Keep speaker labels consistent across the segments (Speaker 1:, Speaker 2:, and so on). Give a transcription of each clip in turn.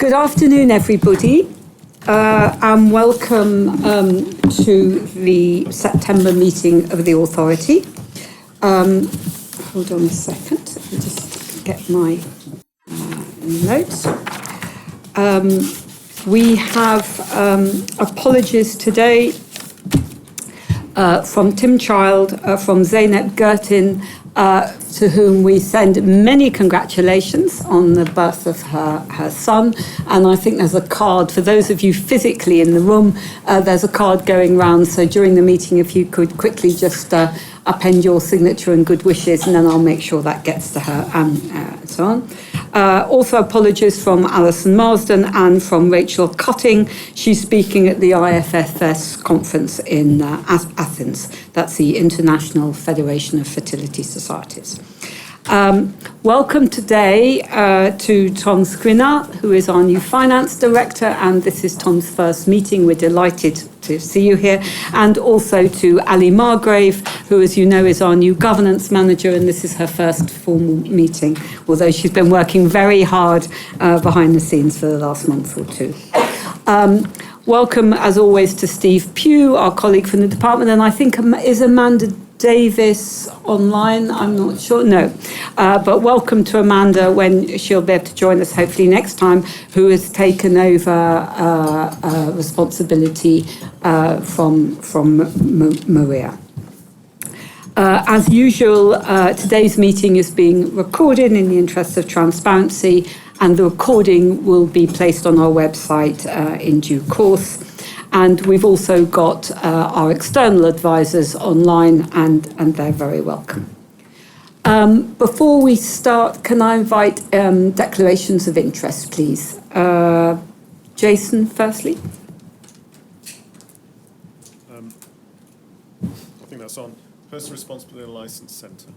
Speaker 1: Good afternoon, everybody, and welcome to the September meeting of the Authority. Hold on a second, let me just get my notes. We have apologies today from Tim Child, from Zeynep Gertin, to whom we send many congratulations on the birth of her son. And I think there's a card, for those of you physically in the room, there's a card going round. So during the meeting, if you could quickly just append your signature and good wishes, and then I'll make sure that gets to her and so on. Also apologies from Alison Marsden and from Rachel Cutting. She's speaking at the IFFS conference in Athens. That's the International Federation of Fertility Societies. Welcome today to Tom Skrinar, who is our new Finance Director, and this is Tom's first meeting. We're delighted to see you here. And also to Ali Margrave, who, as you know, is our new Governance Manager, and this is her first formal meeting, although she's been working very hard behind the scenes for the last month or two. Welcome, as always, to Steve Pugh, our colleague from the department, and I think is Amanda Davis online? I'm not sure. No. But welcome to Amanda when she'll be able to join us hopefully next time, who has taken over responsibility from Maria. As usual, today's meeting is being recorded in the interest of transparency, and the recording will be placed on our website in due course. And we've also got our external advisors online, and they're very welcome. Before we start, can I invite declarations of interest, please? Jason, firstly.
Speaker 2: I think that's on. Person Responsibility and Licence Centre.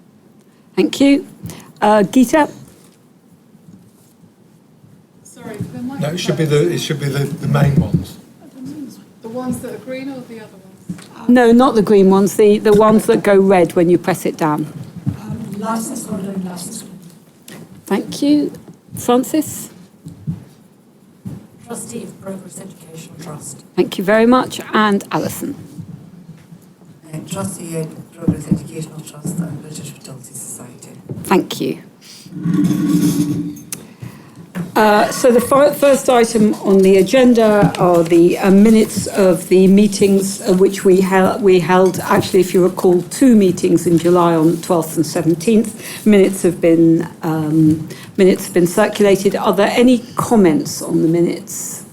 Speaker 1: Thank you. Geeta?
Speaker 3: Sorry, there might
Speaker 4: No, it should be the main ones.
Speaker 3: The ones that are green or the other ones?
Speaker 1: No, not the green ones, the ones that go red when you press it down.
Speaker 5: Licence holder and licence.
Speaker 1: Thank you. Francis?
Speaker 5: Trustee of Progress Educational Trust.
Speaker 1: Thank you very much. And Alison?
Speaker 5: Trustee of Progress Educational Trust and British Fertility Society.
Speaker 1: Thank you. So the first item on the agenda are the minutes of the meetings which we held. Actually, if you recall, 2 meetings in July on 12th and 17th. Minutes have been circulated. Are there any comments on the minutes?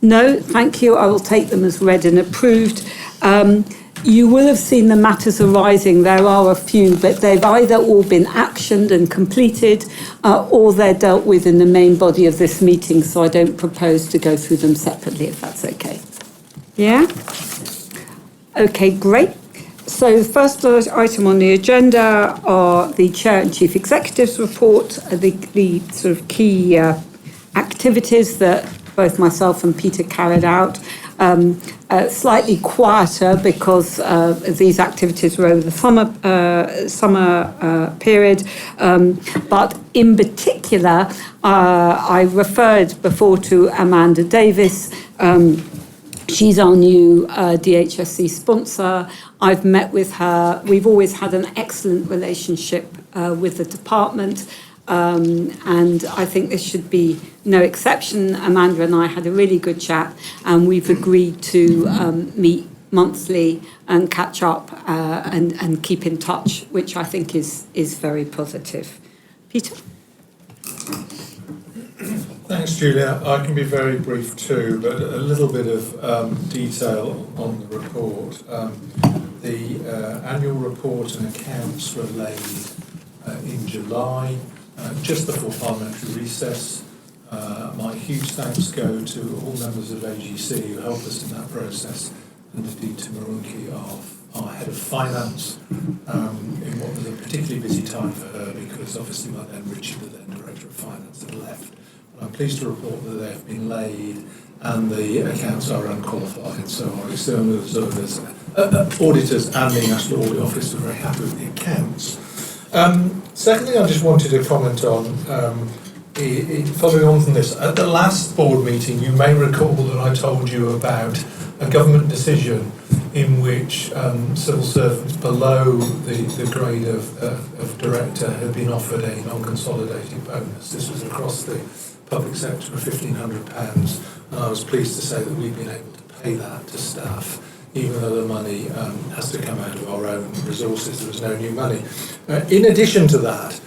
Speaker 1: No, thank you. I will take them as read and approved. You will have seen the matters arising. There are a few, but they've either all been actioned and completed, or they're dealt with in the main body of this meeting, so I don't propose to go through them separately, if that's okay. Yeah? Okay, great. So the first item on the agenda are the Chair and Chief Executive's report, the sort of key activities that both myself and Peter carried out. Slightly quieter because these activities were over the summer period. But in particular, I referred before to Amanda Davis. She's our new DHSC sponsor. I've met with her. We've always had an excellent relationship with the department. And I think this should be no exception. Amanda and I had a really good chat, and we've agreed to meet monthly and catch up and keep in touch, which I think is very positive. Peter?
Speaker 4: Thanks, Julia. I can be very brief too, but a little bit of detail on the report. The annual report and accounts were laid in July. Just before parliamentary recess. My huge thanks go to all members of AGC who helped us in that process, and indeed to Marunki, our head of finance, in what was a particularly busy time for her, because obviously by then Richard, the then Director of Finance, had left. But I'm pleased to report that they have been laid and the accounts are unqualified, so our external observers, auditors and the National Audit Office are very happy with the accounts. Secondly, I just wanted to comment on following on from this, at the last board meeting, you may recall that I told you about a government decision in which civil servants below the grade of director had been offered a non-consolidated bonus. This was across the public sector of £1,500, and I was pleased to say that we've been able to pay that to staff, even though the money has to come out of our own resources. There was no new money. In addition to that,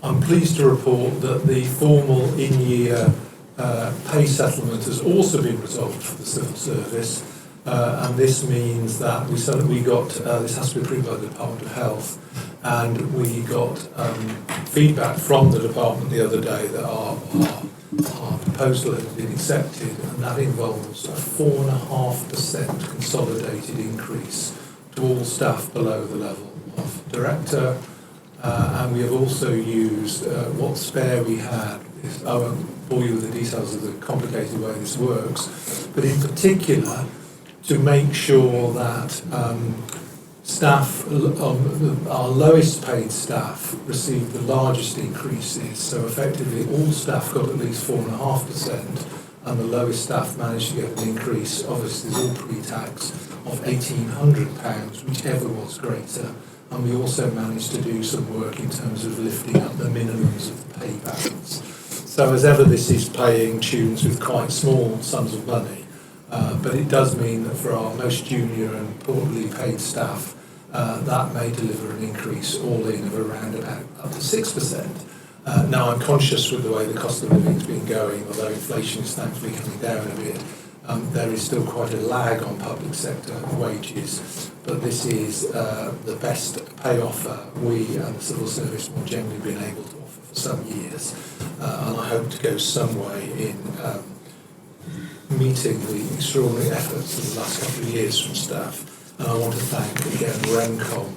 Speaker 4: I'm pleased to report that the formal in-year pay settlement has also been resolved for the civil service, and this means that we got, this has to be approved by the Department of Health, and we got feedback from the department the other day that our proposal has been accepted, and that involves a 4.5% consolidated increase to all staff below the level of director. And we have also used what spare we had. I won't bore you with the details of the complicated way this works, but in particular to make sure that staff, our lowest paid staff, received the largest increases. So effectively all staff got at least 4.5%, and the lowest staff managed to get an increase, obviously all pre-tax, of £1,800, whichever was greater. And we also managed to do some work in terms of lifting up the minimums of the pay bands. So as ever, this is paying tunes with quite small sums of money, but it does mean that for our most junior and poorly paid staff, that may deliver an increase all in of around about up to 6%. Now I'm conscious with the way the cost of living has been going, although inflation is thankfully coming down a bit, there is still quite a lag on public sector wages, but this is the best pay offer we and the civil service more generally been able to offer for some years, and I hope to go some way in meeting the extraordinary efforts of the last couple of years from staff. And I want to thank again RENCOM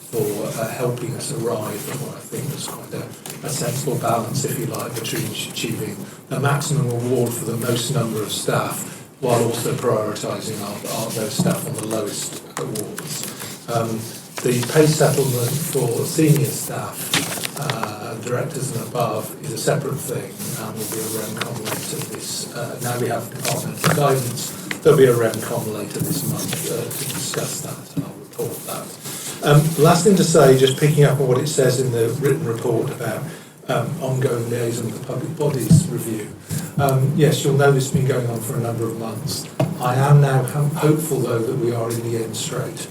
Speaker 4: for helping us arrive at what I think was quite a sensible balance, if you like, between achieving the maximum reward for the most number of staff while also prioritising those staff on the lowest awards. The pay settlement for senior staff, directors and above, is a separate thing, and will be a RENCOM later this. Now we have departmental guidance. There'll be a RENCOM later this month to discuss that, and I'll report that. Last thing to say, just picking up on what it says in the written report about ongoing liaison with the Public Bodies Review. Yes, you'll know this has been going on for a number of months. I am now hopeful, though, that we are in the end straight.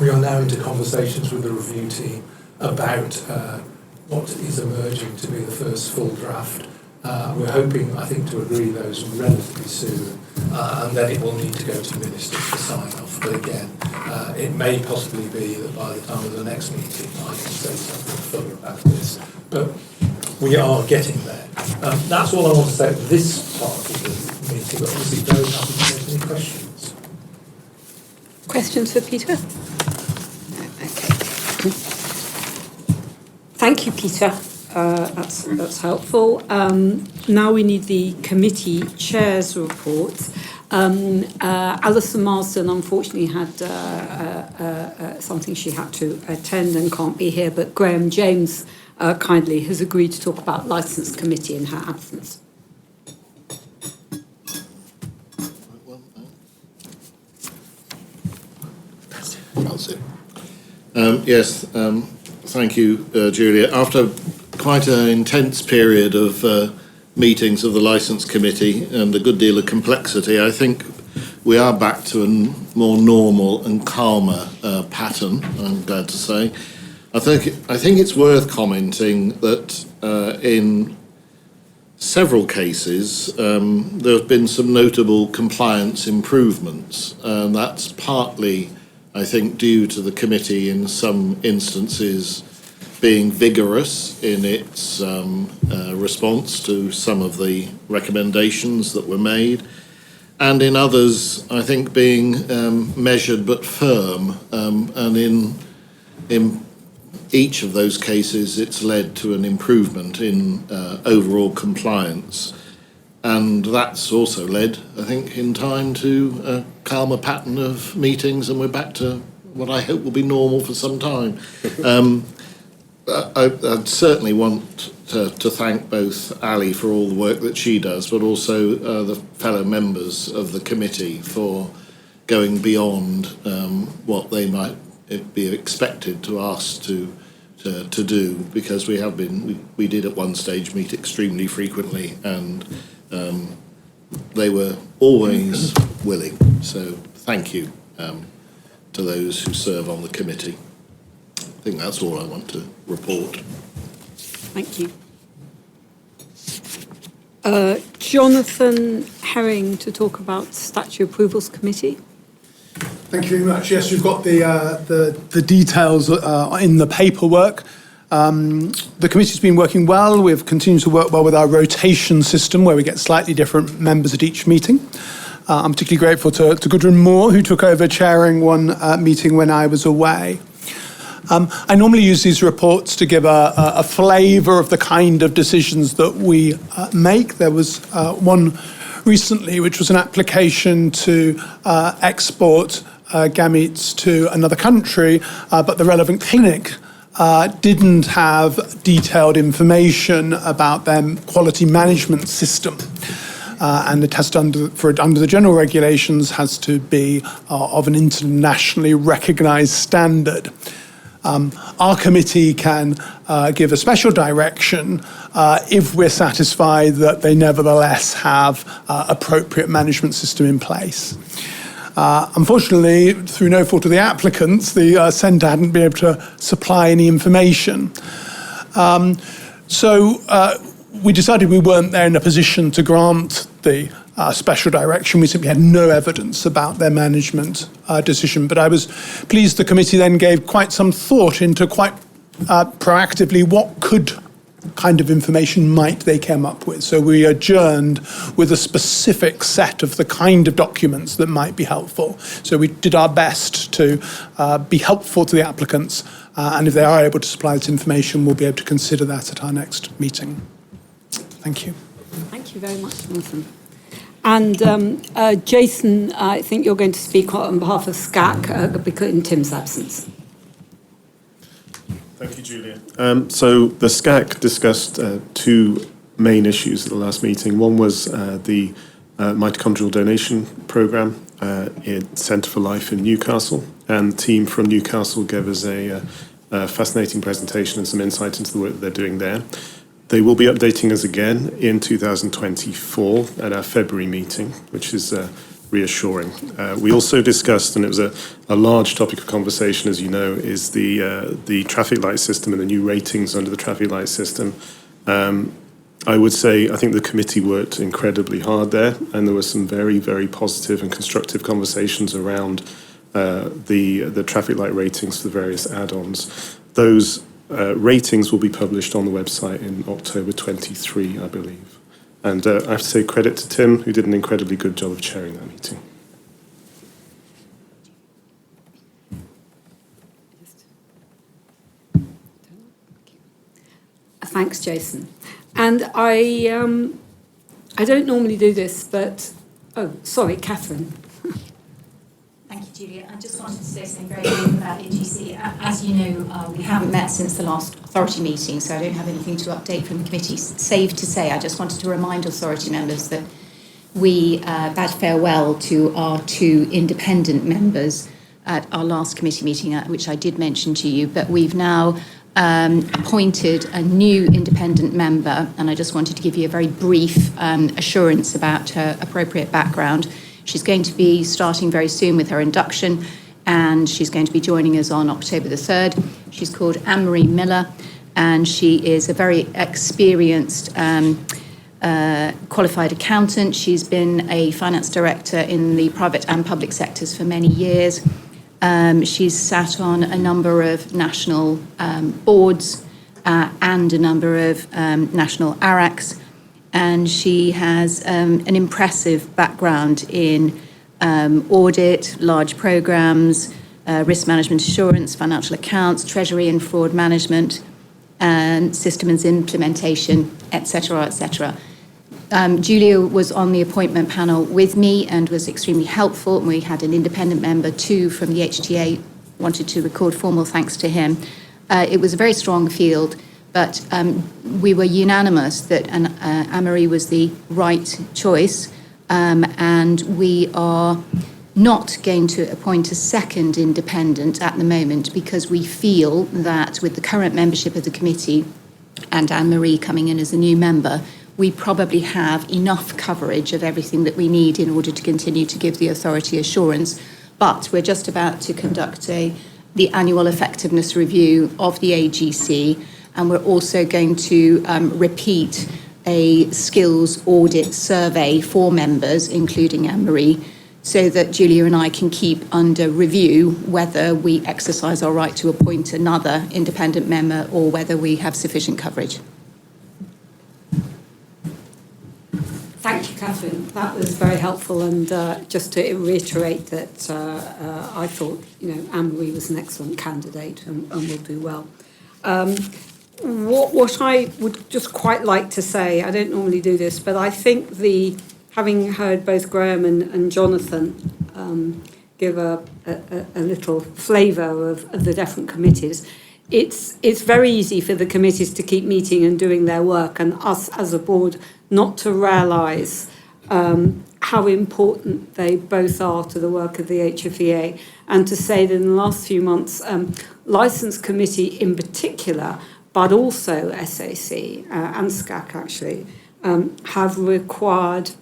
Speaker 4: We are now into conversations with the review team about what is emerging to be the first full draft. We're hoping, I think, to agree those relatively soon, and then it will need to go to ministers for sign-off. But again, it may possibly be that by the time of the next meeting I can say something further about this. But we are getting there. That's all I want to say at this part of the meeting, but obviously very happy to take any questions.
Speaker 1: Questions for Peter? No, okay. Thank you, Peter. That's helpful. Now we need the committee chair's report. Alison Marsden unfortunately had something she had to attend and can't be here, but Graham James kindly has agreed to talk about licence committee in her absence.
Speaker 6: Yes, thank you, Julia. After quite an intense period of meetings of the Licence Committee and a good deal of complexity, I think we are back to a more normal and calmer pattern, I'm glad to say. I think it's worth commenting that in several cases there have been some notable compliance improvements, and that's partly, I think, due to the committee in some instances being vigorous in its response to some of the recommendations that were made, and in others, I think, being measured but firm, and in each of those cases it's led to an improvement in overall compliance, and that's also led, I think, in time to a calmer pattern of meetings, and we're back to what I hope will be normal for some time. I'd certainly want to thank both Ali for all the work that she does, but also the fellow members of the committee for going beyond what they might be expected to ask to do, because we did at one stage meet extremely frequently, and they were always willing. So thank you to those who serve on the committee. I think that's all I want to report.
Speaker 1: Thank you. Jonathan Herring to talk about Statutory Approvals Committee.
Speaker 7: Thank you very much. Yes, we've got the details in the paperwork. The committee's been working well. We've continued to work well with our rotation system, where we get slightly different members at each meeting. I'm particularly grateful to Gudrun Moore, who took over chairing one meeting when I was away. I normally use these reports to give a flavour of the kind of decisions that we make. There was one recently, which was an application to export gametes to another country, but the relevant clinic didn't have detailed information about their quality management system. And the test under the general regulations has to be of an internationally recognised standard. Our committee can give a special direction if we're satisfied that they nevertheless have appropriate management system in place. Unfortunately, through no fault of the applicants, the centre hadn't been able to supply any information. So we decided we weren't there in a position to grant the special direction. We simply had no evidence about their management decision. But I was pleased the committee then gave quite some thought into quite proactively what kind of information might they come up with. So we adjourned with a specific set of the kind of documents that might be helpful. So we did our best to be helpful to the applicants, and if they are able to supply this information, we'll be able to consider that at our next meeting. Thank you.
Speaker 1: Thank you very much, Jonathan. And Jason, I think you're going to speak on behalf of SCAC in Tim's absence.
Speaker 2: Thank you, Julia. So the SCAC discussed two main issues at the last meeting. One was the mitochondrial donation programme at Centre for Life in Newcastle, and the team from Newcastle gave us a fascinating presentation and some insight into the work that they're doing there. They will be updating us again in 2024 at our February meeting, which is reassuring. We also discussed, and it was a large topic of conversation, as you know, is the traffic light system and the new ratings under the traffic light system. I would say I think the committee worked incredibly hard there, and there were some very, very positive and constructive conversations around the traffic light ratings for the various add-ons. Those ratings will be published on the website in October 23, I believe. And I have to say credit to Tim, who did an incredibly good job of chairing that meeting.
Speaker 1: Thanks, Jason. And I don't normally do this, but sorry, Catherine.
Speaker 8: Thank you, Julia. I just wanted to say something very brief about EGC. As you know, we haven't met since the last authority meeting, so I don't have anything to update from the committee. Save to say, I just wanted to remind authority members that we bade farewell to our two independent members at our last committee meeting, which I did mention to you, but we've now appointed a new independent member, and I just wanted to give you a very brief assurance about her appropriate background. She's going to be starting very soon with her induction, and she's going to be joining us on October the 3rd. She's called Anne-Marie Miller, and she is a very experienced qualified accountant. She's been a finance director in the private and public sectors for many years. She's sat on a number of national boards and a number of national ARACs. And she has an impressive background in audit, large programs, risk management assurance, financial accounts, treasury and fraud management, and systems implementation, etc., etc. Julia was on the appointment panel with me and was extremely helpful. And we had an independent member too from the HTA, wanted to record formal thanks to him. It was a very strong field, but we were unanimous that Anne-Marie was the right choice, and we are not going to appoint a second independent at the moment because we feel that with the current membership of the committee and Anne-Marie coming in as a new member, we probably have enough coverage of everything that we need in order to continue to give the authority assurance. But we're just about to conduct the annual effectiveness review of the AGC, and we're also going to repeat a skills audit survey for members, including Anne-Marie, so that Julia and I can keep under review whether we exercise our right to appoint another independent member or whether we have sufficient coverage.
Speaker 1: Thank you, Catherine. That was very helpful. And just to reiterate that I thought, Anne-Marie was an excellent candidate and will do well. What I would just quite like to say, I don't normally do this, but I think having heard both Graham and Jonathan give a little flavour of the different committees, it's very easy for the committees to keep meeting and doing their work, and us as a board not to realise how important they both are to the work of the HFEA, and to say that in the last few months, Licence Committee in particular, but also SAC and SCAC actually, have required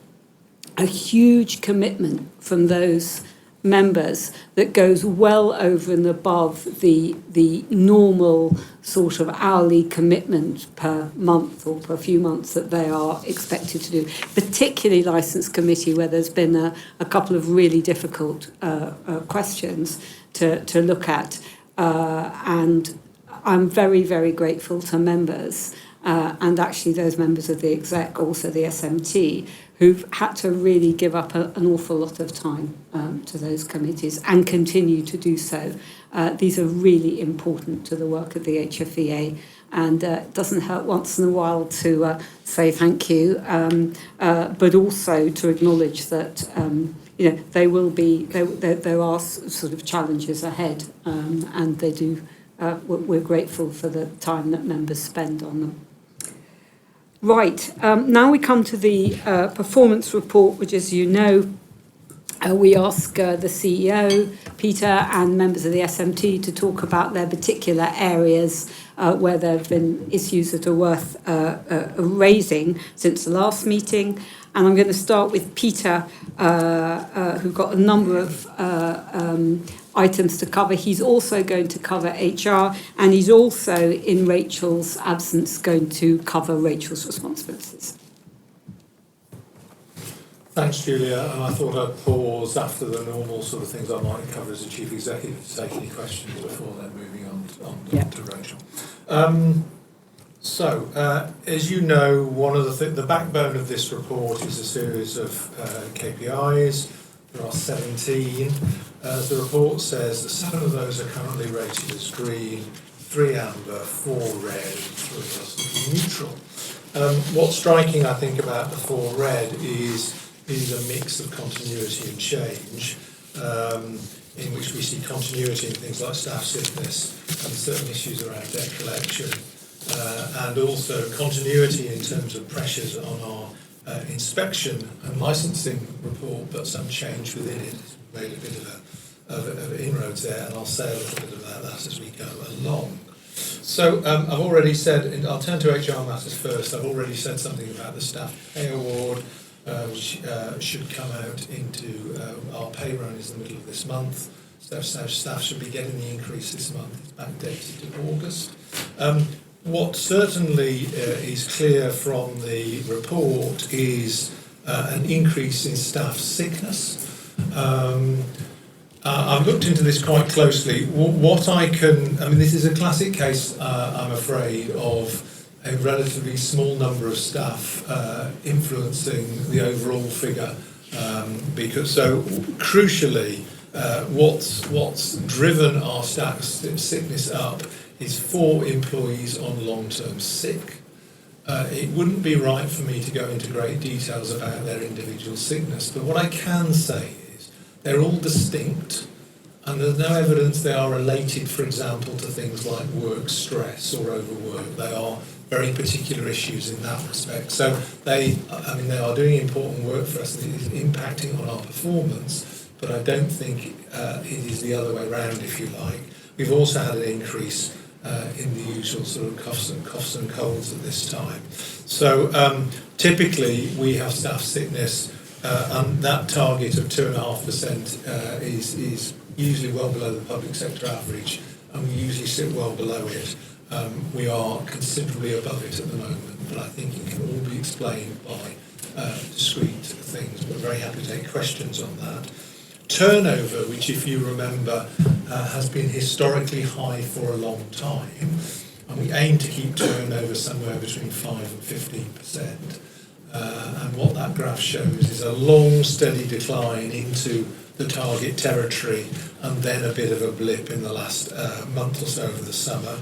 Speaker 1: a huge commitment from those members that goes well over and above the normal sort of hourly commitment per month or per few months that they are expected to do, particularly Licence Committee, where there's been a couple of really difficult questions to look at. And I'm very, very grateful to members and actually those members of the exec, also the SMT, who've had to really give up an awful lot of time to those committees and continue to do so. These are really important to the work of the HFEA, and it doesn't hurt once in a while to say thank you, but also to acknowledge that they will be there are sort of challenges ahead, and they do. We're grateful for the time that members spend on them. Right, now we come to the performance report, which, as you know, we ask the CEO, Peter, and members of the SMT to talk about their particular areas where there have been issues that are worth raising since the last meeting. And I'm going to start with Peter, who got a number of items to cover. He's also going to cover HR, and he's also, in Rachel's absence, going to cover Rachel's responsibilities.
Speaker 4: Thanks, Julia. And I thought I'd pause after the normal sort of things I might cover as a chief executive to take any questions before then moving on to Rachel. As you know, one of the backbone of this report is a series of KPIs. There are 17. As the report says, 7 of those are currently rated as green, 3 amber, 4 red, and 3 are neutral. What's striking, I think, about the 4 red is a mix of continuity and change, in which we see continuity in things like staff sickness and certain issues around debt collection, and also continuity in terms of pressures on our inspection and licensing report, but some change within it. It's made a bit of inroads there, and I'll say a little bit about that as we go along. So I've already said, I'll turn to HR matters first. I've already said something about the staff pay award, which should come out into our pay run is the middle of this month. Staff should be getting the increase this month. It's backdated to August. What certainly is clear from the report is an increase in staff sickness. I've looked into this quite closely. This is a classic case, I'm afraid, of a relatively small number of staff influencing the overall figure. Crucially, what's driven our staff sickness up is 4 employees on long-term sick. It wouldn't be right for me to go into great details about their individual sickness, but what I can say is they're all distinct. and there's no evidence they are related, for example, to things like work stress or overwork. They are very particular issues in that respect. So they are doing important work for us, and it is impacting on our performance, but I don't think it is the other way around, if you like. We've also had an increase in the usual sort of coughs and colds at this time. So typically we have staff sickness, and that target of 2.5% is usually well below the public sector average, and we usually sit well below it. We are considerably above it at the moment, but I think it can all be explained by discrete things. We're very happy to take questions on that. Turnover, which if you remember has been historically high for a long time, and we aim to keep turnover somewhere between 5 and 15%. And what that graph shows is a long steady decline into the target territory, and then a bit of a blip in the last month or so over the summer.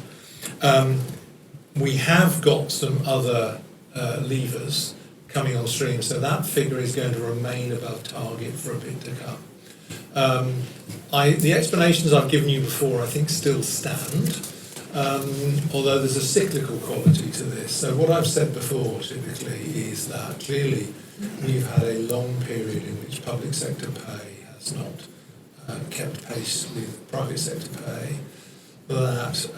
Speaker 4: We have got some other levers coming on stream, so that figure is going to remain above target for a bit to come. The explanations I've given you before I think still stand, although there's a cyclical quality to this. So what I've said before typically is that clearly we've had a long period in which public sector pay has not kept pace with private sector pay, that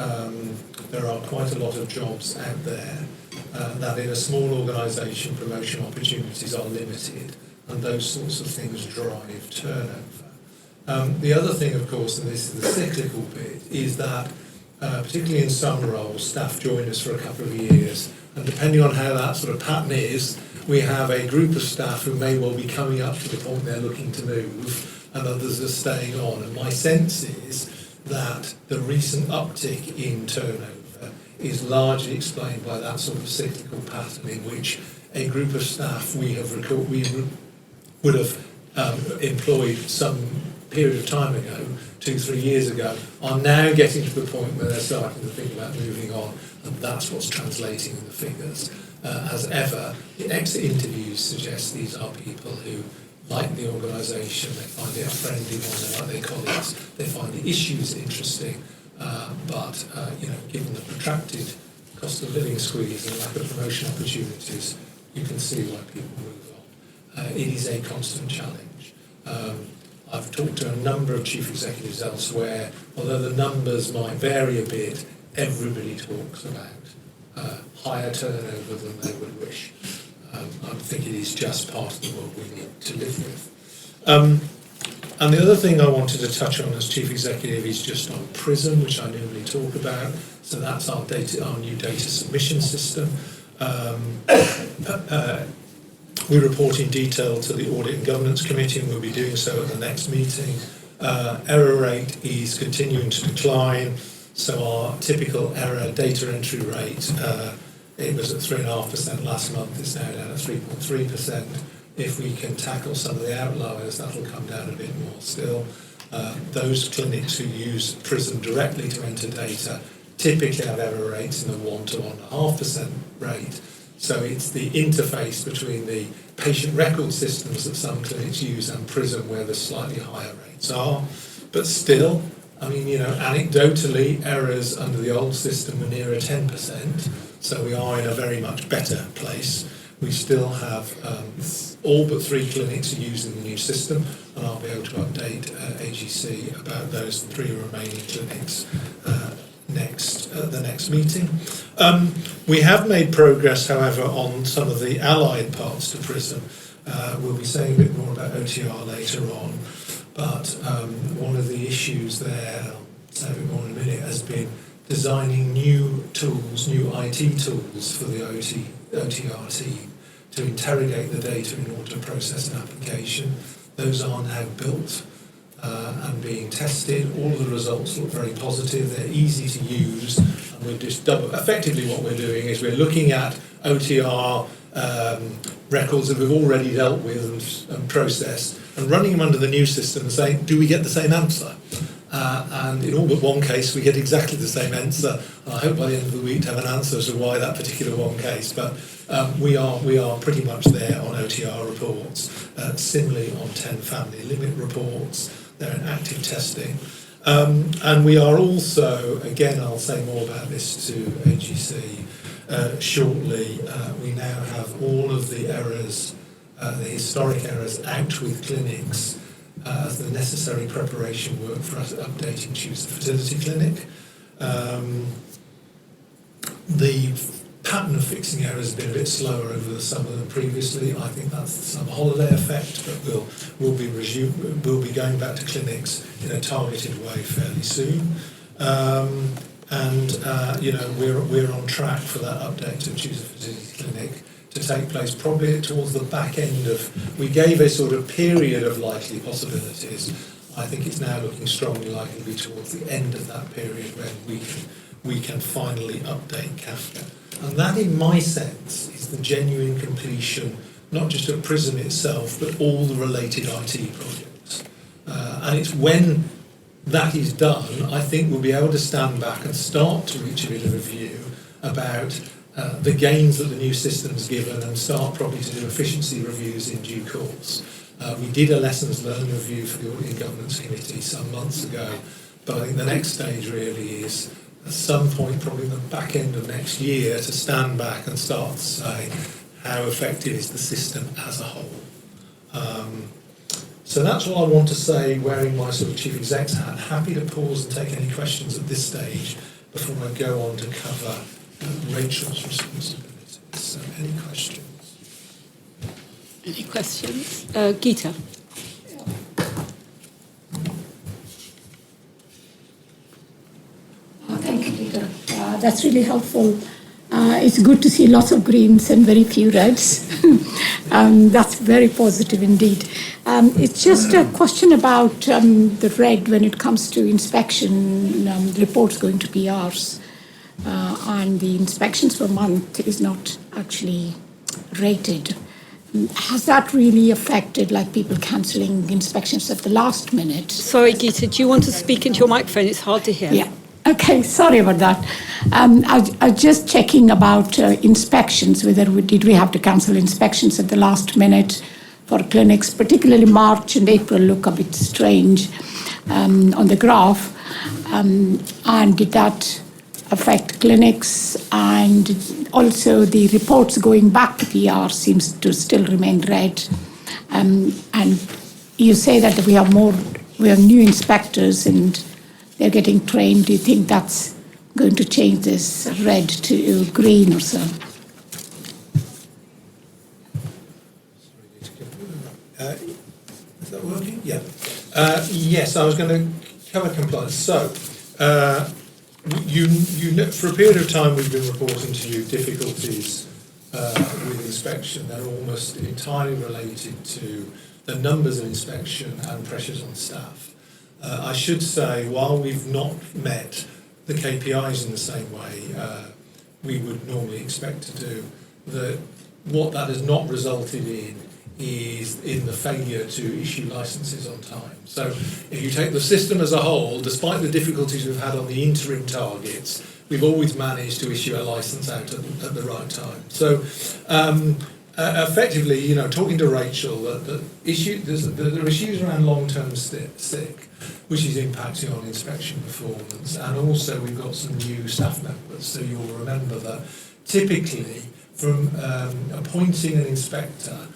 Speaker 4: there are quite a lot of jobs out there, that in a small organisation promotion opportunities are limited, and those sorts of things drive turnover. The other thing, of course, and this is the cyclical bit, is that particularly in some roles, staff join us for a couple of years, and depending on how that sort of pattern is, we have a group of staff who may well be coming up to the point they're looking to move, and others are staying on. And my sense is that the recent uptick in turnover is largely explained by that sort of cyclical pattern in which a group of staff we would have employed some period of time ago, 2-3 years ago, are now getting to the point where they're starting to think about moving on, and that's what's translating in the figures. As ever, the exit interviews suggest these are people who like the organisation, they find it a friendly one, they like their colleagues, they find the issues interesting, but given the protracted cost of living squeeze and lack of promotion opportunities, you can see why people move on. It is a constant challenge. I've talked to a number of chief executives elsewhere. Although the numbers might vary a bit, everybody talks about higher turnover than they would wish. I think it is just part of the world we need to live with. And the other thing I wanted to touch on as chief executive is just on PRISM, which I normally talk about. So that's our new data submission system. We report in detail to the Audit and Governance Committee, and we'll be doing so at the next meeting. Error rate is continuing to decline, so our typical error data entry rate, it was at 3.5% last month, it's now down at 3.3%. If we can tackle some of the outliers, that'll come down a bit more still. Those clinics who use PRISM directly to enter data typically have error rates in the 1 to 1.5% rate. So it's the interface between the patient record systems that some clinics use and PRISM where the slightly higher rates are. But still, anecdotally, errors under the old system were nearer 10%. So we are in a very much better place. We still have all but 3 clinics are using the new system, and I'll be able to update AGC about those 3 remaining clinics the next meeting. We have made progress, however, on some of the allied parts to PRISM. We'll be saying a bit more about OTR later on, but one of the issues there, I'll say a bit more in a minute, has been designing new tools, new IT tools for the OTR team to interrogate the data in order to process an application. Those are now built and being tested. All of the results look very positive. They're easy to use, and we're just effectively what we're doing is we're looking at OTR records that we've already dealt with and processed, and running them under the new system and saying, do we get the same answer? And in all but one case, we get exactly the same answer. I hope by the end of the week to have an answer as to why that particular one case. But we are pretty much there on OTR reports. Similarly on 10 family limit reports. they're in active testing. And we are also, again, I'll say more about this to HEC shortly, we now have all of the errors, the historic errors, out with clinics as the necessary preparation work for us updating Choose the Fertility Clinic. The pattern of fixing errors has been a bit slower over the summer than previously. I think that's the summer holiday effect, but we'll be going back to clinics in a targeted way fairly soon. We're on track for that update to Choose the Fertility Clinic to take place probably towards the back end of. We gave a sort of period of likely possibilities. I think it's now looking strongly likely to be towards the end of that period when we can finally update Kafka. And that, in my sense, is the genuine completion, not just of PRISM itself, but all the related IT projects. And it's when that is done, I think we'll be able to stand back and start to reach a bit of a view about the gains that the new system's given and start probably to do efficiency reviews in due course. We did a lessons learned review for the Audit and Governance Committee some months ago, but I think the next stage really is at some point, probably in the back end of next year, to stand back and start to say how effective is the system as a whole. So that's all I want to say, wearing my sort of chief exec's hat. Happy to pause and take any questions at this stage before I go on to cover Rachel's responsibilities. So any questions?
Speaker 1: Any questions? Geeta.
Speaker 9: Thank you, Peter. That's really helpful. It's good to see lots of greens and very few reds. That's very positive indeed. It's just a question about the red when it comes to inspection reports going to PRs. And the inspections per month is not actually rated. Has that really affected, like, people cancelling inspections at the last minute?
Speaker 1: Sorry, Geeta, do you want to speak into your microphone? It's hard to hear.
Speaker 9: Yeah. Okay, sorry about that. I was just checking about inspections, whether did we have to cancel inspections at the last minute for clinics, particularly March and April look a bit strange on the graph. And did that affect clinics? And also the reports going back to PR seems to still remain red. And you say that we have new inspectors and they're getting trained. Do you think that's going to change this red to green or so?
Speaker 4: Is that working? Yeah. Yes, I was going to cover compliance. So, for a period of time, we've been reporting to you difficulties with inspection. They're almost entirely related to the numbers of inspection and pressures on staff. I should say, while we've not met the KPIs in the same way we would normally expect to do, what that has not resulted in is in the failure to issue licences on time. So if you take the system as a whole, despite the difficulties we've had on the interim targets, we've always managed to issue a licence out at the right time. So effectively, talking to Rachel, there are issues around long-term sick, which is impacting on inspection performance, and also we've got some new staff members. So you'll remember that typically from appointing an inspector,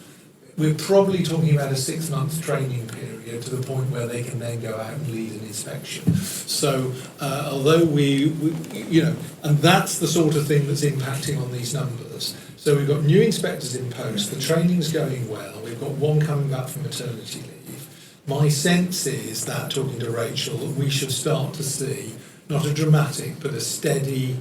Speaker 4: we're probably talking about a 6-month training period to the point where they can then go out and lead an inspection. So although and that's the sort of thing that's impacting on these numbers. So we've got new inspectors in post, the training's going well, we've got one coming back from maternity leave. My sense is that, talking to Rachel, that we should start to see not a dramatic but a steady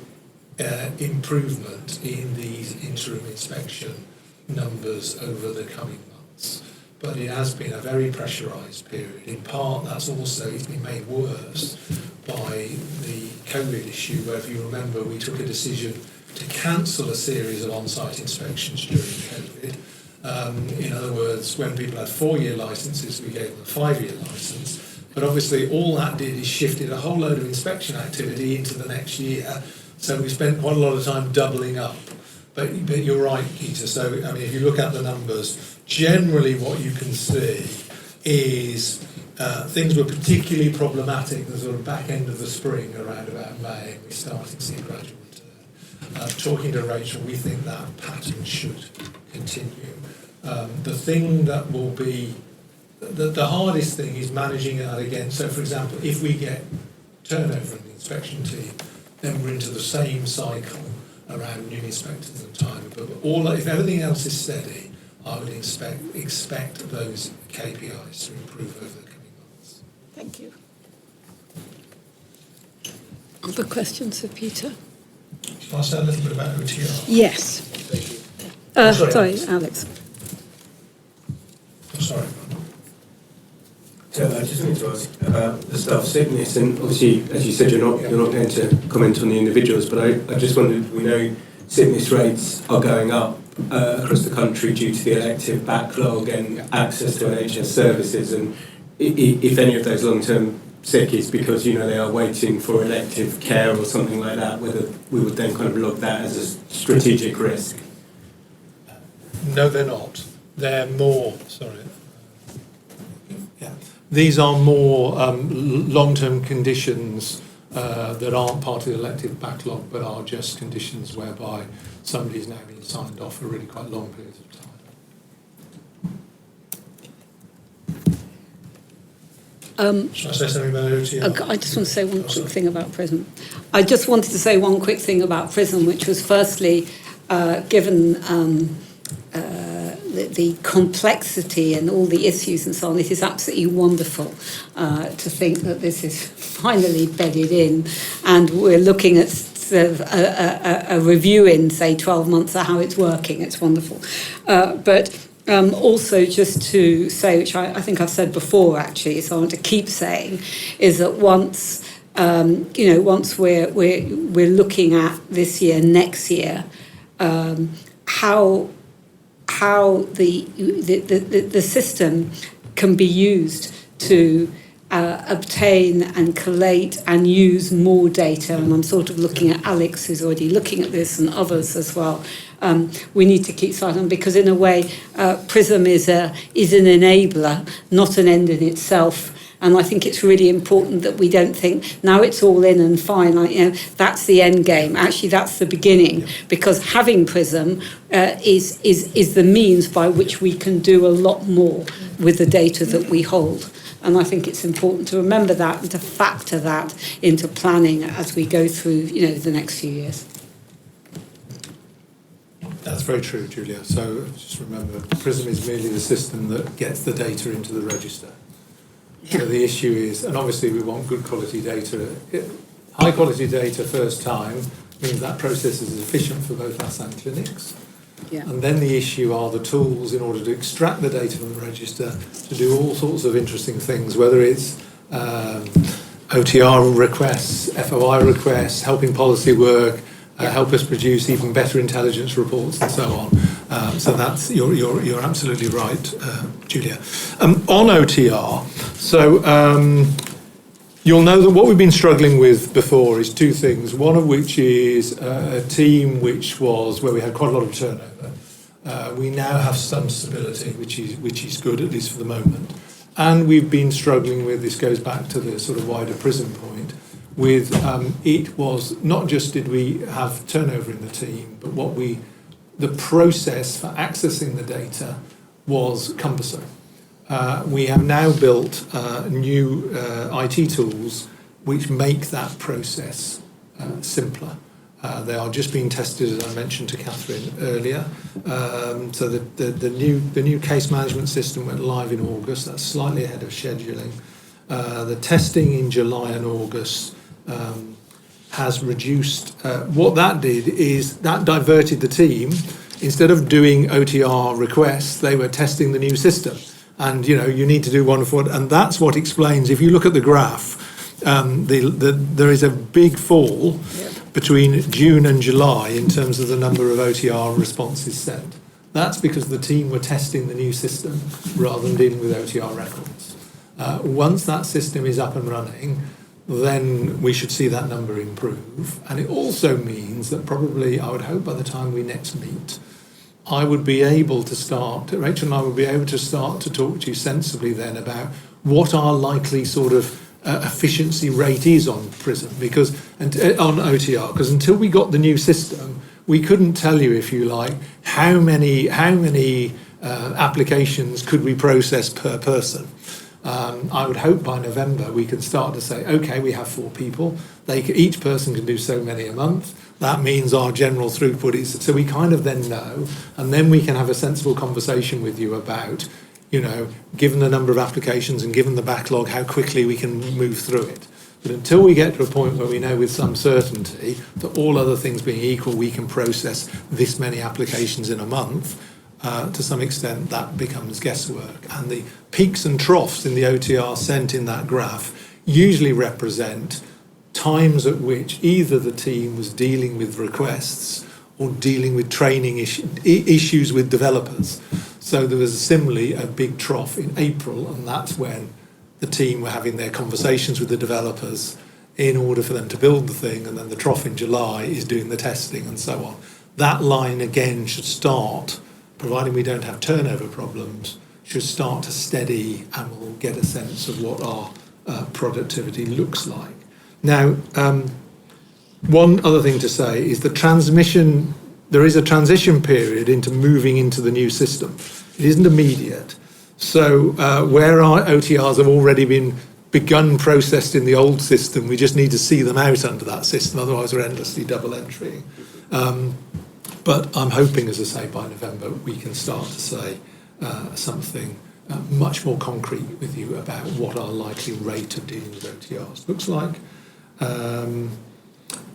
Speaker 4: improvement in these interim inspection numbers over the coming months. But it has been a very pressurised period. In part, it's been made worse by the COVID issue, where, if you remember, we took a decision to cancel a series of on-site inspections during COVID. In other words, when people had 4-year licences, we gave them a 5-year licence. But obviously all that did is shifted a whole load of inspection activity into the next year. So we spent quite a lot of time doubling up. But you're right, Peter. So, if you look at the numbers, generally what you can see is things were particularly problematic the sort of back end of the spring, around about May, and we started to see a gradual return. Talking to Rachel, we think that pattern should continue. The thing that will be the hardest thing is managing that again. So, for example, if we get turnover in the inspection team, then we're into the same cycle around new inspectors and time. But if everything else is steady, I would expect those KPIs to improve over the coming months.
Speaker 9: Thank you.
Speaker 1: Other questions for Peter?
Speaker 4: Shall I say a little bit about OTR?
Speaker 1: Yes.
Speaker 4: Thank you.
Speaker 1: Sorry, Alex.
Speaker 4: I'm sorry.
Speaker 10: I just wanted to ask about the staff sickness, and obviously, as you said, you're not going to comment on the individuals, but I just wondered, we know sickness rates are going up across the country due to the elective backlog and access to NHS services, and if any of those long-term sick is because, they are waiting for elective care or something like that, whether we would then kind of log that as a strategic risk.
Speaker 4: No, they're not. They're more, these are more long-term conditions that aren't part of the elective backlog, but are just conditions whereby somebody's now been signed off for really quite long periods of time. Should I say something about OTR?
Speaker 1: I just want to say one quick thing about PRISM. I just wanted to say one quick thing about PRISM, which was firstly, given the complexity and all the issues and so on, it is absolutely wonderful to think that this is finally bedded in, and we're looking at sort of a review in, say, 12 months of how it's working. It's wonderful. But also just to say, which I think I've said before actually, so I want to keep saying, is that once once we're looking at this year, next year, how the system can be used to obtain and collate and use more data, and I'm sort of looking at Alex, who's already looking at this, and others as well. We need to keep sight on, because in a way, PRISM is an enabler, not an end in itself. And I think it's really important that we don't think, now it's all in and fine, that's the end game. Actually, that's the beginning, because having PRISM is the means by which we can do a lot more with the data that we hold. And I think it's important to remember that and to factor that into planning as we go through, the next few years.
Speaker 4: That's very true, Julia. So just remember, PRISM is merely the system that gets the data into the register. So the issue is, and obviously we want good quality data. High quality data first time means that process is efficient for both us and clinics.
Speaker 1: Yeah.
Speaker 4: And then the issue are the tools in order to extract the data from the register to do all sorts of interesting things, whether it's OTR requests, FOI requests, helping policy work, help us produce even better intelligence reports and so on. So that's you're absolutely right, Julia. On OTR, so you'll know that what we've been struggling with before is two things. One of which is a team where we had quite a lot of turnover. We now have some stability, which is good, at least for the moment. And we've been struggling with, this goes back to the sort of wider PRISM point, with it was not just did we have turnover in the team, but the process for accessing the data was cumbersome. We have now built new IT tools which make that process simpler. They are just being tested, as I mentioned to Catherine earlier. So the new case management system went live in August. That's slightly ahead of scheduling. The testing in July and August has reduced. What that did is that diverted the team. Instead of doing OTR requests, they were testing the new system. And you need to do one for it, and that's what explains. If you look at the graph, there is a big fall between June and July in terms of the number of OTR responses sent. That's because the team were testing the new system rather than dealing with OTR records. Once that system is up and running, then we should see that number improve. And it also means that probably, I would hope, by the time we next meet, I would be able to start, Rachel and I would be able to start to talk to you sensibly then about what our likely sort of efficiency rate is on PRISM, because on OTR, because until we got the new system, we couldn't tell you, if you like, how many applications could we process per person. I would hope by November we can start to say, okay, we have 4 people. Each person can do so many a month. That means our general throughput is, so we kind of then know, and then we can have a sensible conversation with you about, given the number of applications and given the backlog, how quickly we can move through it. But until we get to a point where we know with some certainty that all other things being equal, we can process this many applications in a month, to some extent that becomes guesswork. And the peaks and troughs in the OTR sent in that graph usually represent times at which either the team was dealing with requests or dealing with training issues with developers. So there was similarly a big trough in April, and that's when the team were having their conversations with the developers in order for them to build the thing, and then the trough in July is doing the testing and so on. That line again should start, providing we don't have turnover problems, should start to steady, and we'll get a sense of what our productivity looks like. Now, one other thing to say is there is a transition period into moving into the new system. It isn't immediate. So where our OTRs have already begun processed in the old system, we just need to see them out under that system, otherwise we're endlessly double entrying. But I'm hoping, as I say, by November we can start to say something much more concrete with you about what our likely rate of dealing with OTRs looks like.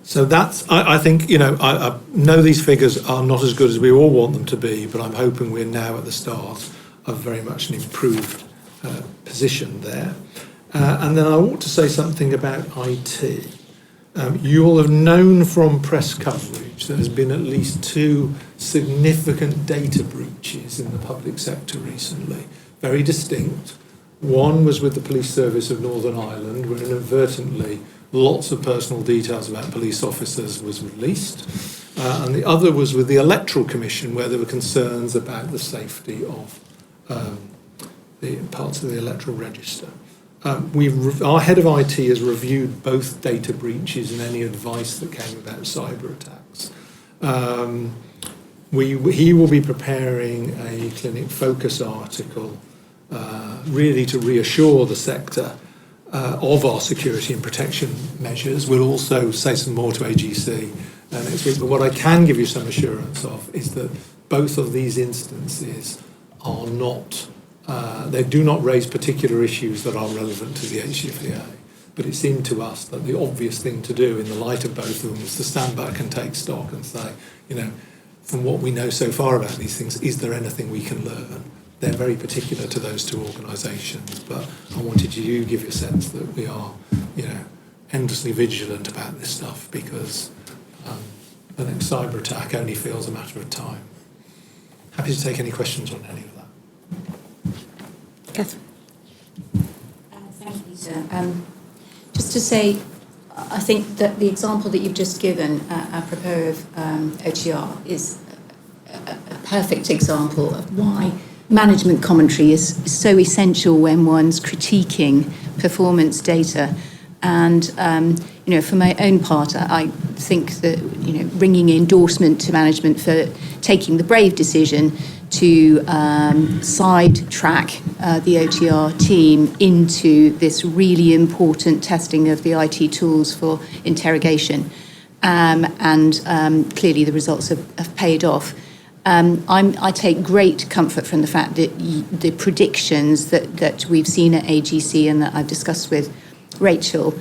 Speaker 4: So that's, I think, I know these figures are not as good as we all want them to be, but I'm hoping we're now at the start of very much an improved position there. And then I want to say something about IT. You will have known from press coverage that there's been at least 2 significant data breaches in the public sector recently, very distinct. One was with the Police Service of Northern Ireland, where inadvertently lots of personal details about police officers was released. And the other was with the Electoral Commission, where there were concerns about the safety of the parts of the electoral register. Our head of IT has reviewed both data breaches and any advice that came about cyber attacks. He will be preparing a Clinic Focus article really to reassure the sector of our security and protection measures. We'll also say some more to AGC next week. But what I can give you some assurance of is that both of these instances are not, they do not raise particular issues that are relevant to the HFEA. But it seemed to us that the obvious thing to do in the light of both of them was to stand back and take stock and say, from what we know so far about these things, is there anything we can learn? They're very particular to those 2 organisations, but I wanted to give you a sense that we are, endlessly vigilant about this stuff, because the next cyber attack only feels a matter of time. Happy to take any questions on any of that.
Speaker 1: Catherine.
Speaker 8: Thank you, Peter. Just to say, I think that the example that you've just given, apropos of OTR, is a perfect example of why management commentary is so essential when one's critiquing performance data. And, for my own part, I think that, bringing endorsement to management for taking the brave decision to sidetrack the OTR team into this really important testing of the IT tools for interrogation. And clearly the results have paid off. I take great comfort from the fact that the predictions that we've seen at AGC and that I've discussed with Rachel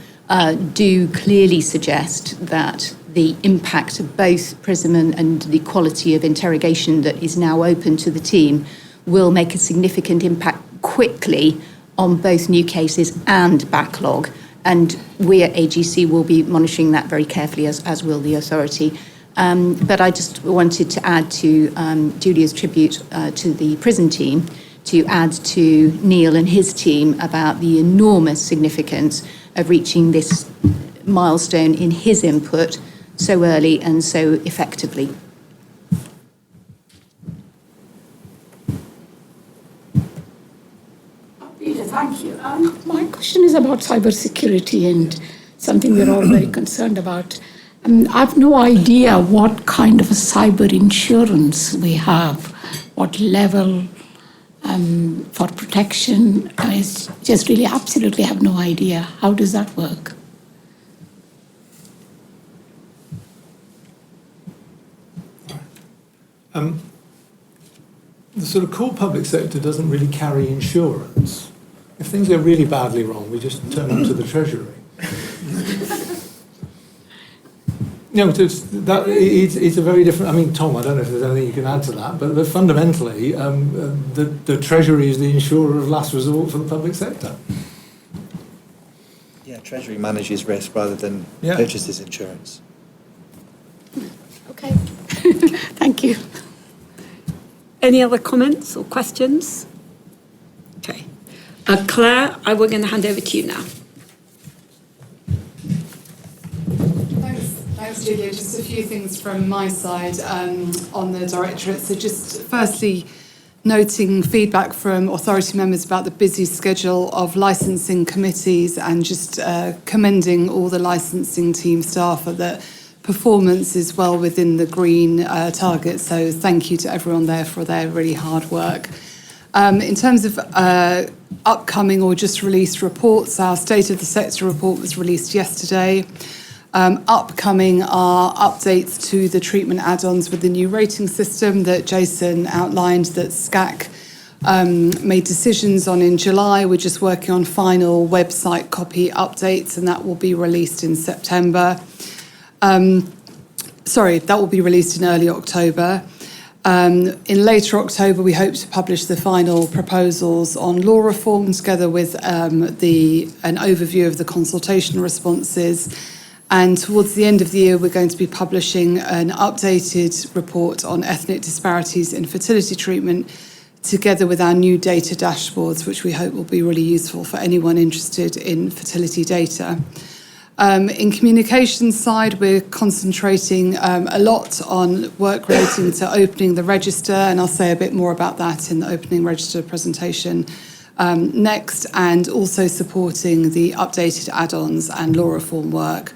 Speaker 8: do clearly suggest that the impact of both PRISM and the quality of interrogation that is now open to the team will make a significant impact quickly on both new cases and backlog. And we at AGC will be monitoring that very carefully, as will the authority. But I just wanted to add to Julia's tribute to the PRISM team, to add to Neil and his team about the enormous significance of reaching this milestone in his input so early and so effectively.
Speaker 9: Thank you. My question is about cybersecurity and something we're all very concerned about. I've no idea what kind of a cyber insurance we have, what level for protection. I just really absolutely have no idea. How does that work?
Speaker 4: The sort of core public sector doesn't really carry insurance. If things go really badly wrong, we just turn them to the Treasury. No, it's a very different. I mean, Tom, I don't know if there's anything you can add to that, but fundamentally, the Treasury is the insurer of last resort for the public sector.
Speaker 11: Yeah, Treasury manages risk rather than purchases insurance.
Speaker 9: Okay. Thank you.
Speaker 1: Any other comments or questions? Okay. Claire, we're going to hand over to you now.
Speaker 3: Thanks, Julia. Just a few things from my side on the Directorate. So just firstly, noting feedback from authority members about the busy schedule of licensing committees and just commending all the licensing team staff for the performance is well within the green target. So thank you to everyone there for their really hard work. In terms of upcoming or just released reports, our State of the Sector report was released yesterday. Upcoming are updates to the treatment add-ons with the new rating system that Jason outlined that SCAC made decisions on in July. We're just working on final website copy updates, and that will be released in September. That will be released in early October. In later October, we hope to publish the final proposals on law reform together with an overview of the consultation responses. And towards the end of the year, we're going to be publishing an updated report on ethnic disparities in fertility treatment together with our new data dashboards, which we hope will be really useful for anyone interested in fertility data. In communications side, we're concentrating a lot on work relating to opening the register, and I'll say a bit more about that in the opening register presentation next, and also supporting the updated add-ons and law reform work.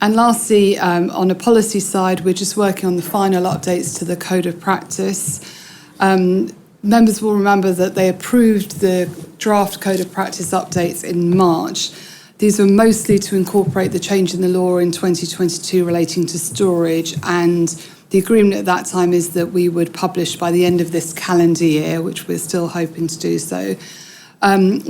Speaker 3: And lastly, on a policy side, we're just working on the final updates to the Code of Practice. Members will remember that they approved the draft Code of Practice updates in March. These were mostly to incorporate the change in the law in 2022 relating to storage, and the agreement at that time is that we would publish by the end of this calendar year, which we're still hoping to do so.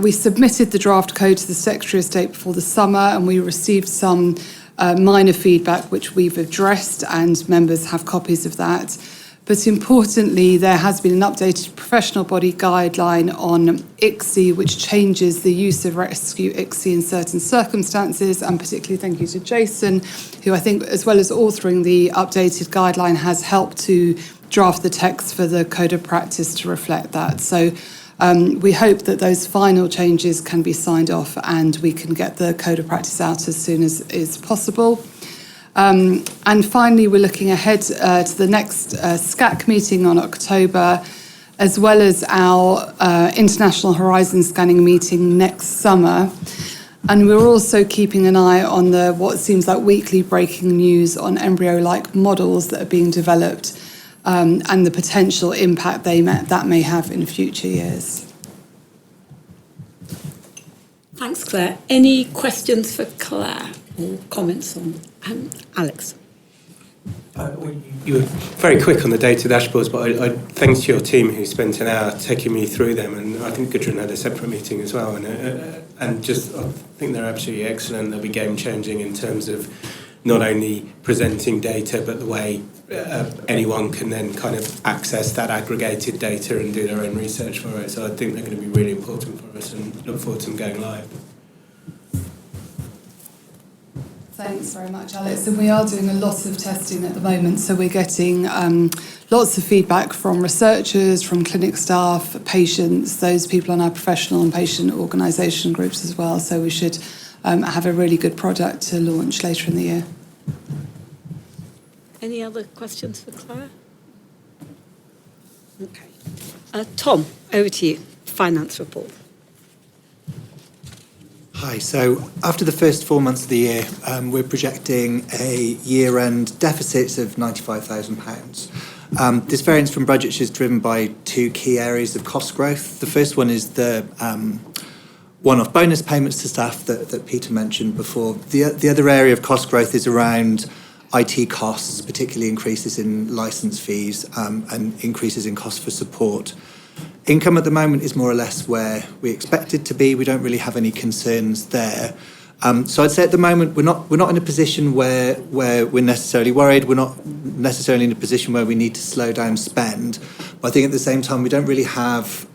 Speaker 3: We submitted the draft code to the Secretary of State before the summer, and we received some minor feedback which we've addressed, and members have copies of that. But importantly, there has been an updated professional body guideline on ICSI, which changes the use of rescue ICSI in certain circumstances, and particularly thank you to Jason, who I think, as well as authoring the updated guideline, has helped to draft the text for the Code of Practice to reflect that. So we hope that those final changes can be signed off and we can get the Code of Practice out as soon as is possible. And finally, we're looking ahead to the next SCAC meeting on October, as well as our International Horizon Scanning meeting next summer. And we're also keeping an eye on what seems like weekly breaking news on embryo-like models that are being developed and the potential impact that may have in future years.
Speaker 1: Thanks, Claire. Any questions for Claire or comments on Alex?
Speaker 10: You were very quick on the data dashboards, but I thanks to your team who spent an hour taking me through them, and I think Gudrun had a separate meeting as well, and just I think they're absolutely excellent. They'll be game-changing in terms of not only presenting data, but the way anyone can then kind of access that aggregated data and do their own research for it. So I think they're going to be really important for us, and look forward to them going live.
Speaker 3: Thanks very much, Alex. And we are doing a lot of testing at the moment, so we're getting lots of feedback from researchers, from clinic staff, patients, those people on our professional and patient organisation groups as well. So we should have a really good product to launch later in the year.
Speaker 1: Any other questions for Claire? Okay. Tom, over to you. Finance report.
Speaker 11: Hi. So after the first 4 months of the year, we're projecting a year-end deficit of £95,000. This variance from budget is driven by two key areas of cost growth. The first one is the one-off bonus payments to staff that Peter mentioned before. The other area of cost growth is around IT costs, particularly increases in licence fees and increases in costs for support. Income at the moment is more or less where we expect it to be. We don't really have any concerns there. So I'd say at the moment we're not in a position where we're necessarily worried. We're not necessarily in a position where we need to slow down spend. But I think at the same time we don't really have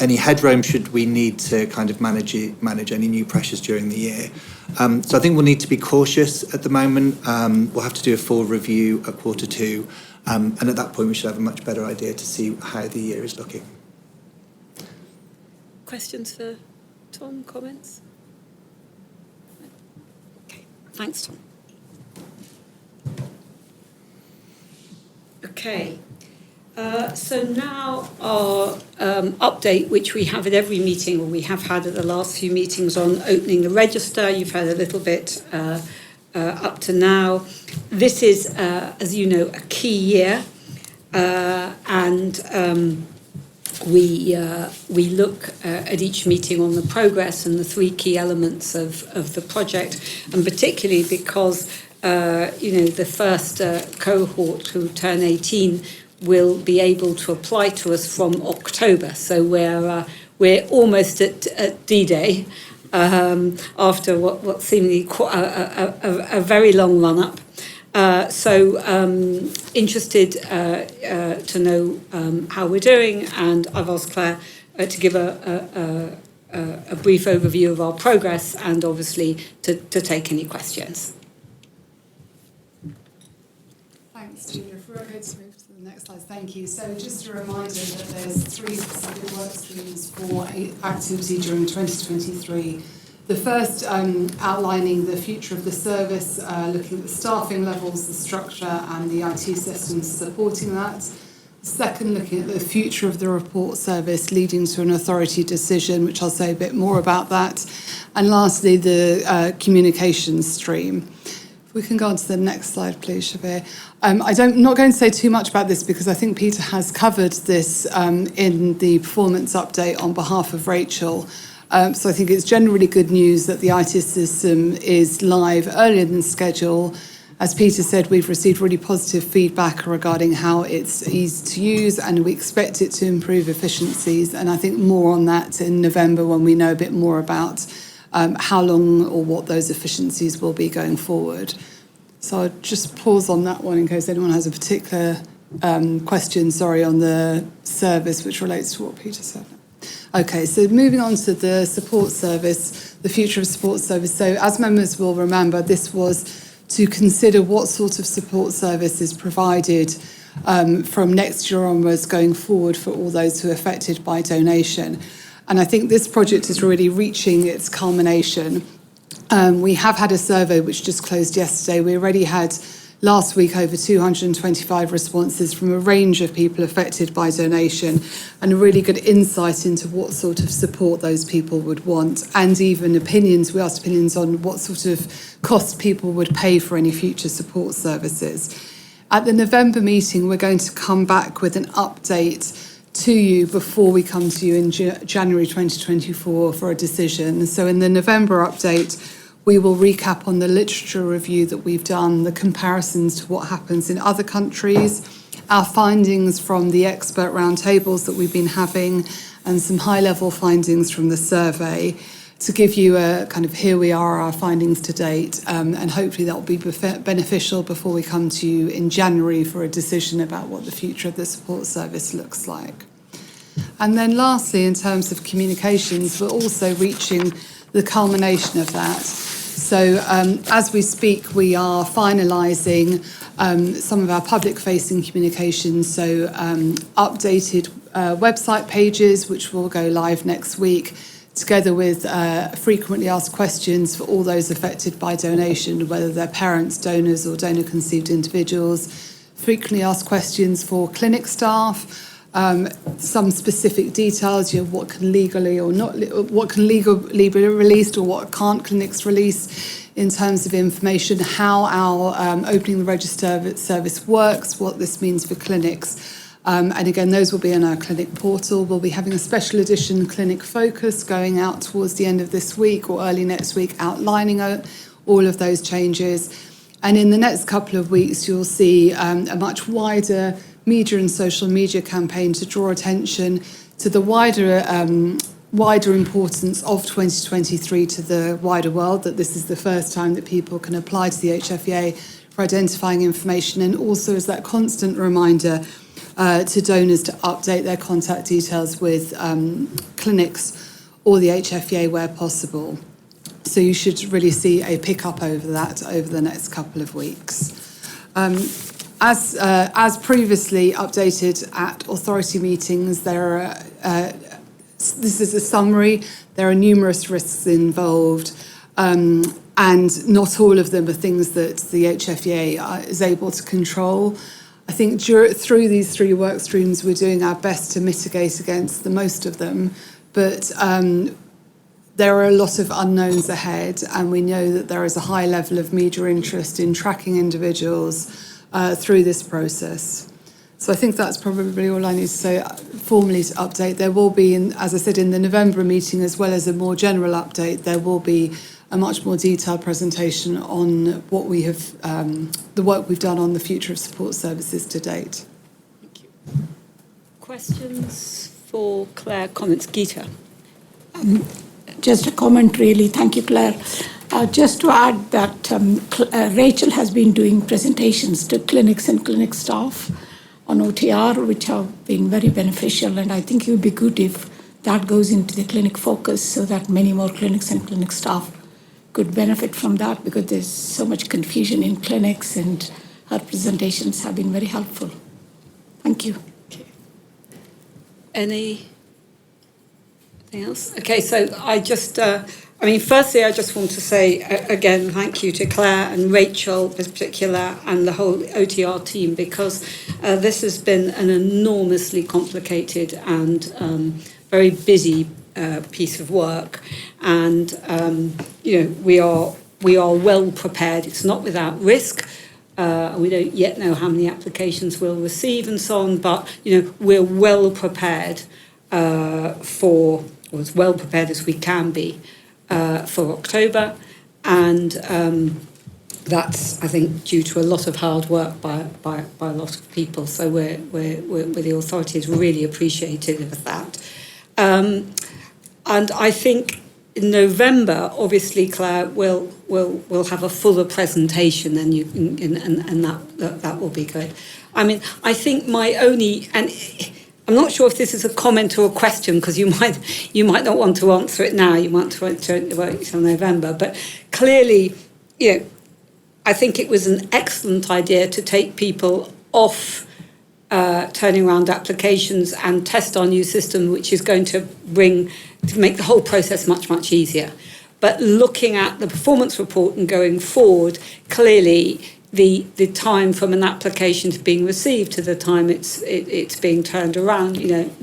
Speaker 11: any headroom should we need to kind of manage any new pressures during the year. So I think we'll need to be cautious at the moment. We'll have to do a full review at Q2. And at that point, we should have a much better idea to see how the year is looking.
Speaker 1: Questions for Tom, comments? Okay, thanks, Tom. Okay, so now our update, which we have at every meeting, or we have had at the last few meetings on opening the register. You've had a little bit up to now. This is, as you know, a key year, and we look at each meeting on the progress and the three key elements of the project, and particularly because the first cohort who turn 18 will be able to apply to us from October. So we're almost at D-Day. After what seemingly a very long run-up. So interested to know how we're doing, and I've asked Claire to give a brief overview of our progress and obviously to take any questions.
Speaker 3: Thanks, Julia. If we're okay to move to the next slide, thank you. So just a reminder that there's three specific work streams for activity during 2023. The first outlining the future of the service, looking at the staffing levels, the structure and the IT systems supporting that. The second, looking at the future of the report service leading to an authority decision, which I'll say a bit more about that. And lastly, the communications stream. If we can go on to the next slide, please, Shabir. I'm not going to say too much about this because I think Peter has covered this in the performance update on behalf of Rachel. So I think it's generally good news that the IT system is live earlier than schedule. As Peter said, we've received really positive feedback regarding how it's easy to use, and we expect it to improve efficiencies. And I think more on that in November when we know a bit more about how long or what those efficiencies will be going forward. So I'll just pause on that one in case anyone has a particular question, on the service which relates to what Peter said. Okay, so moving on to the support service, the future of support service. So as members will remember, this was to consider what sort of support service is provided from next year onwards going forward for all those who are affected by donation. And I think this project is really reaching its culmination. We have had a survey which just closed yesterday. We already had last week over 225 responses from a range of people affected by donation, and a really good insight into what sort of support those people would want, and even opinions. We asked opinions on what sort of costs people would pay for any future support services. At the November meeting, we're going to come back with an update to you before we come to you in January 2024 for a decision. So in the November update, we will recap on the literature review that we've done, the comparisons to what happens in other countries, our findings from the expert roundtables that we've been having, and some high-level findings from the survey to give you a kind of here we are, our findings to date, and hopefully that will be beneficial before we come to you in January for a decision about what the future of the support service looks like. And then lastly, in terms of communications, we're also reaching the culmination of that. So as we speak, we are finalising some of our public-facing communications, so updated website pages, which will go live next week, together with frequently asked questions for all those affected by donation, whether they're parents, donors or donor-conceived individuals, frequently asked questions for clinic staff, some specific details, what can legally or not, what can legally be released or what can't clinics release in terms of information, how our opening the register service works, what this means for clinics. And again, those will be on our clinic portal. We'll be having a special edition clinic focus going out towards the end of this week or early next week, outlining all of those changes. And in the next couple of weeks, you'll see a much wider media and social media campaign to draw attention to the wider importance of 2023 to the wider world, that this is the first time that people can apply to the HFEA for identifying information, and also as that constant reminder to donors to update their contact details with clinics or the HFEA where possible. So you should really see a pick-up over that over the next couple of weeks. As previously updated at authority meetings, this is a summary. There are numerous risks involved, and not all of them are things that the HFEA is able to control. I think through these 3 work streams, we're doing our best to mitigate against the most of them, but there are a lot of unknowns ahead, and we know that there is a high level of media interest in tracking individuals through this process. So I think that's probably all I need to say formally to update. There will be, as I said, in the November meeting, as well as a more general update, there will be a much more detailed presentation on what we have, the work we've done on the future of support services to date.
Speaker 1: Thank you. Questions for Claire? Comments? Geeta?
Speaker 9: Just a comment, really. Thank you, Claire. Just to add that Rachel has been doing presentations to clinics and clinic staff on OTR, which have been very beneficial, and I think it would be good if that goes into the clinic focus so that many more clinics and clinic staff could benefit from that, because there's so much confusion in clinics, and her presentations have been very helpful. Thank you.
Speaker 1: Okay. Anything else? Okay, so firstly, I just want to say, again, thank you to Claire and Rachel in particular and the whole OTR team, because this has been an enormously complicated and very busy piece of work. And, we are well prepared. It's not without risk. We don't yet know how many applications we'll receive and so on, but, we're well prepared or as well prepared as we can be for October, and that's, I think, due to a lot of hard work by a lot of people. So we're the authority is really appreciative of that, and I think in November, obviously, Claire will have a fuller presentation, and that will be good. I mean, I think my only I'm not sure if this is a comment or a question, because you might not want to answer it now. You might want to wait until November. But clearly, I think it was an excellent idea to take people off turning around applications and test our new system, which is going to make the whole process much, much easier. But looking at the performance report and going forward, clearly the time from an application to being received to the time it's being turned around,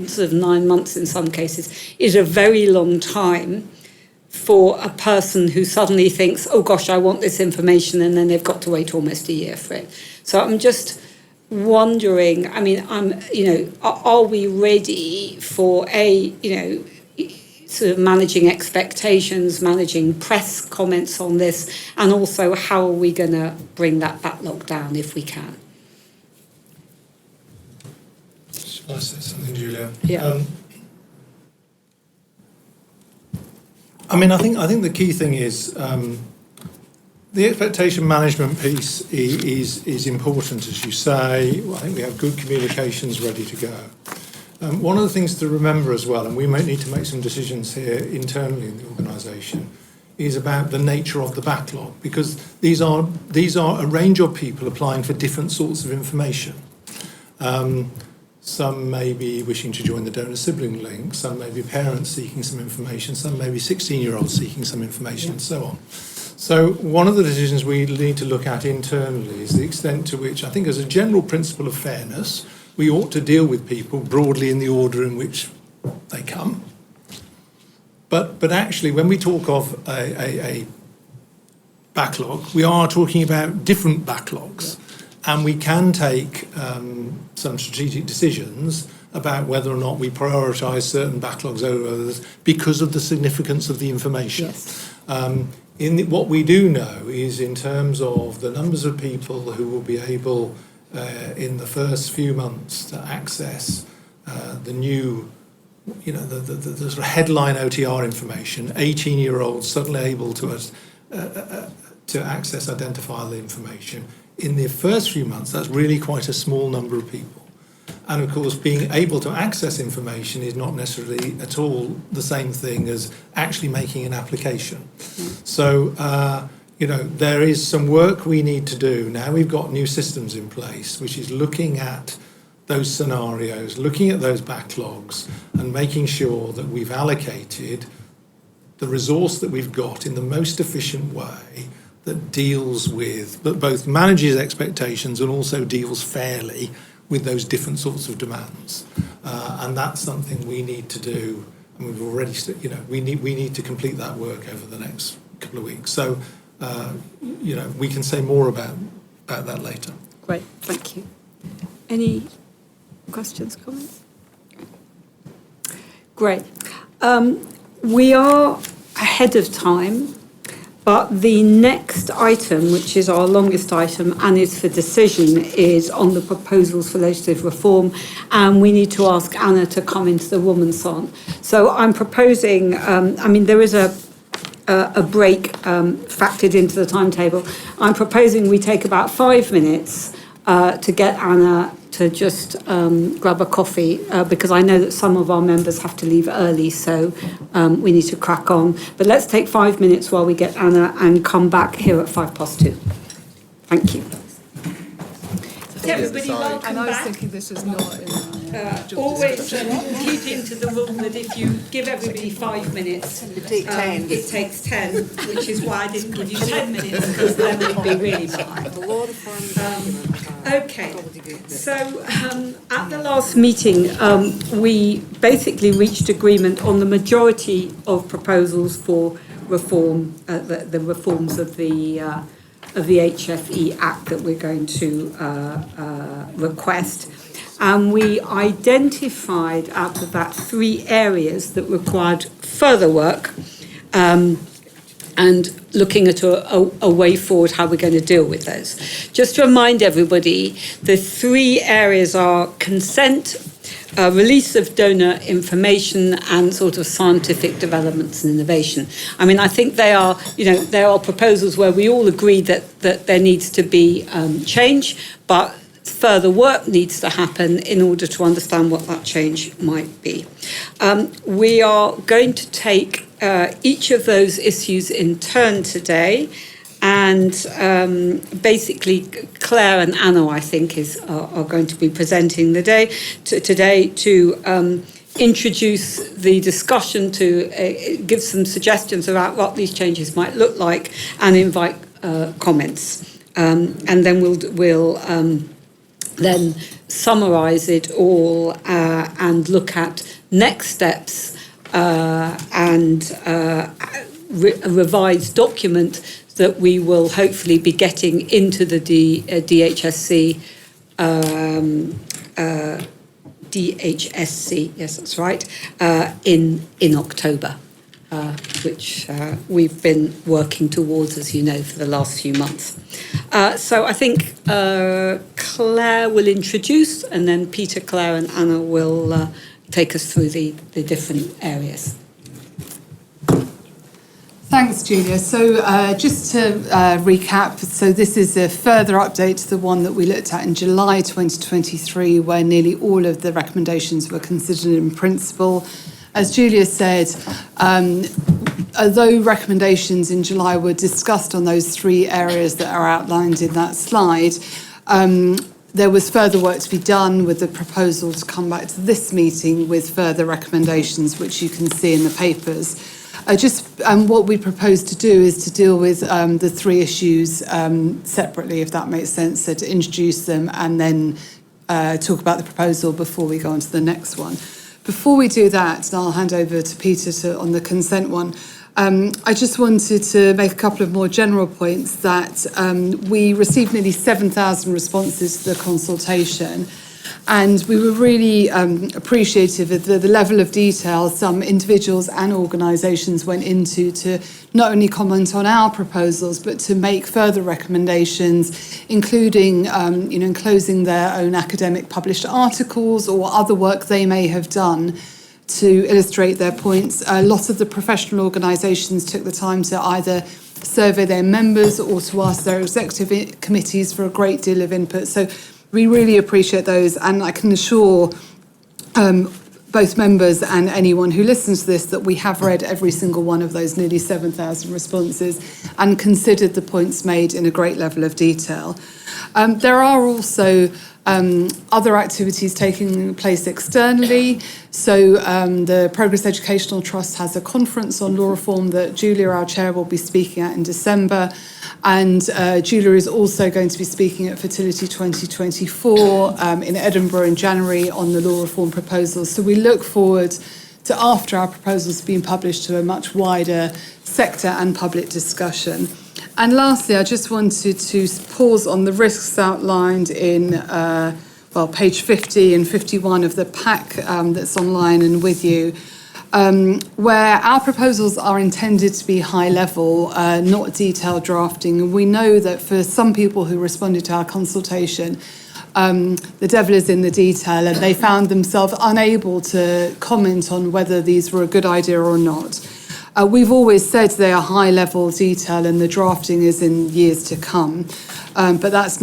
Speaker 1: sort of 9 months in some cases, is a very long time for a person who suddenly thinks, oh gosh, I want this information, and then they've got to wait almost a year for it. So I'm just wondering, are we ready for sort of managing expectations, managing press comments on this, and also how are we going to bring that backlog down if we can?
Speaker 4: Shall I say something, Julia?
Speaker 1: Yeah.
Speaker 4: I think the key thing is the expectation management piece is important, as you say. I think we have good communications ready to go. One of the things to remember as well, and we might need to make some decisions here internally in the organisation, is about the nature of the backlog, because these are a range of people applying for different sorts of information. Some may be wishing to join the donor-sibling link, some may be parents seeking some information, some may be 16-year-olds seeking some information, and so on. So one of the decisions we need to look at internally is the extent to which, I think as a general principle of fairness, we ought to deal with people broadly in the order in which they come. But actually, when we talk of a backlog, we are talking about different backlogs. And we can take some strategic decisions about whether or not we prioritise certain backlogs over others because of the significance of the information.
Speaker 1: Yes.
Speaker 4: What we do know is in terms of the numbers of people who will be able in the first few months to access the new, the sort of headline OTR information, 18-year-olds suddenly able to access identifiable information. In the first few months, that's really quite a small number of people. And of course, being able to access information is not necessarily at all the same thing as actually making an application. So, there is some work we need to do. Now we've got new systems in place, which is looking at those scenarios, looking at those backlogs, and making sure that we've allocated the resource that we've got in the most efficient way that deals with, but both manages expectations and also deals fairly with those different sorts of demands. And that's something we need to do, and we've already, we need to complete that work over the next couple of weeks. So, we can say more about that later.
Speaker 1: Great, thank you. Any questions, comments? Great. We are ahead of time, but the next item, which is our longest item and is for decision, is on the proposals for legislative reform, and we need to ask Anna to come into the Woman's On. So I'm proposing, there is a break factored into the timetable. I'm proposing we take about 5 minutes to get Anna to just grab a coffee, because I know that some of our members have to leave early, so we need to crack on. But let's take 5 minutes while we get Anna and come back here at 2:05. Thank you. Everybody welcome
Speaker 3: And I was
Speaker 1: back.
Speaker 3: thinking this is not in
Speaker 1: Always keeping to the rule that if you give everybody 5 minutes,
Speaker 5: it
Speaker 1: takes 10, which is why I didn't give you 10 minutes, because then we'd be really behind. Okay, so at the last meeting, we basically reached agreement on the majority of proposals for reform, the reforms of the HFE Act that we're going to request. And we identified out of that 3 areas that required further work, and looking at a way forward, how we're going to deal with those. Just to remind everybody, the 3 areas are consent, release of donor information, and sort of scientific developments and innovation. I think they are proposals where we all agree that there needs to be change, but further work needs to happen in order to understand what that change might be. We are going to take each of those issues in turn today, and basically Claire and Anna, I think, are going to be presenting today to introduce the discussion, to give some suggestions about what these changes might look like, and invite comments. And then we'll then summarise it all and look at next steps and a revised document that we will hopefully be getting into the DHSC, yes, that's right, in October, which we've been working towards, as you know, for the last few months. So I think Claire will introduce, and then Peter, Claire and Anna will take us through the different areas.
Speaker 3: Thanks, Julia. So just to recap, so this is a further update to the one that we looked at in July 2023, where nearly all of the recommendations were considered in principle. As Julia said, although recommendations in July were discussed on those 3 areas that are outlined in that slide, there was further work to be done, with the proposal to come back to this meeting with further recommendations, which you can see in the papers. What we propose to do is to deal with the 3 issues separately, if that makes sense, so to introduce them and then talk about the proposal before we go on to the next one. Before we do that, and I'll hand over to Peter on the consent one, I just wanted to make a couple of more general points that we received nearly 7,000 responses to the consultation, and we were really appreciative of the level of detail some individuals and organisations went into to not only comment on our proposals but to make further recommendations, including enclosing their own academic published articles or other work they may have done to illustrate their points. A lot of the professional organisations took the time to either survey their members or to ask their executive committees for a great deal of input. So we really appreciate those, and I can assure both members and anyone who listens to this that we have read every single one of those nearly 7,000 responses and considered the points made in a great level of detail. There are also other activities taking place externally. So the Progress Educational Trust has a conference on law reform that Julia, our chair, will be speaking at in December. And Julia is also going to be speaking at Fertility 2024 in Edinburgh in January on the law reform proposals. So we look forward to, after our proposals have been published, to a much wider sector and public discussion. And lastly, I just wanted to pause on the risks outlined in page 50 and 51 of the pack that's online and with you, where our proposals are intended to be high level, not detailed drafting. And we know that for some people who responded to our consultation, the devil is in the detail, and they found themselves unable to comment on whether these were a good idea or not. We've always said they are high-level detail and the drafting is in years to come, but that's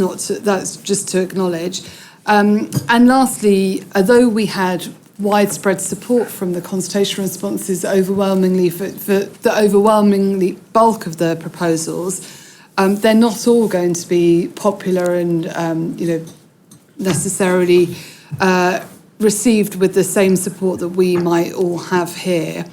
Speaker 3: just to acknowledge. And lastly, although we had widespread support from the consultation responses overwhelmingly for the overwhelmingly bulk of the proposals, they're not all going to be popular and necessarily received with the same support that we might all have here.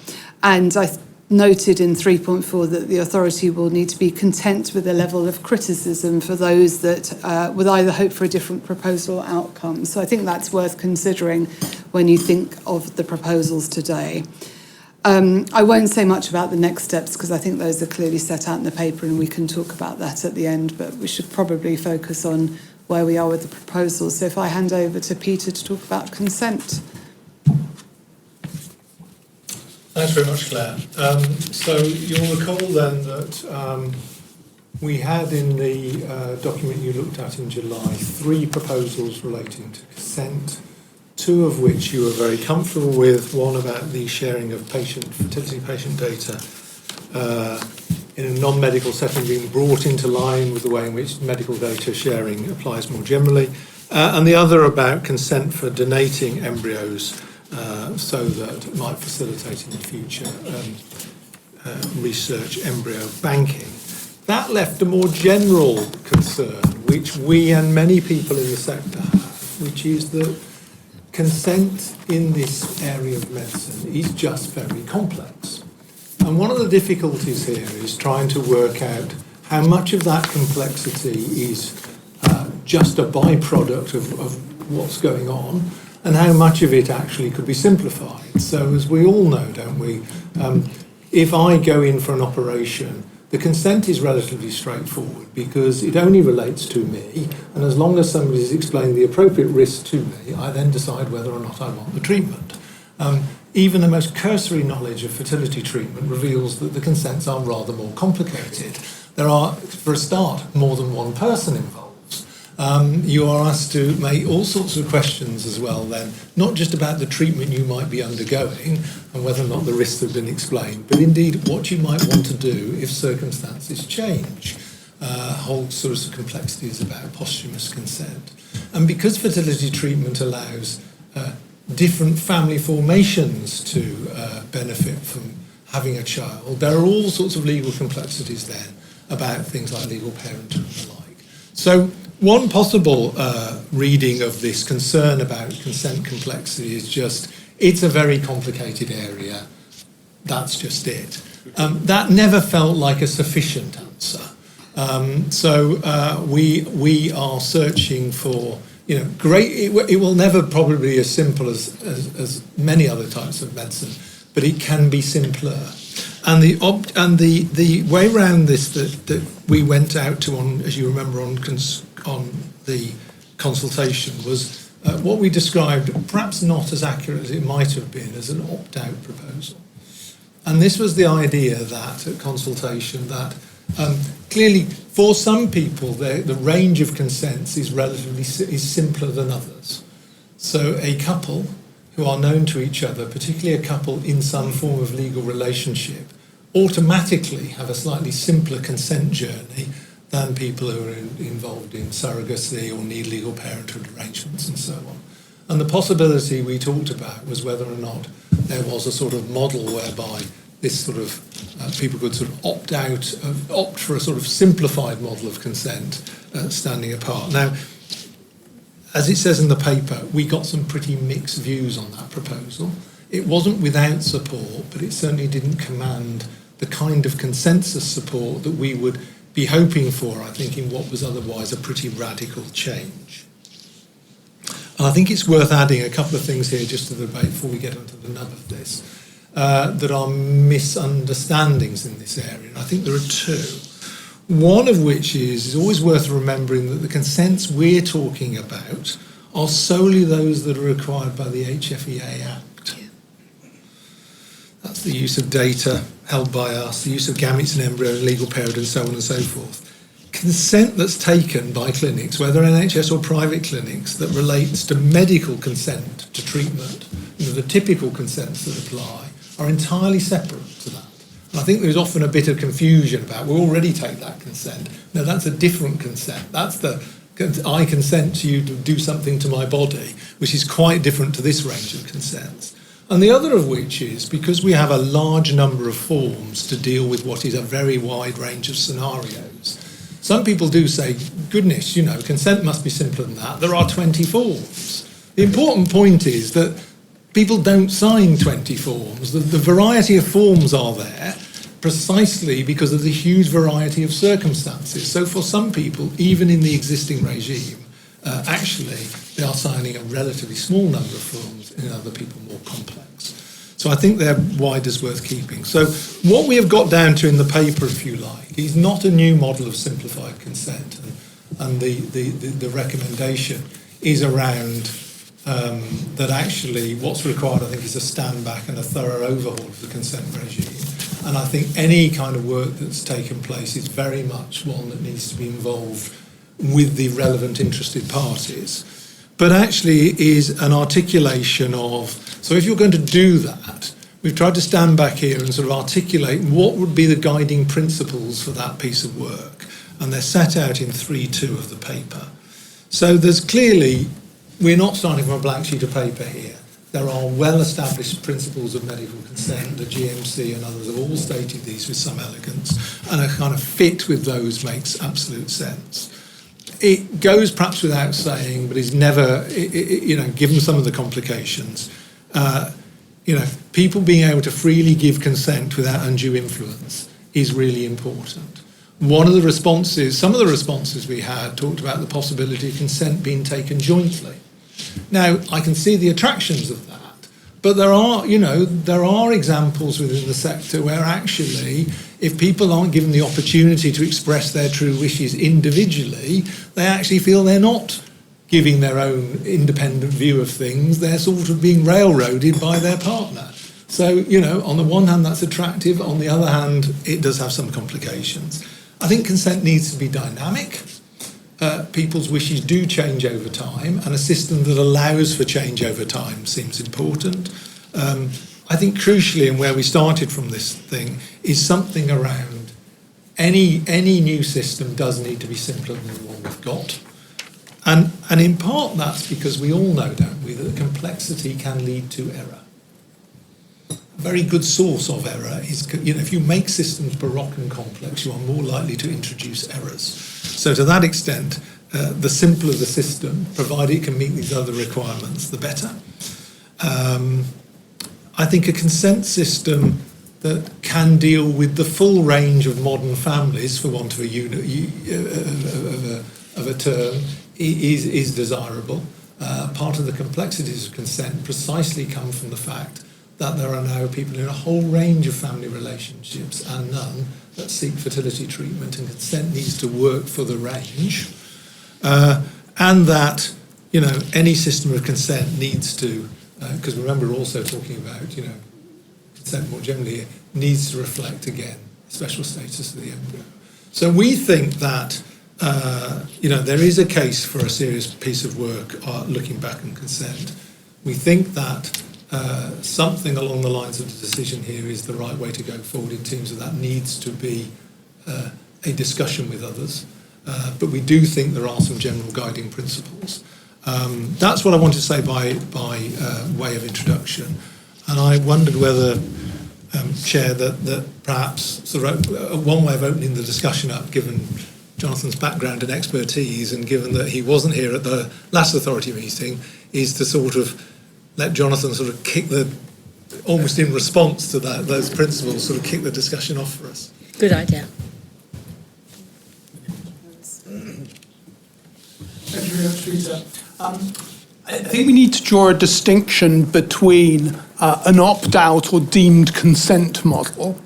Speaker 3: And I noted in 3.4 that the authority will need to be content with the level of criticism for those that would either hope for a different proposal or outcome. So I think that's worth considering when you think of the proposals today. I won't say much about the next steps because I think those are clearly set out in the paper and we can talk about that at the end, but we should probably focus on where we are with the proposals. So if I hand over to Peter to talk about consent.
Speaker 4: Thanks very much, Claire. So you'll recall then that we had in the document you looked at in July 3 proposals relating to consent, 2 of which you were very comfortable with, one about the sharing of fertility patient data in a non-medical setting being brought into line with the way in which medical data sharing applies more generally, and the other about consent for donating embryos so that it might facilitate in the future research embryo banking. That left a more general concern, which we and many people in the sector have, which is that consent in this area of medicine is just very complex. And one of the difficulties here is trying to work out how much of that complexity is just a byproduct of what's going on, and how much of it actually could be simplified. So as we all know, don't we, if I go in for an operation, the consent is relatively straightforward because it only relates to me, and as long as somebody's explained the appropriate risk to me, I then decide whether or not I want the treatment. Even the most cursory knowledge of fertility treatment reveals that the consents are rather more complicated. There are, for a start, more than one person involved. You are asked to make all sorts of questions as well then, not just about the treatment you might be undergoing and whether or not the risks have been explained, but indeed what you might want to do if circumstances change. Whole sorts of complexities about posthumous consent. And because fertility treatment allows different family formations to benefit from having a child, there are all sorts of legal complexities then about things like legal parenting and the like. So one possible reading of this concern about consent complexity is just, it's a very complicated area. That's just it. That never felt like a sufficient answer. So we are searching for great. It will never probably be as simple as many other types of medicine, but it can be simpler. And the way around this that we went out to on, as you remember, on the consultation was what we described, perhaps not as accurate as it might have been, as an opt-out proposal. And this was the idea that at consultation that clearly for some people the range of consents is simpler than others. So a couple who are known to each other, particularly a couple in some form of legal relationship, automatically have a slightly simpler consent journey than people who are involved in surrogacy or need legal parenthood arrangements and so on. And the possibility we talked about was whether or not there was a sort of model whereby this sort of people could sort of opt for a sort of simplified model of consent, standing apart. Now, as it says in the paper, we got some pretty mixed views on that proposal. It wasn't without support, but it certainly didn't command the kind of consensus support that we would be hoping for, I think, in what was otherwise a pretty radical change. And I think it's worth adding a couple of things here just to the debate before we get into the nub of this, that are misunderstandings in this area. And I think there are two. One of which is always worth remembering that the consents we're talking about are solely those that are required by the HFEA Act. That's the use of data held by us, the use of gametes and embryo, legal parenthood, and so on and so forth. Consent that's taken by clinics, whether NHS or private clinics, that relates to medical consent to treatment, the typical consents that apply, are entirely separate to that. And I think there's often a bit of confusion about, we already take that consent. No, that's a different consent. That's the, I consent to you to do something to my body, which is quite different to this range of consents. And the other of which is, because we have a large number of forms to deal with what is a very wide range of scenarios, some people do say, goodness, consent must be simpler than that. There are 20 forms. The important point is that people don't sign 20 forms. The variety of forms are there precisely because of the huge variety of circumstances. So for some people, even in the existing regime, actually, they are signing a relatively small number of forms, in other people more complex. So I think they're wide as worth keeping. So what we have got down to in the paper, if you like, is not a new model of simplified consent. And the recommendation is around that actually what's required, I think, is a stand back and a thorough overhaul of the consent regime. And I think any kind of work that's taken place is very much one that needs to be involved with the relevant interested parties, but actually is an articulation of, so if you're going to do that, we've tried to stand back here and sort of articulate what would be the guiding principles for that piece of work. And they're set out in 3.2 of the paper. So there's clearly, we're not starting from a blank sheet of paper here. There are well-established principles of medical consent. The GMC and others have all stated these with some elegance, and a kind of fit with those makes absolute sense. It goes perhaps without saying, but is never, given some of the complications, people being able to freely give consent without undue influence is really important. One of the responses, some of the responses we had talked about the possibility of consent being taken jointly. Now, I can see the attractions of that, but there are examples within the sector where actually, if people aren't given the opportunity to express their true wishes individually, they actually feel they're not giving their own independent view of things. They're sort of being railroaded by their partner. So, on the one hand, that's attractive. On the other hand, it does have some complications. I think consent needs to be dynamic. People's wishes do change over time, and a system that allows for change over time seems important. I think crucially, and where we started from this thing, is something around any new system does need to be simpler than the one we've got. And in part that's because we all know, don't we, that complexity can lead to error. A very good source of error is, if you make systems baroque and complex, you are more likely to introduce errors. So to that extent, the simpler the system, provided it can meet these other requirements, the better. I think a consent system that can deal with the full range of modern families, for want of a term, is desirable. Part of the complexities of consent precisely come from the fact that there are now people in a whole range of family relationships and none that seek fertility treatment, and consent needs to work for the range. And that, any system of consent needs to, because remember we're also talking about, consent more generally, needs to reflect again the special status of the embryo. So we think that, there is a case for a serious piece of work looking back on consent. We think that something along the lines of the decision here is the right way to go forward in terms of that needs to be a discussion with others. But we do think there are some general guiding principles. That's what I want to say by way of introduction. And I wondered whether, Chair, that perhaps one way of opening the discussion up, given Jonathan's background and expertise, and given that he wasn't here at the last authority meeting, is to sort of let Jonathan sort of kick almost in response to those principles, sort of kick the discussion off for us.
Speaker 5: Good idea.
Speaker 7: Thank you very much, Peter. I think we need to draw a distinction between an opt-out or deemed consent model,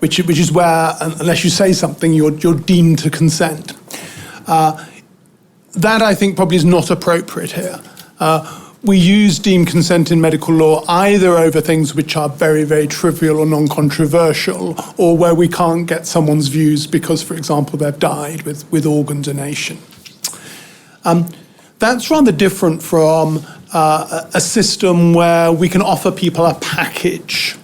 Speaker 7: which is where, unless you say something, you're deemed to consent. That, I think, probably is not appropriate here. We use deemed consent in medical law either over things which are very, very trivial or non-controversial, or where we can't get someone's views because, for example, they've died with organ donation. That's rather different from a system where we can offer people a package.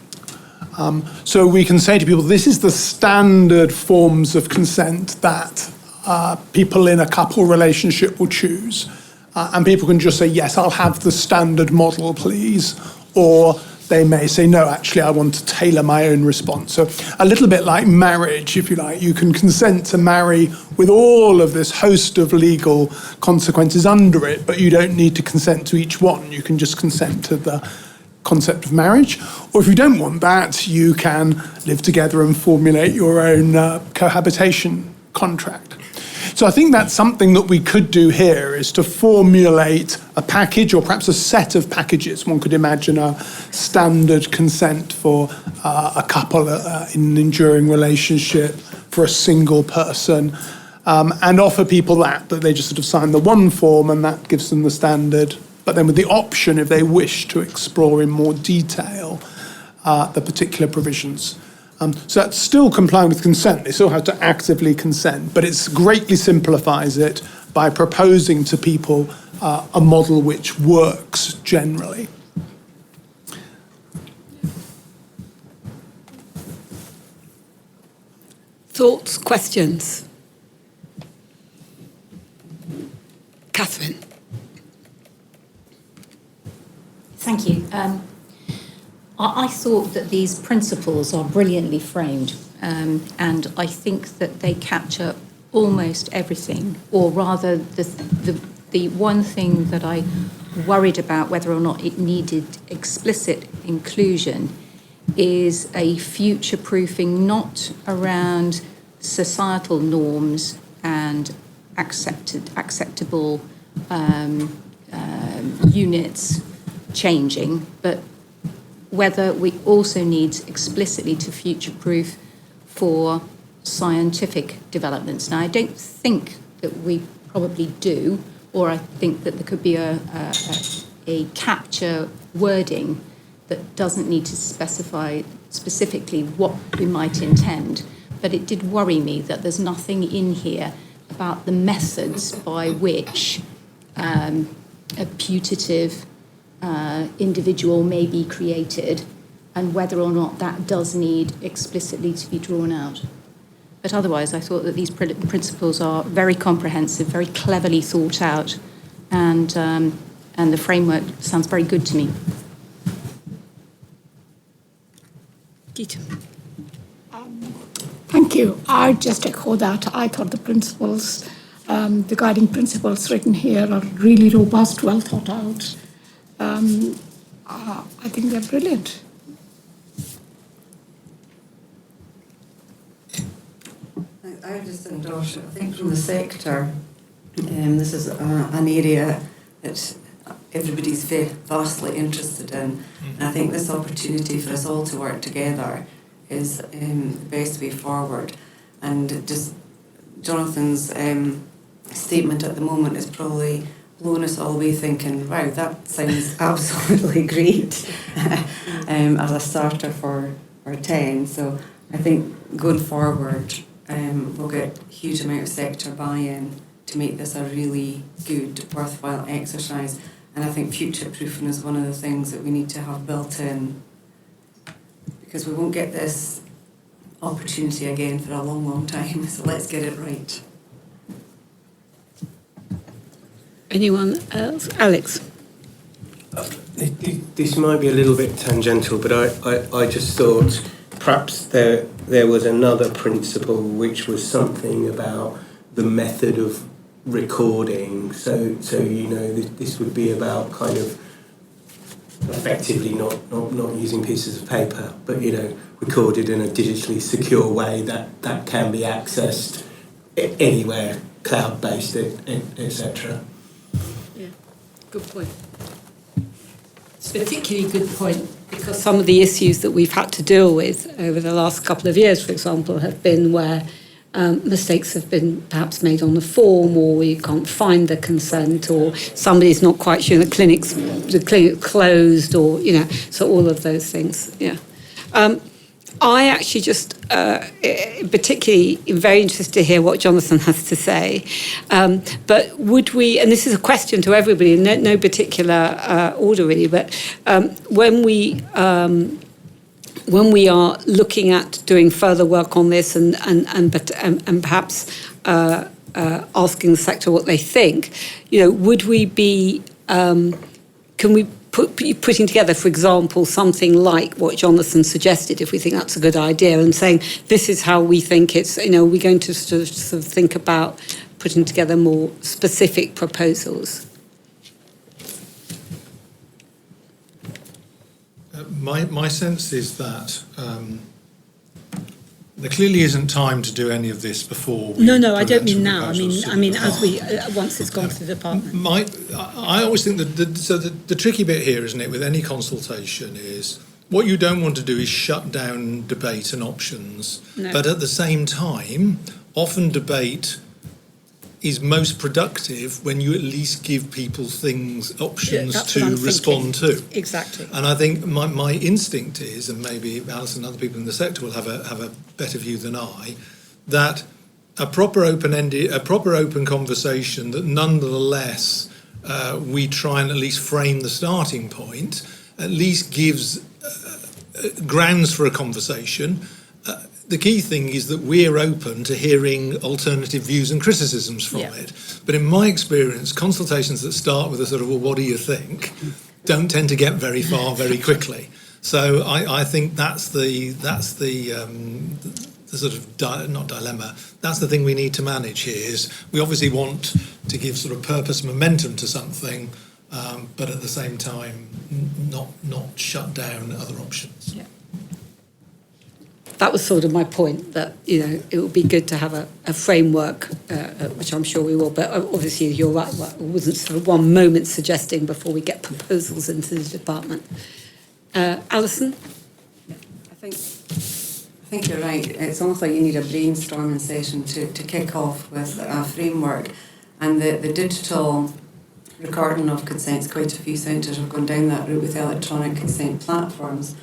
Speaker 7: So we can say to people, this is the standard forms of consent that people in a couple relationship will choose. And people can just say, yes, I'll have the standard model, please. Or they may say, no, actually, I want to tailor my own response. So a little bit like marriage, if you like. You can consent to marry with all of this host of legal consequences under it, but you don't need to consent to each one. You can just consent to the concept of marriage. Or if you don't want that, you can live together and formulate your own cohabitation contract. So I think that's something that we could do here, is to formulate a package or perhaps a set of packages. One could imagine a standard consent for a couple in an enduring relationship, for a single person, and offer people that they just sort of sign the one form and that gives them the standard, but then with the option, if they wish, to explore in more detail the particular provisions. So that's still complying with consent. They still have to actively consent, but it greatly simplifies it by proposing to people a model which works generally.
Speaker 1: Thoughts, questions? Catherine.
Speaker 8: Thank you. I thought that these principles are brilliantly framed, and I think that they capture almost everything, or rather the one thing that I worried about whether or not it needed explicit inclusion is a future-proofing not around societal norms and acceptable units changing, but whether we also need explicitly to future-proof for scientific developments. Now, I don't think that we probably do, or I think that there could be a capture wording that doesn't need to specify specifically what we might intend. But it did worry me that there's nothing in here about the methods by which a putative individual may be created, and whether or not that does need explicitly to be drawn out. But otherwise, I thought that these principles are very comprehensive, very cleverly thought out, and the framework sounds very good to me.
Speaker 1: Gita.
Speaker 9: Thank you. I just echo that. I thought the principles, the guiding principles written here are really robust, well thought out. I think they're brilliant.
Speaker 5: I just endorse it. I think from the sector, This is an area that everybody's very vastly interested in. And I think this opportunity for us all to work together is the best way forward. And just Jonathan's statement at the moment is probably blown us all away thinking, wow, that sounds absolutely great as a starter for 10. So I think going forward, we'll get a huge amount of sector buy-in to make this a really good, worthwhile exercise. And I think future-proofing is one of the things that we need to have built in, because we won't get this opportunity again for a long, long time. So let's get it right.
Speaker 1: Anyone else? Alex?
Speaker 10: This might be a little bit tangential, but I just thought perhaps there was another principle which was something about the method of recording. So you know, this would be about kind of effectively not using pieces of paper, but you know, recorded in a digitally secure way that can be accessed anywhere, cloud-based, etc.
Speaker 1: Yeah, good point. It's a particularly good point because some of the issues that we've had to deal with over the last couple of years, for example, have been where mistakes have been perhaps made on the form, or you can't find the consent, or somebody's not quite sure the clinic closed, or you know, so all of those things. Yeah, I actually just particularly am very interested to hear what Jonathan has to say. But would we? And this is a question to everybody, in no particular order really. But when we are looking at doing further work on this and perhaps asking the sector what they think, you know, would we be? Can we putting together, for example, something like what Jonathan suggested, if we think that's a good idea, and saying this is how we think it's. You know, we're going to sort of think about putting together more specific proposals.
Speaker 4: My sense is that there clearly isn't time to do any of this before.
Speaker 1: No, I don't mean now. I mean, as we once it's gone to the department.
Speaker 4: I always think that the tricky bit here, isn't it, with any consultation, is what you don't want to do is shut down debate and options. No. But at the same time, often debate is most productive when you at least give people options to respond to.
Speaker 1: Exactly.
Speaker 4: And I think my instinct is, and maybe Alice and other people in the sector will have a better view than I, that a proper open conversation that nonetheless we try and at least frame the starting point, at least gives grounds for a conversation. The key thing is that we're open to hearing alternative views and criticisms from it. But in my experience, consultations that start with a sort of, well, what do you think, don't tend to get very far very quickly. So I think that's the sort of, not dilemma, that's the thing we need to manage here, is we obviously want to give sort of purpose, momentum to something, but at the same time, not shut down other options.
Speaker 1: Yeah. That was sort of my point, that, you know, it would be good to have a framework, which I'm sure we will, but obviously you're right, well, it wasn't sort of one moment suggesting before we get proposals into the department. Alison?
Speaker 5: I think you're right. It's almost like you need a brainstorming session to kick off with a framework. And the digital recording of consents, quite a few centres have gone down that route with electronic consent platforms.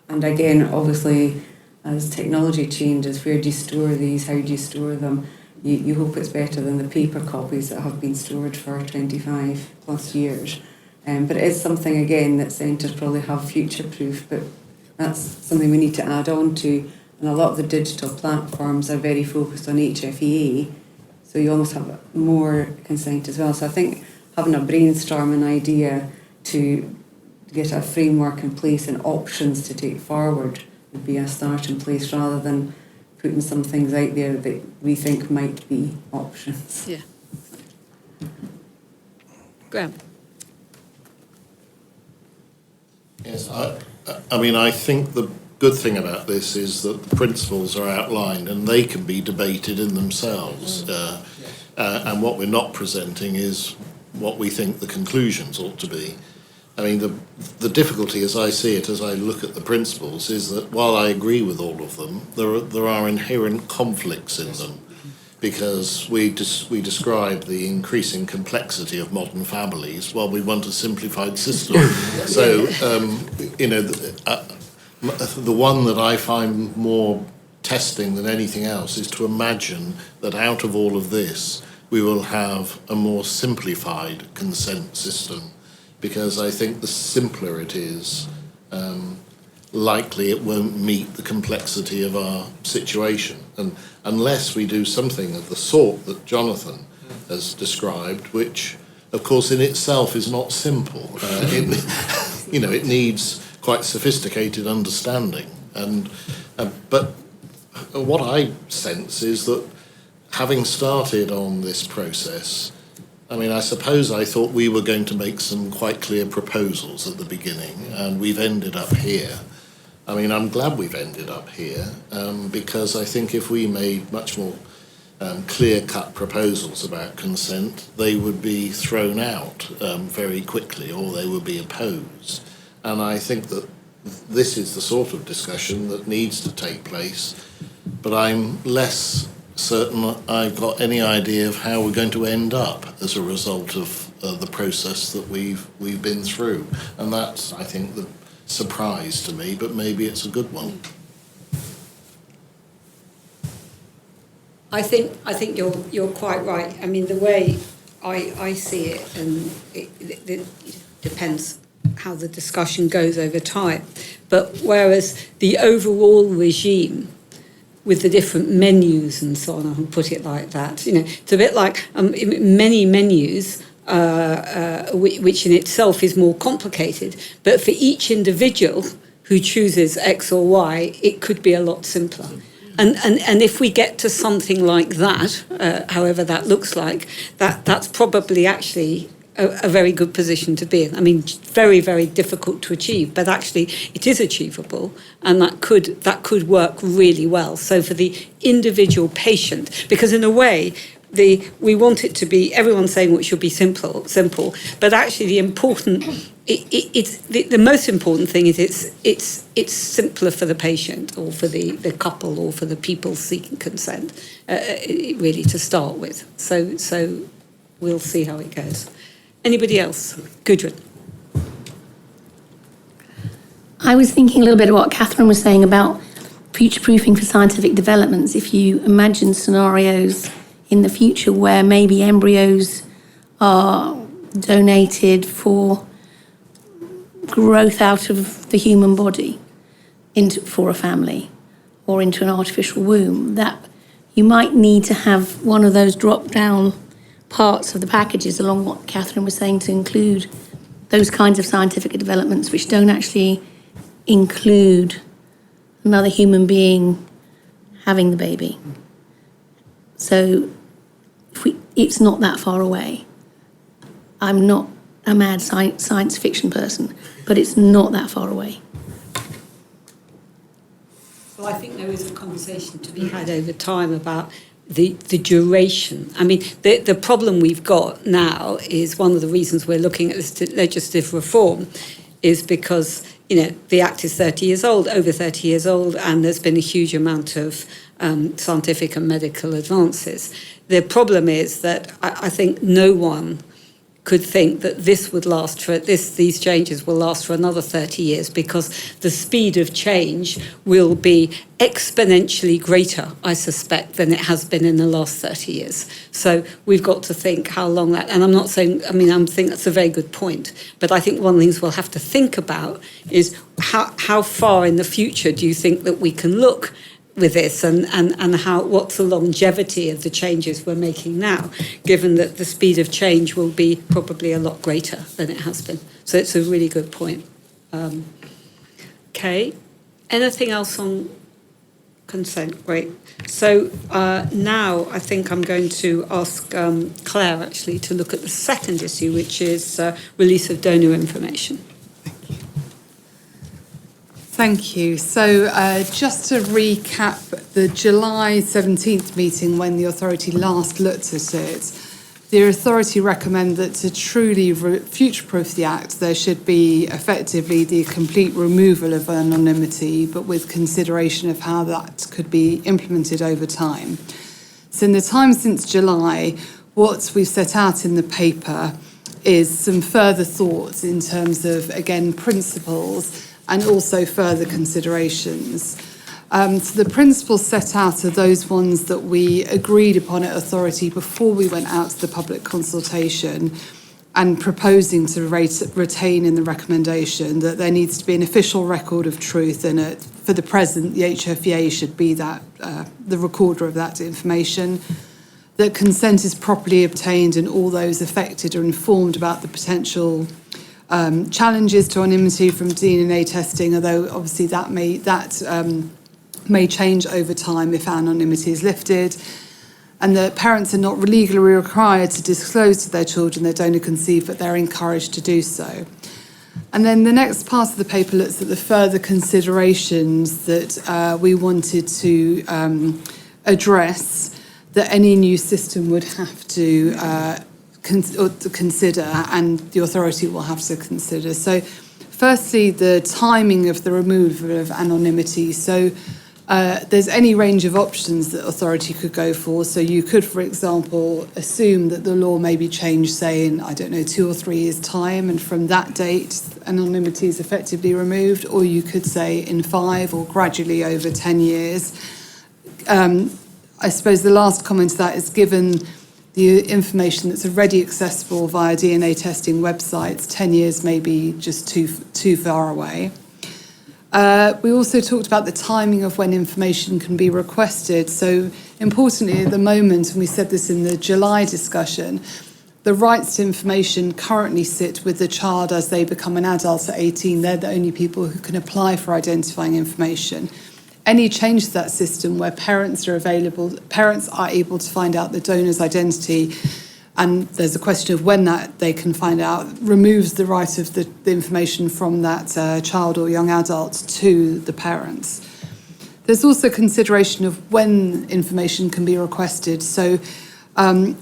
Speaker 5: And again, obviously, as technology changes, where do you store these? How do you store them? You hope it's better than the paper copies that have been stored for 25 plus years. But it is something, again, that centres probably have future-proof, but that's something we need to add on to. And a lot of the digital platforms are very focused on HFEA, so you almost have more consent as well. So I think having a brainstorming idea to get a framework in place and options to take forward would be a starting place, rather than putting some things out there that we think might be options.
Speaker 1: Yeah. Graham?
Speaker 6: Yes, I mean, I think good thing about this is that the principles are outlined and they can be debated in themselves. And what we're not presenting is what we think the conclusions ought to be. I mean, the difficulty, as I see it, as I look at the principles, is that while I agree with all of them, there are inherent conflicts in them, because we describe the increasing complexity of modern families while we want a simplified system. So, the one that I find more testing than anything else is to imagine that out of all of this, we will have a more simplified consent system, because I think the simpler it is, likely it won't meet the complexity of our situation. And unless we do something of the sort that Jonathan has described, which, of course, in itself is not simple. It needs quite sophisticated understanding. But what I sense is that having started on this process, I mean, I suppose I thought we were going to make some quite clear proposals at the beginning, and we've ended up here. I mean, I'm glad we've ended up here, because I think if we made much more clear-cut proposals about consent, they would be thrown out very quickly, or they would be opposed. And I think that this is the sort of discussion that needs to take place, but I'm less certain I've got any idea of how we're going to end up as a result of the process that we've been through. And that's, I think, the surprise to me, but maybe it's a good one.
Speaker 1: I think you're quite right. I mean, the way I see it, and it depends how the discussion goes over time. But whereas the overall regime, with the different menus and so on, I'll put it like that, it's a bit like many menus, which in itself is more complicated. But for each individual who chooses X or Y, it could be a lot simpler. And if we get to something like that, however that looks like, that's probably actually a very good position to be in. I mean, very, very difficult to achieve, but actually it is achievable, and that could work really well. So for the individual patient, because in a way, we want it to be, everyone's saying what should be simple, but actually the most important thing is it's simpler for the patient, or for the couple, or for the people seeking consent, really, to start with. So we'll see how it goes. Anybody else? Gudrun.
Speaker 12: I was thinking a little bit of what Catherine was saying about future-proofing for scientific developments. If you imagine scenarios in the future where maybe embryos are donated for growth out of the human body for a family, or into an artificial womb, that you might need to have one of those drop-down parts of the packages, along what Catherine was saying, to include those kinds of scientific developments which don't actually include another human being having the baby. So it's not that far away. I'm not a mad science fiction person, but it's not that far away.
Speaker 1: Well, I think there is a conversation to be had over time about the duration. I mean, the problem we've got now is, one of the reasons we're looking at this legislative reform is because, the Act is 30 years old, over 30 years old, and there's been a huge amount of scientific and medical advances. The problem is that I think no one could think that this would last these changes will last for another 30 years, because the speed of change will be exponentially greater, I suspect, than it has been in the last 30 years. So we've got to think how long that, and I'm not saying, I think that's a very good point, but I think one of the things we'll have to think about is how far in the future do you think that we can look with this, and what's the longevity of the changes we're making now, given that the speed of change will be probably a lot greater than it has been. So it's a really good point. Okay. Anything else on consent? Great. So now I think I'm going to ask Claire, actually, to look at the second issue, which is release of donor information.
Speaker 3: Thank you. So just to recap the July 17th meeting when the authority last looked at it, the authority recommended that to truly future-proof the Act, there should be effectively the complete removal of anonymity, but with consideration of how that could be implemented over time. So in the time since July, what we've set out in the paper is some further thoughts in terms of, again, principles and also further considerations. So the principles set out are those ones that we agreed upon at authority before we went out to the public consultation and proposing to retain in the recommendation that there needs to be an official record of truth, and for the present, the HFEA should be that the recorder of that information, that consent is properly obtained and all those affected are informed about the potential challenges to anonymity from DNA testing, although obviously that may change over time if anonymity is lifted, and that parents are not legally required to disclose to their children their donor conceived, but they're encouraged to do so. And then the next part of the paper looks at the further considerations that we wanted to address that any new system would have to consider, and the authority will have to consider. So firstly, the timing of the removal of anonymity. So there's any range of options that authority could go for. So you could, for example, assume that the law may be changed, say, in, 2 or 3 years' time, and from that date, anonymity is effectively removed, or you could say in 5 or gradually over 10 years. I suppose the last comment to that is, given the information that's already accessible via DNA testing websites, 10 years may be just too far away. We also talked about the timing of when information can be requested. So importantly at the moment, and we said this in the July discussion, the rights to information currently sit with the child as they become an adult at 18. They're the only people who can apply for identifying information. Any change to that system where parents are able to find out the donor's identity, and there's a question of when that they can find out, removes the right of the information from that child or young adult to the parents. There's also consideration of when information can be requested. So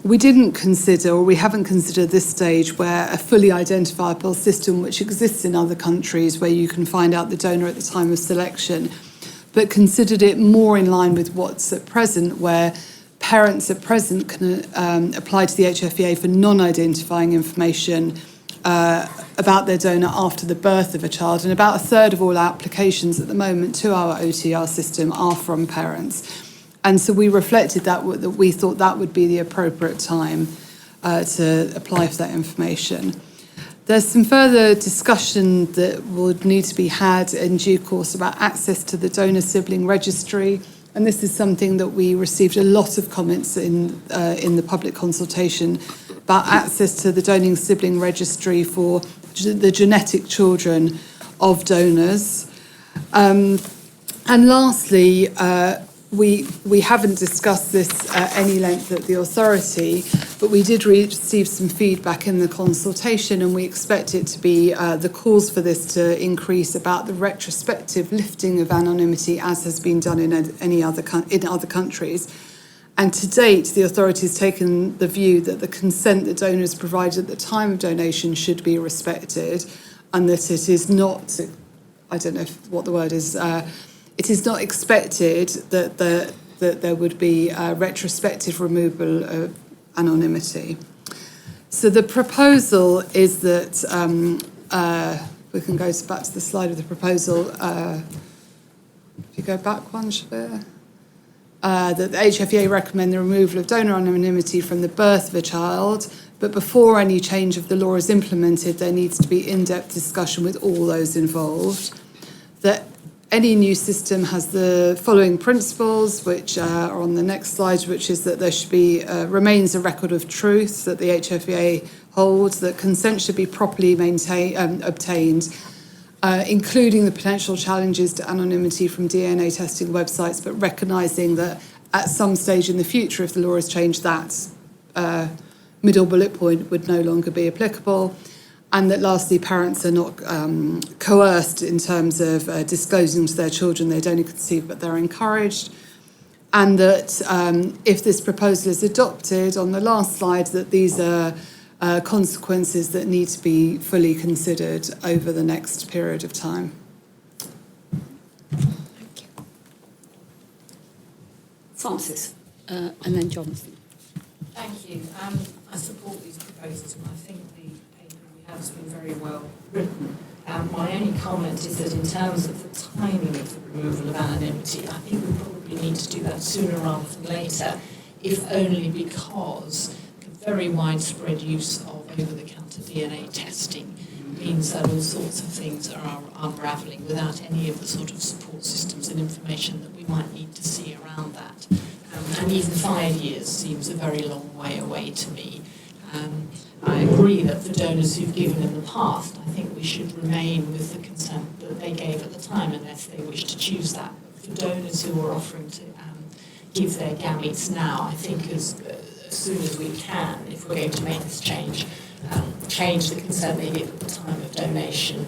Speaker 3: we didn't consider, or we haven't considered this stage, where a fully identifiable system which exists in other countries where you can find out the donor at the time of selection, but considered it more in line with what's at present, where parents at present can apply to the HFEA for non-identifying information about their donor after the birth of a child. And about a third of all applications at the moment to our OTR system are from parents. And so we reflected that we thought that would be the appropriate time to apply for that information. There's some further discussion that would need to be had in due course about access to the donor sibling registry. And this is something that we received a lot of comments in the public consultation about access to the donor sibling registry for the genetic children of donors. And lastly, we haven't discussed this at any length at the authority, but we did receive some feedback in the consultation, and we expect it to be the cause for this to increase about the retrospective lifting of anonymity, as has been done in other countries. And to date, the authority has taken the view that the consent that donors provided at the time of donation should be respected, and that it is not, I don't know what the word is, it is not expected that there would be a retrospective removal of anonymity. So the proposal is that, we can go back to the slide of the proposal. If you go back one, Shabir. That the HFEA recommend the removal of donor anonymity from the birth of a child, but before any change of the law is implemented, there needs to be in-depth discussion with all those involved. That any new system has the following principles, which are on the next slide, which is that there should be remains a record of truth that the HFEA holds, that consent should be properly obtained, including the potential challenges to anonymity from DNA testing websites, but recognising that at some stage in the future, if the law is changed, that middle bullet point would no longer be applicable. and that lastly, parents are not coerced in terms of disclosing to their children they don't conceive, but they're encouraged. And that if this proposal is adopted, on the last slide, that these are consequences that need to be fully considered over the next period of time.
Speaker 1: Thank you. Francis, and then Jonathan.
Speaker 13: Thank you. I support these proposals, and I think the paper we have has been very well written. My only comment is that in terms of the timing of the removal of anonymity, I think we probably need to do that sooner rather than later, if only because the very widespread use of over-the-counter DNA testing means that all sorts of things are unravelling without any of the sort of support systems and information that we might need to see around that. And even 5 years seems a very long way away to me. I agree that for donors who've given in the past, I think we should remain with the consent that they gave at the time unless they wish to choose that. For donors who are offering to give their gametes now, I think as soon as we can, if we're going to make this change the consent they give at the time of donation,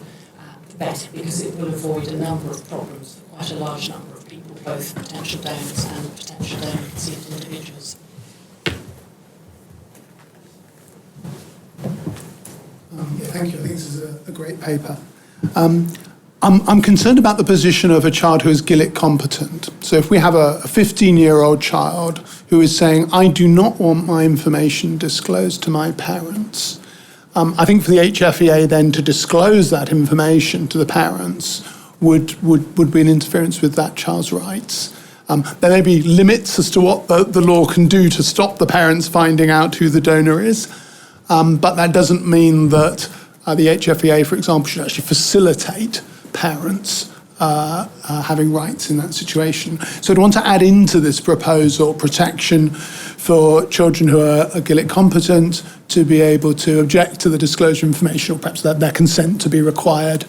Speaker 13: the better, because it will avoid a number of problems for quite a large number of people, both potential donors and potential donor-conceived individuals.
Speaker 7: Thank you. I think this is a great paper. I'm concerned about the position of a child who is Gillick competent. So if we have a 15-year-old child who is saying, I do not want my information disclosed to my parents, I think for the HFEA then to disclose that information to the parents would be an interference with that child's rights. There may be limits as to what the law can do to stop the parents finding out who the donor is, but that doesn't mean that the HFEA, for example, should actually facilitate parents having rights in that situation. So I'd want to add into this proposal protection for children who are Gillick competent to be able to object to the disclosure of information, or perhaps that their consent to be required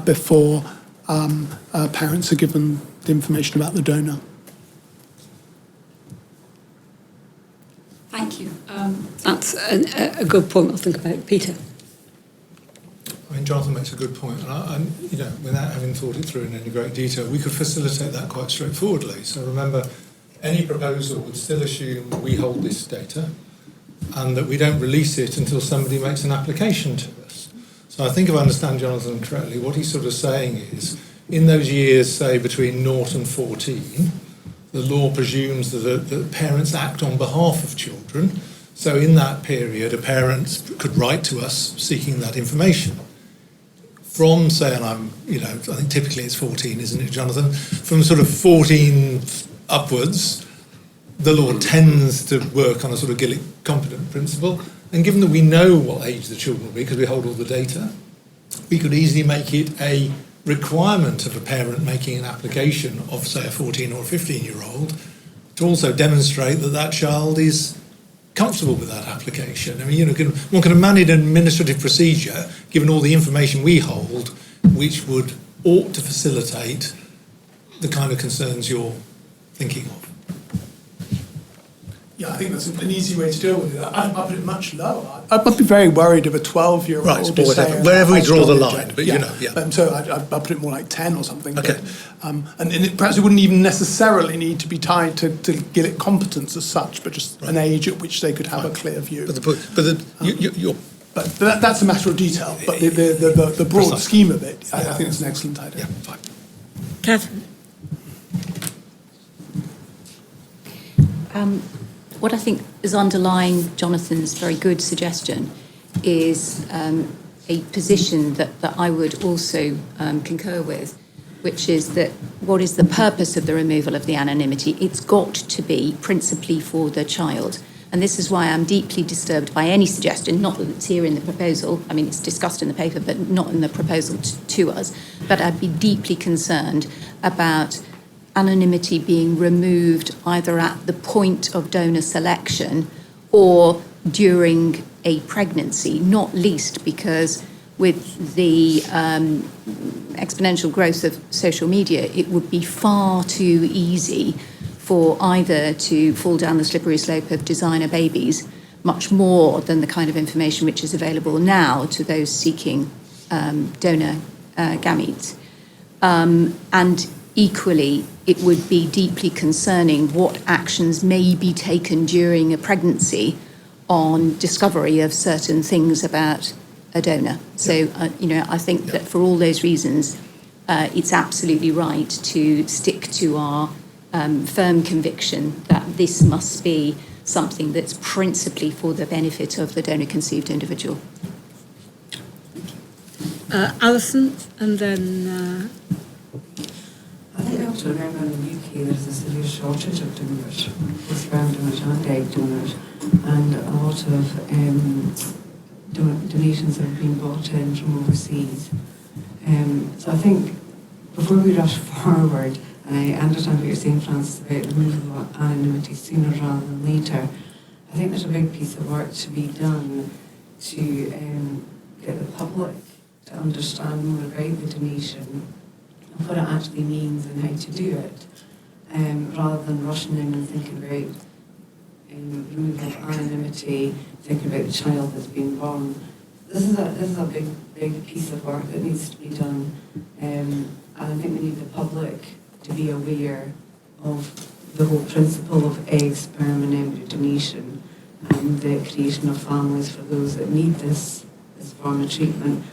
Speaker 7: before parents are given the information about the donor.
Speaker 1: Thank you. That's a good point. I'll think about it. Peter.
Speaker 4: I mean, Jonathan makes a good point, and you know, without having thought it through in any great detail, we could facilitate that quite straightforwardly. So remember, any proposal would still assume we hold this data, and that we don't release it until somebody makes an application to us. So I think if I understand Jonathan correctly, what he's sort of saying is, in those years, say between 0 and 14, the law presumes that parents act on behalf of children. So in that period, a parent could write to us seeking that information. From, say, and I think typically it's 14, isn't it, Jonathan? From sort of 14 upwards, the law tends to work on a sort of Gillick competent principle. And given that we know what age the children will be, because we hold all the data, we could easily make it a requirement of a parent making an application of, say, a 14 or a 15-year-old to also demonstrate that that child is comfortable with that application. I mean, you know, one can manage an administrative procedure, given all the information we hold, which ought to facilitate the kind of concerns you're thinking of.
Speaker 7: Yeah, I think that's an easy way to deal with it. I'd put it much lower. I'd be very worried of a 12-year-old.
Speaker 2: Right, wherever we draw the line, but you know, yeah.
Speaker 7: So I'd put it more like 10 or something.
Speaker 2: Okay.
Speaker 7: But, perhaps it wouldn't even necessarily need to be tied to Gillick competence as such, but just an age at which they could have a clear view.
Speaker 2: But
Speaker 7: that's a matter of detail. But the broad scheme of it, I think it's an excellent idea.
Speaker 2: Yeah, fine.
Speaker 1: Catherine.
Speaker 8: What I think is underlying Jonathan's very good suggestion is a position that I would also concur with, which is that what is the purpose of the removal of the anonymity? It's got to be principally for the child. And this is why I'm deeply disturbed by any suggestion, not that it's here in the proposal, I mean, it's discussed in the paper, but not in the proposal to us, but I'd be deeply concerned about anonymity being removed either at the point of donor selection or during a pregnancy, not least because with the exponential growth of social media, it would be far too easy for either to fall down the slippery slope of designer babies much more than the kind of information which is available now to those seeking donor gametes. And equally, it would be deeply concerning what actions may be taken during a pregnancy on discovery of certain things about a donor. So, I think that for all those reasons, it's absolutely right to stick to our firm conviction that this must be something that's principally for the benefit of the donor-conceived individual.
Speaker 1: Alison, and then...
Speaker 5: I think I have to remember in the UK there's a severe shortage of donors, both sperm donors and egg donors, and a lot of donations have been brought in from overseas. So I think before we rush forward, and I understand what you're saying, Francis, about removal of anonymity sooner rather than later, I think there's a big piece of work to be done to get the public to understand more about the donation and what it actually means and how to do it, rather than rushing in and thinking about removal of anonymity, thinking about the child that's been born. This is a big piece of work that needs to be done, and I think we need the public to be aware of the whole principle of egg, sperm and embryo donation and the creation of families for those that need this form of treatment.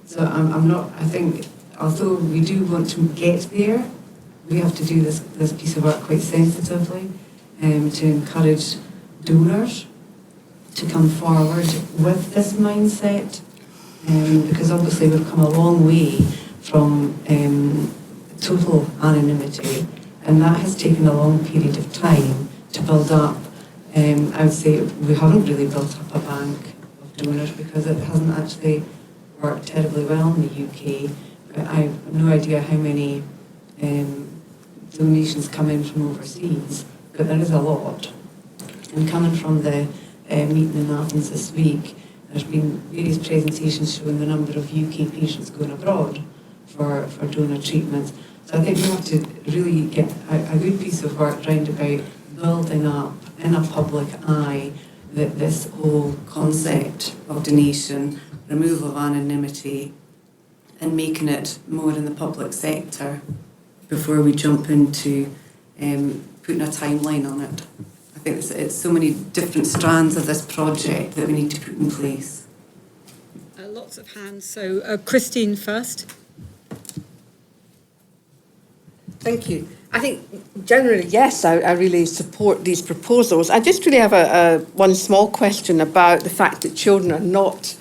Speaker 5: So I think, although we do want to get there, we have to do this piece of work quite sensitively to encourage donors to come forward with this mindset, because obviously we've come a long way from total anonymity, and that has taken a long period of time to build up. I would say we haven't really built up a bank of donors because it hasn't actually worked terribly well in the UK. I have no idea how many donations come in from overseas, but there is a lot. And coming from the meeting in Athens this week, there's been various presentations showing the number of UK patients going abroad for donor treatments. So I think we have to really get a good piece of work round about building up in a public eye that this whole concept of donation, removal of anonymity, and making it more in the public sector before we jump into putting a timeline on it. I think it's so many different strands of this project that we need to put in place.
Speaker 1: Lots of hands. So Christine first.
Speaker 14: Thank you. I think generally, yes, I really support these proposals. I just really have one small question about the fact that children are not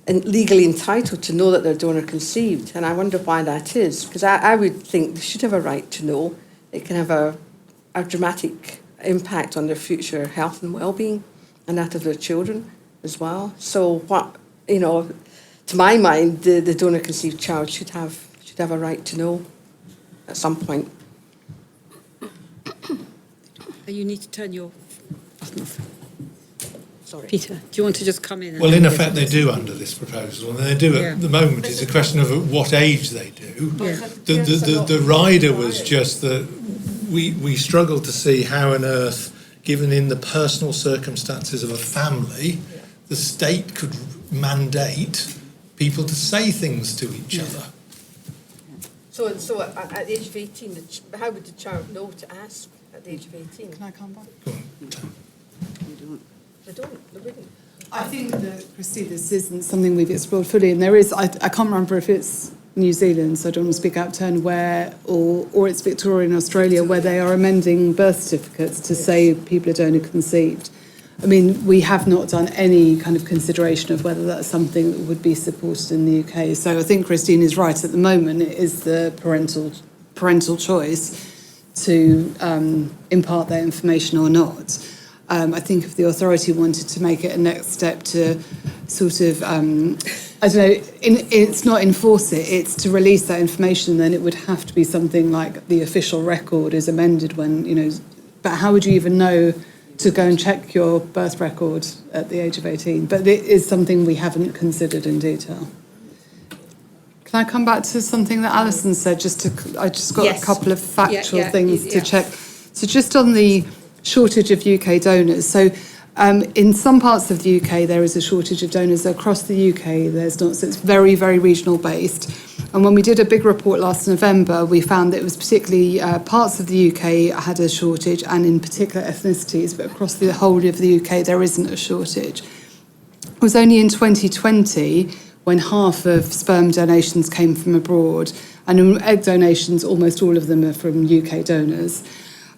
Speaker 14: legally entitled to know that they're donor conceived, and I wonder why that is, because I would think they should have a right to know. It can have a dramatic impact on their future health and well-being and that of their children as well. So to my mind, the donor conceived child should have a right to know at some point.
Speaker 1: You need to turn your button off. Sorry. Peter, do you want to just come in?
Speaker 4: Well, in effect, they do under this proposal, and they do at the moment. It's a question of at what age they do.
Speaker 1: Yeah.
Speaker 4: The rider was just that we struggle to see how on earth, given in the personal circumstances of a family, the state could mandate people to say things to each other.
Speaker 14: So at the age of 18, how would the child know to ask at the age of 18?
Speaker 3: Can I come back?
Speaker 4: Go on.
Speaker 14: They wouldn't.
Speaker 3: I think that, Christine, this isn't something we've explored fully, and there is, I can't remember if it's New Zealand, so I don't want to speak out of turn, or it's Victoria in Australia, where they are amending birth certificates to say people are donor conceived. I mean, we have not done any kind of consideration of whether that's something that would be supported in the UK. So I think Christine is right. At the moment, it is the parental choice to impart that information or not. I think if the authority wanted to make it a next step to sort of, it's not enforce it, it's to release that information, then it would have to be something like the official record is amended when, but how would you even know to go and check your birth record at the age of 18? But it is something we haven't considered in detail. Can I come back to something that Alison said? I just got a couple of factual things to check. So just on the shortage of UK donors. So In some parts of the UK, there is a shortage of donors. Across the UK, there's not. So it's very, very regional based. And when we did a big report last November, we found that it was particularly parts of the UK had a shortage, and in particular ethnicities, but across the whole of the UK, there isn't a shortage. It was only in 2020 when half of sperm donations came from abroad, and in egg donations, almost all of them are from UK donors.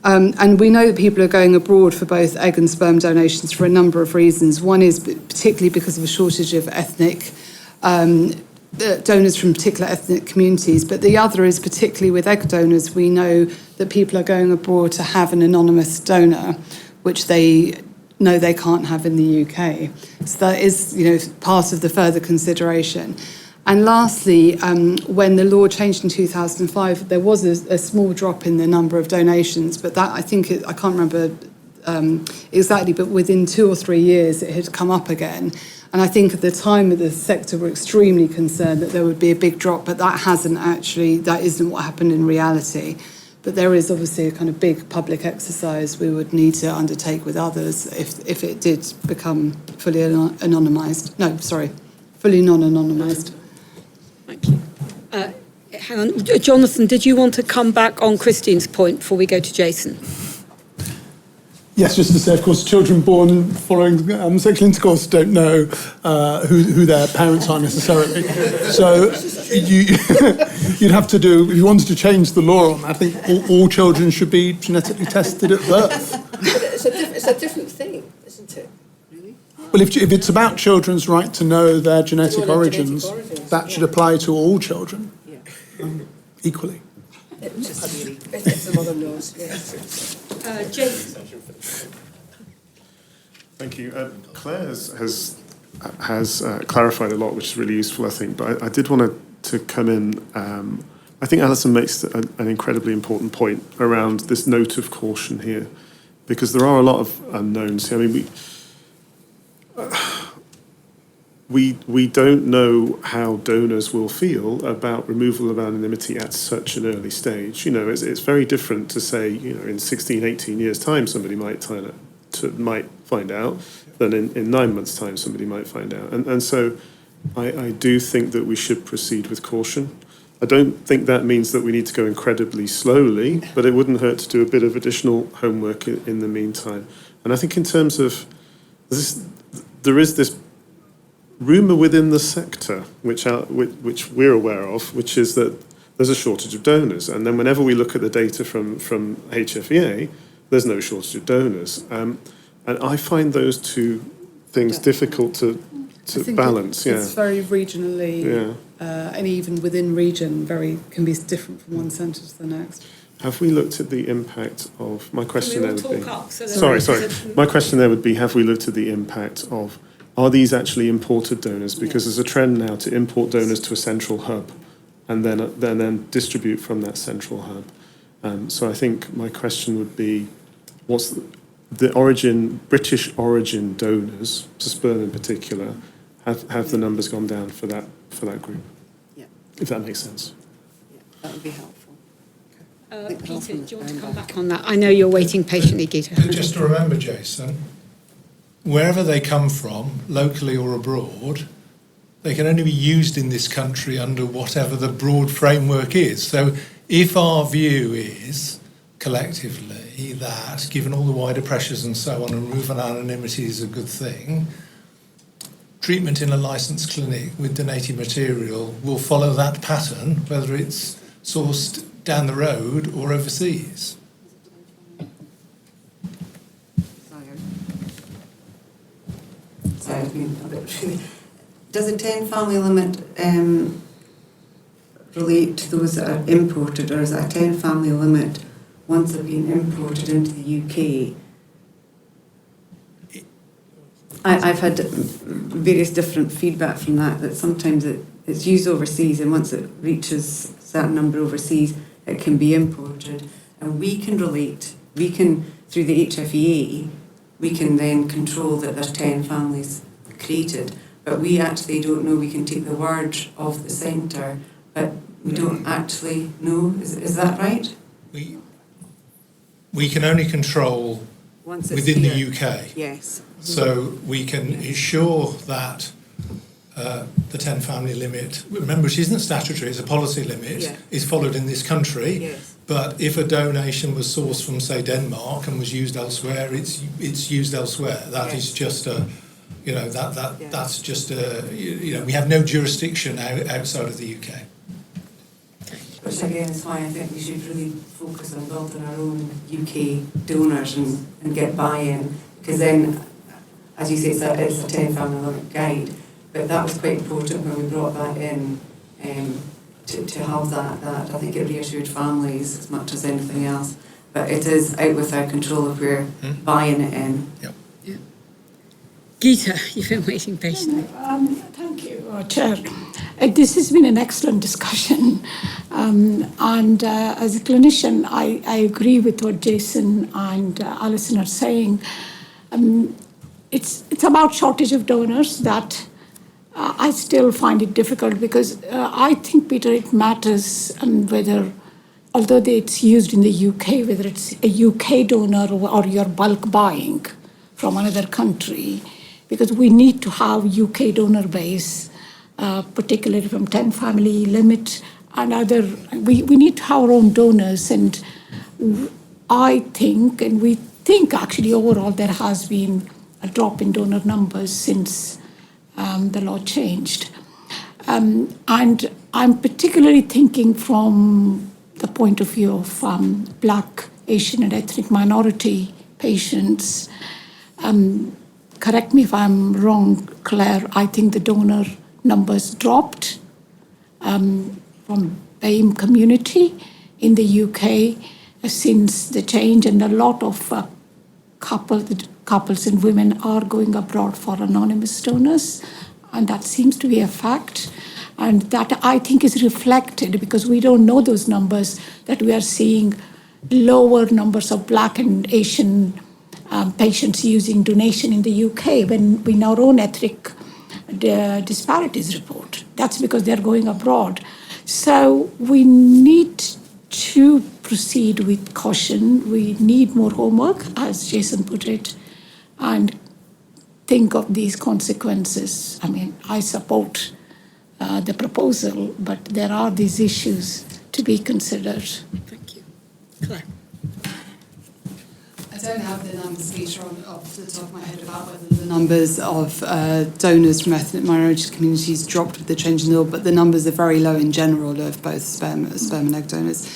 Speaker 3: And we know that people are going abroad for both egg and sperm donations for a number of reasons. One is particularly because of a shortage of ethnic donors from particular ethnic communities, but the other is particularly with egg donors, we know that people are going abroad to have an anonymous donor, which they know they can't have in the UK. So that is, part of the further consideration. And lastly, when the law changed in 2005, there was a small drop in the number of donations, but that I can't remember exactly, but within 2 or 3 years it had come up again. And I think at the time the sector were extremely concerned that there would be a big drop, but that isn't what happened in reality. But there is obviously a kind of big public exercise we would need to undertake with others if it did become fully anonymised. No, sorry, fully non-anonymised.
Speaker 1: Thank you. Hang on. Jonathan, did you want to come back on Christine's point before we go to Jason?
Speaker 7: Yes, just to say, of course, children born following sexual intercourse don't know who their parents are necessarily. So you'd have to do, if you wanted to change the law on that, I think all children should be genetically tested at birth.
Speaker 14: It's a different thing, isn't it? Really?
Speaker 7: Well, if it's about children's right to know their genetic origins, that should apply to all children equally.
Speaker 14: It's a mother knows, yes.
Speaker 1: Jason.
Speaker 2: Thank you. Claire has clarified a lot, which is really useful, I think. But I did want to come in. I think Alison makes an incredibly important point around this note of caution here, because there are a lot of unknowns here. I mean, we don't know how donors will feel about removal of anonymity at such an early stage. It's very different to say, in 16, 18 years' time, somebody might find out, than in 9 months' time, somebody might find out. And so I do think that we should proceed with caution. I don't think that means that we need to go incredibly slowly, but it wouldn't hurt to do a bit of additional homework in the meantime. And I think in terms of this, there is this rumour within the sector, which we're aware of, which is that there's a shortage of donors. And then whenever we look at the data from HFEA, there's no shortage of donors. And I find those two things difficult to balance.
Speaker 3: It's very regionally, and even within region, can be different from one centre to the next.
Speaker 2: Have we looked at the impact of, my question there would be...
Speaker 1: Sorry.
Speaker 2: My question there would be, have we looked at the impact of, are these actually imported donors? Because there's a trend now to import donors to a central hub and then distribute from that central hub. So I think my question would be, what's the origin, British origin donors, to sperm in particular, have the numbers gone down for that group?
Speaker 14: Yeah.
Speaker 2: If that makes sense.
Speaker 14: Yeah, that would be helpful.
Speaker 1: Peter, do you want to come back on that? I know you're waiting patiently, Peter.
Speaker 4: Just to remember, Jason, wherever they come from, locally or abroad, they can only be used in this country under whatever the broad framework is. So if our view is, collectively, that given all the wider pressures and so on, and removal anonymity is a good thing, treatment in a licensed clinic with donated material will follow that pattern, whether it's sourced down the road or overseas.
Speaker 5: Sorry, I've been a bit really. Does the 10 family limit relate to those that are imported, or is it a 10 family limit once they've been imported into the UK? I've had various different feedback from that sometimes it's used overseas, and once it reaches a certain number overseas, it can be imported. And we can through the HFEA, we can then control that there's 10 families created. But we actually don't know. We can take the word of the centre, but we don't actually know. Is that right?
Speaker 4: We can only control
Speaker 5: Once it's
Speaker 4: within
Speaker 5: here.
Speaker 4: the UK.
Speaker 5: Yes.
Speaker 4: So we can ensure that the 10 family limit, remember it isn't statutory, it's a policy limit,
Speaker 5: Yeah.
Speaker 4: is followed in this country.
Speaker 5: Yes.
Speaker 4: But if a donation was sourced from, say, Denmark and was used elsewhere, it's used elsewhere. That is just a, that's just a, we have no jurisdiction outside of the UK.
Speaker 5: Which again is why I think we should really focus on building our own UK donors and get buy-in, because then, as you say, it's a 10 family limit guide, but that was quite important when we brought that in, to have that. I think it reassured families as much as anything else, but it is out with our control if we're buying it in.
Speaker 4: Yep.
Speaker 1: Yeah. Gita, you've been waiting patiently.
Speaker 9: Thank you, Chair. This has been an excellent discussion. And as a clinician, I agree with what Jason and Alison are saying. It's about shortage of donors that I still find it difficult, because I think, Peter, it matters whether, although it's used in the UK, whether it's a UK donor or you're bulk buying from another country, because we need to have UK donor base, particularly from 10 family limit and other. We need to have our own donors, and I think, and we think actually overall there has been a drop in donor numbers since the law changed. And I'm particularly thinking from the point of view of Black, Asian and ethnic minority patients. Correct me if I'm wrong, Claire, I think the donor numbers dropped from BAME community in the UK since the change, and a lot of couples and women are going abroad for anonymous donors, and that seems to be a fact. And that, I think, is reflected, because we don't know those numbers, that we are seeing lower numbers of Black and Asian patients using donation in the UK when in our own ethnic disparities report. That's because they're going abroad. So we need to proceed with caution. We need more homework, as Jason put it, and think of these consequences. I mean, I support the proposal, but there are these issues to be considered.
Speaker 1: Thank you. Claire.
Speaker 3: I don't have the numbers, Peter, off the top of my head about whether the numbers of donors from ethnic minority communities dropped with the change in law, but the numbers are very low in general of both sperm and egg donors.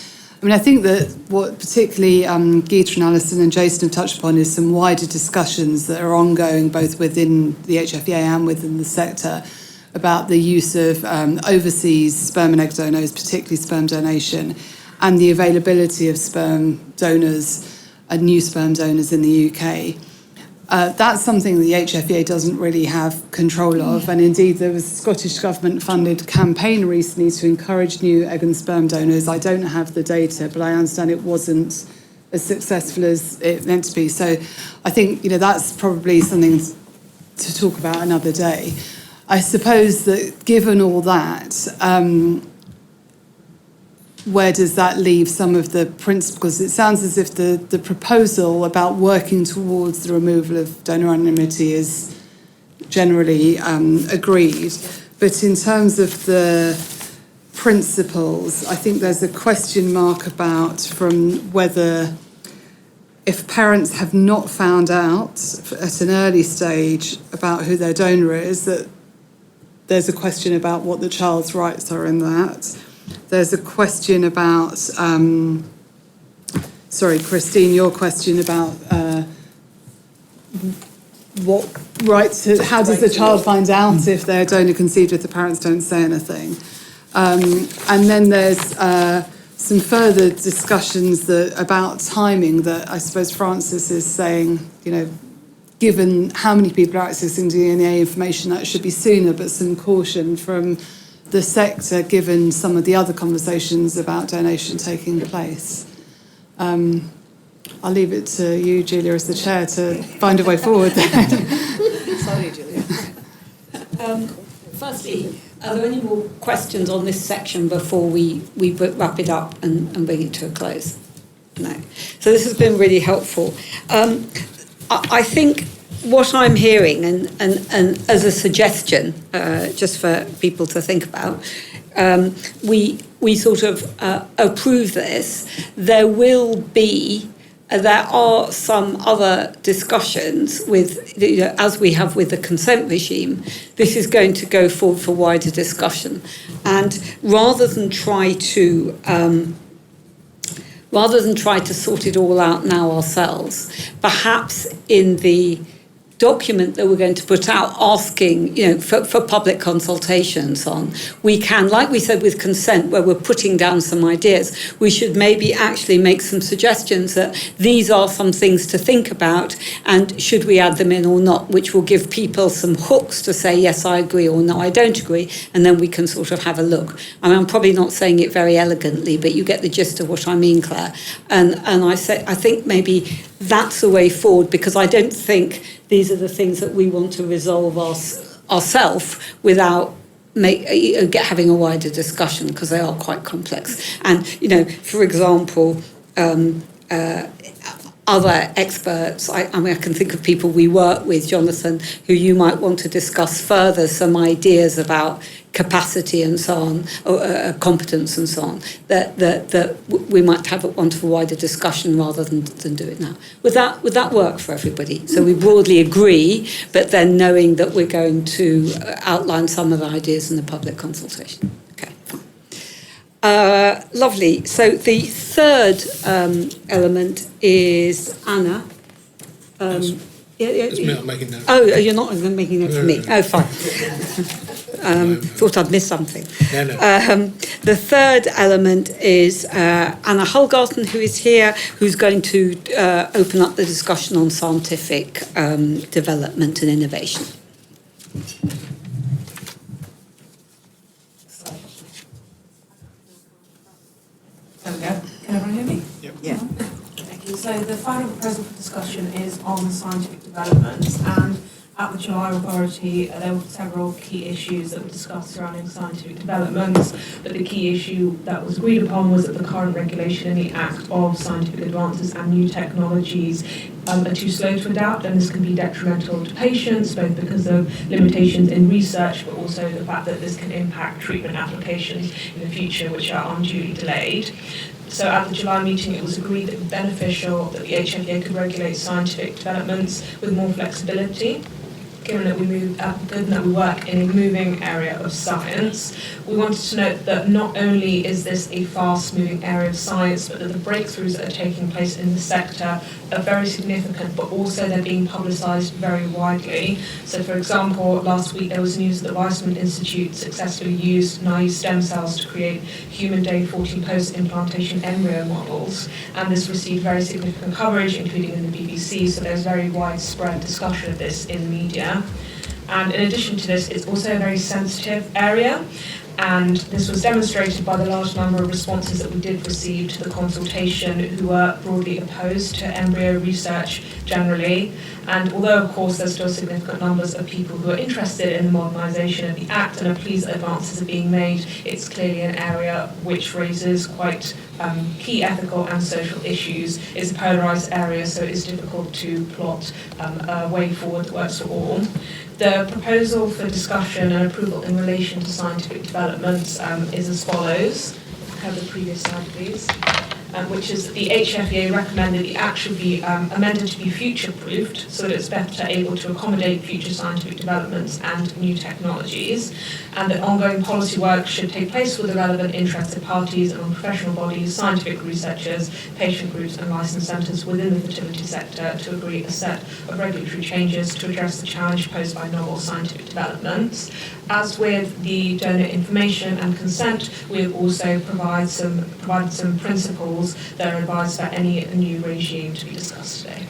Speaker 3: I mean, I think that what particularly Gita and Alison and Jason have touched upon is some wider discussions that are ongoing both within the HFEA and within the sector about the use of overseas sperm and egg donors, particularly sperm donation, and the availability of sperm donors and new sperm donors in the UK. That's something the HFEA doesn't really have control of, and indeed there was a Scottish Government-funded campaign recently to encourage new egg and sperm donors. I don't have the data, but I understand it wasn't as successful as it meant to be. So I think that's probably something to talk about another day. I suppose that given all that, where does that leave some of the principles? It sounds as if the proposal about working towards the removal of donor anonymity is generally agreed. But in terms of the principles, I think there's a question mark about from whether, if parents have not found out at an early stage about who their donor is, that there's a question about what the child's rights are in that. There's a question about, sorry, Christine, your question about what rights, how does the child find out if their donor conceived if the parents don't say anything? And then there's some further discussions about timing that I suppose Francis is saying, given how many people are accessing DNA information, that should be sooner, but some caution from the sector, given some of the other conversations about donation taking place. I'll leave it to you, Julia, as the chair, to find a way forward.
Speaker 1: Sorry, Julia. Firstly, are there any more questions on this section before we wrap it up and bring it to a close? No. So this has been really helpful. I think what I'm hearing, and as a suggestion, just for people to think about, we sort of approve this. There are some other discussions with, as we have with the consent regime. This is going to go forward for wider discussion, and rather than try to sort it all out now ourselves, perhaps in the document that we're going to put out asking, for public consultations on, we can, like we said with consent, where we're putting down some ideas, we should maybe actually make some suggestions that these are some things to think about, and should we add them in or not, which will give people some hooks to say, yes, I agree, or no, I don't agree, and then we can sort of have a look. I mean, I'm probably not saying it very elegantly, but you get the gist of what I mean, Claire. And I think maybe that's the way forward, because I don't think these are the things that we want to resolve ourselves without having a wider discussion, because they are quite complex. And, for example, other experts, I can think of people we work with, Jonathan, who you might want to discuss further some ideas about capacity and so on, or competence and so on, that we might have a wonderful wider discussion rather than do it now. Would that work for everybody? So we broadly agree, but then knowing that we're going to outline some of the ideas in the public consultation. Okay, fine. Lovely. So the third element is Anna.
Speaker 4: It's me, I'm making notes.
Speaker 1: Oh, you're not making notes for me.
Speaker 4: No.
Speaker 1: Oh, fine. Thought I'd missed something.
Speaker 4: No.
Speaker 1: The third element is Anna Holgarten, who is here, who's going to open up the discussion on scientific development and innovation.
Speaker 15: There we go. Can everyone hear me?
Speaker 4: Yep.
Speaker 1: Yeah.
Speaker 15: Thank you. So the final proposal for discussion is on scientific developments, and at the July Authority there were several key issues that were discussed surrounding scientific developments, but the key issue that was agreed upon was that the current regulation in the Act of Scientific Advances and New Technologies are too slow to adapt, and this can be detrimental to patients, both because of limitations in research, but also the fact that this can impact treatment applications in the future, which are unduly delayed. So at the July meeting, it was agreed that it would be beneficial that the HFEA could regulate scientific developments with more flexibility. Given that we work in a moving area of science, we wanted to note that not only is this a fast-moving area of science, but that the breakthroughs that are taking place in the sector are very significant, but also they're being publicised very widely. So, for example, last week there was news that the Weizmann Institute successfully used naive stem cells to create human day 14 post-implantation embryo models, and this received very significant coverage, including in the BBC, so there's very widespread discussion of this in the media. And in addition to this, it's also a very sensitive area, and this was demonstrated by the large number of responses that we did receive to the consultation, who were broadly opposed to embryo research generally. And although, of course, there's still significant numbers of people who are interested in the modernisation of the Act and are pleased that advances are being made, it's clearly an area which raises quite key ethical and social issues. It's a polarised area, so it's difficult to plot a way forward that works for all. The proposal for discussion and approval in relation to scientific developments is as follows. Have the previous slide, please. Which is that the HFEA recommended the Act should be amended to be future-proofed so that it's better able to accommodate future scientific developments and new technologies, and that ongoing policy work should take place with the relevant interested parties and professional bodies, scientific researchers, patient groups and licensed centres within the fertility sector to agree a set of regulatory changes to address the challenge posed by novel scientific developments. As with the donor information and consent, we have also provided some principles that are advised for any new regime to be discussed today.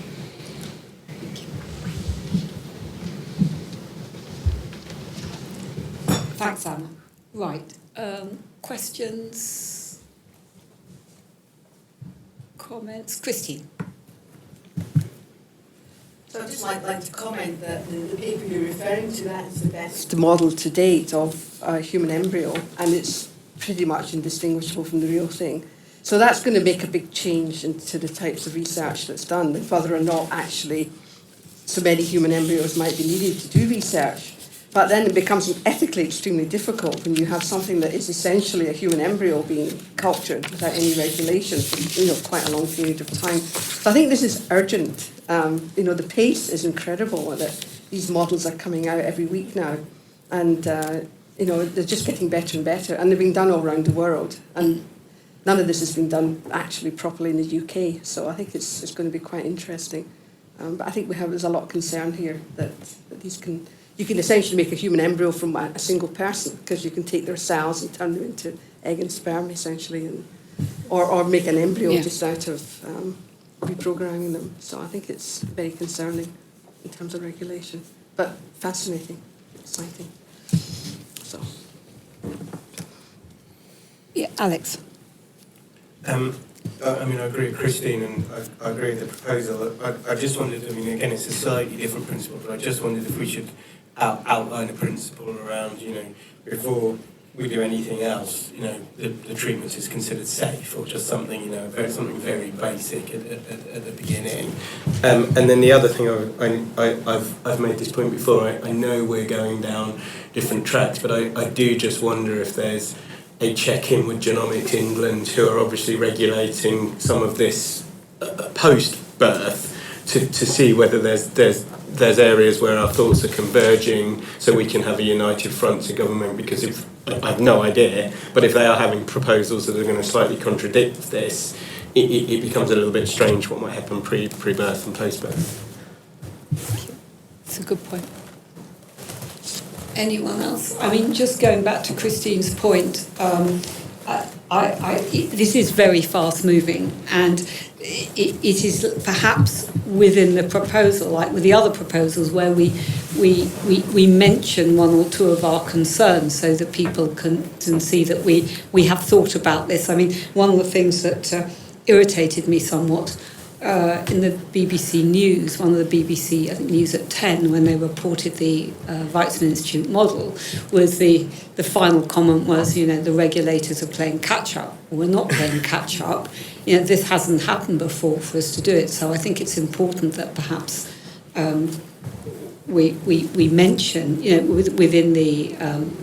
Speaker 1: Thanks, Anna. Right. Questions? Comments? Christine?
Speaker 14: So I'd just like to comment that the paper you're referring to, that is the best model to date of a human embryo, and it's pretty much indistinguishable from the real thing. So that's going to make a big change into the types of research that's done, and whether or not actually so many human embryos might be needed to do research. But then it becomes ethically extremely difficult when you have something that is essentially a human embryo being cultured without any regulation for quite a long period of time. So I think this is urgent. The pace is incredible that these models are coming out every week now, and they're just getting better and better, and they're being done all around the world. And none of this has been done actually properly in the UK. So I think it's going to be quite interesting. But I think there's a lot of concern here that these can. You can essentially make a human embryo from a single person, because you can take their cells and turn them into egg and sperm, essentially, or make an embryo just out of reprogramming them. So I think it's very concerning in terms of regulation, but fascinating, exciting. So,
Speaker 1: yeah, Alex.
Speaker 10: I agree with Christine, and I agree with the proposal. I just wondered, again, it's a slightly different principle, but I just wondered if we should outline a principle around, before we do anything else, the treatment is considered safe, or just something, something very basic at the beginning. And then the other thing, I've made this point before, I know we're going down different tracks, but I do just wonder if there's a check-in with Genomics England, who are obviously regulating some of this post-birth, to see whether there's areas where our thoughts are converging, so we can have a united front to government. Because if I have no idea, but if they are having proposals that are going to slightly contradict this, it becomes a little bit strange what might happen pre-birth and post-birth.
Speaker 1: It's a good point. Anyone else? Just going back to Christine's point, this is very fast-moving, and it is perhaps within the proposal, like with the other proposals, where we mention one or two of our concerns so that people can see that we have thought about this. One of the things that irritated me somewhat in the BBC News, one of the BBC, I think News at 10, when they reported the Weizmann Institute model, was the final comment was, the regulators are playing catch-up. Well, we're not playing catch-up. This hasn't happened before for us to do it. So I think it's important that perhaps we mention, within the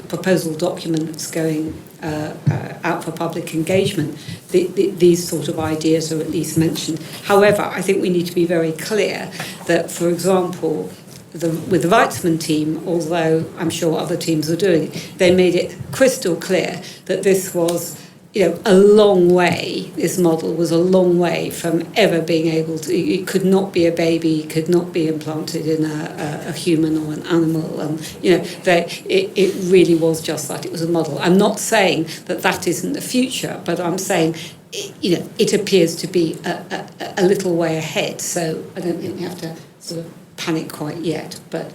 Speaker 1: proposal document that's going out for public engagement, these sort of ideas are at least mentioned. However, I think we need to be very clear that, for example, with the Weizmann team, although I'm sure other teams are doing it, they made it crystal clear that this was, a long way, this model was a long way from ever being able to, it could not be a baby, it could not be implanted in a human or an animal, and, it really was just that, it was a model. I'm not saying that isn't the future, but I'm saying, it appears to be a little way ahead, so I don't think we have to sort of panic quite yet, but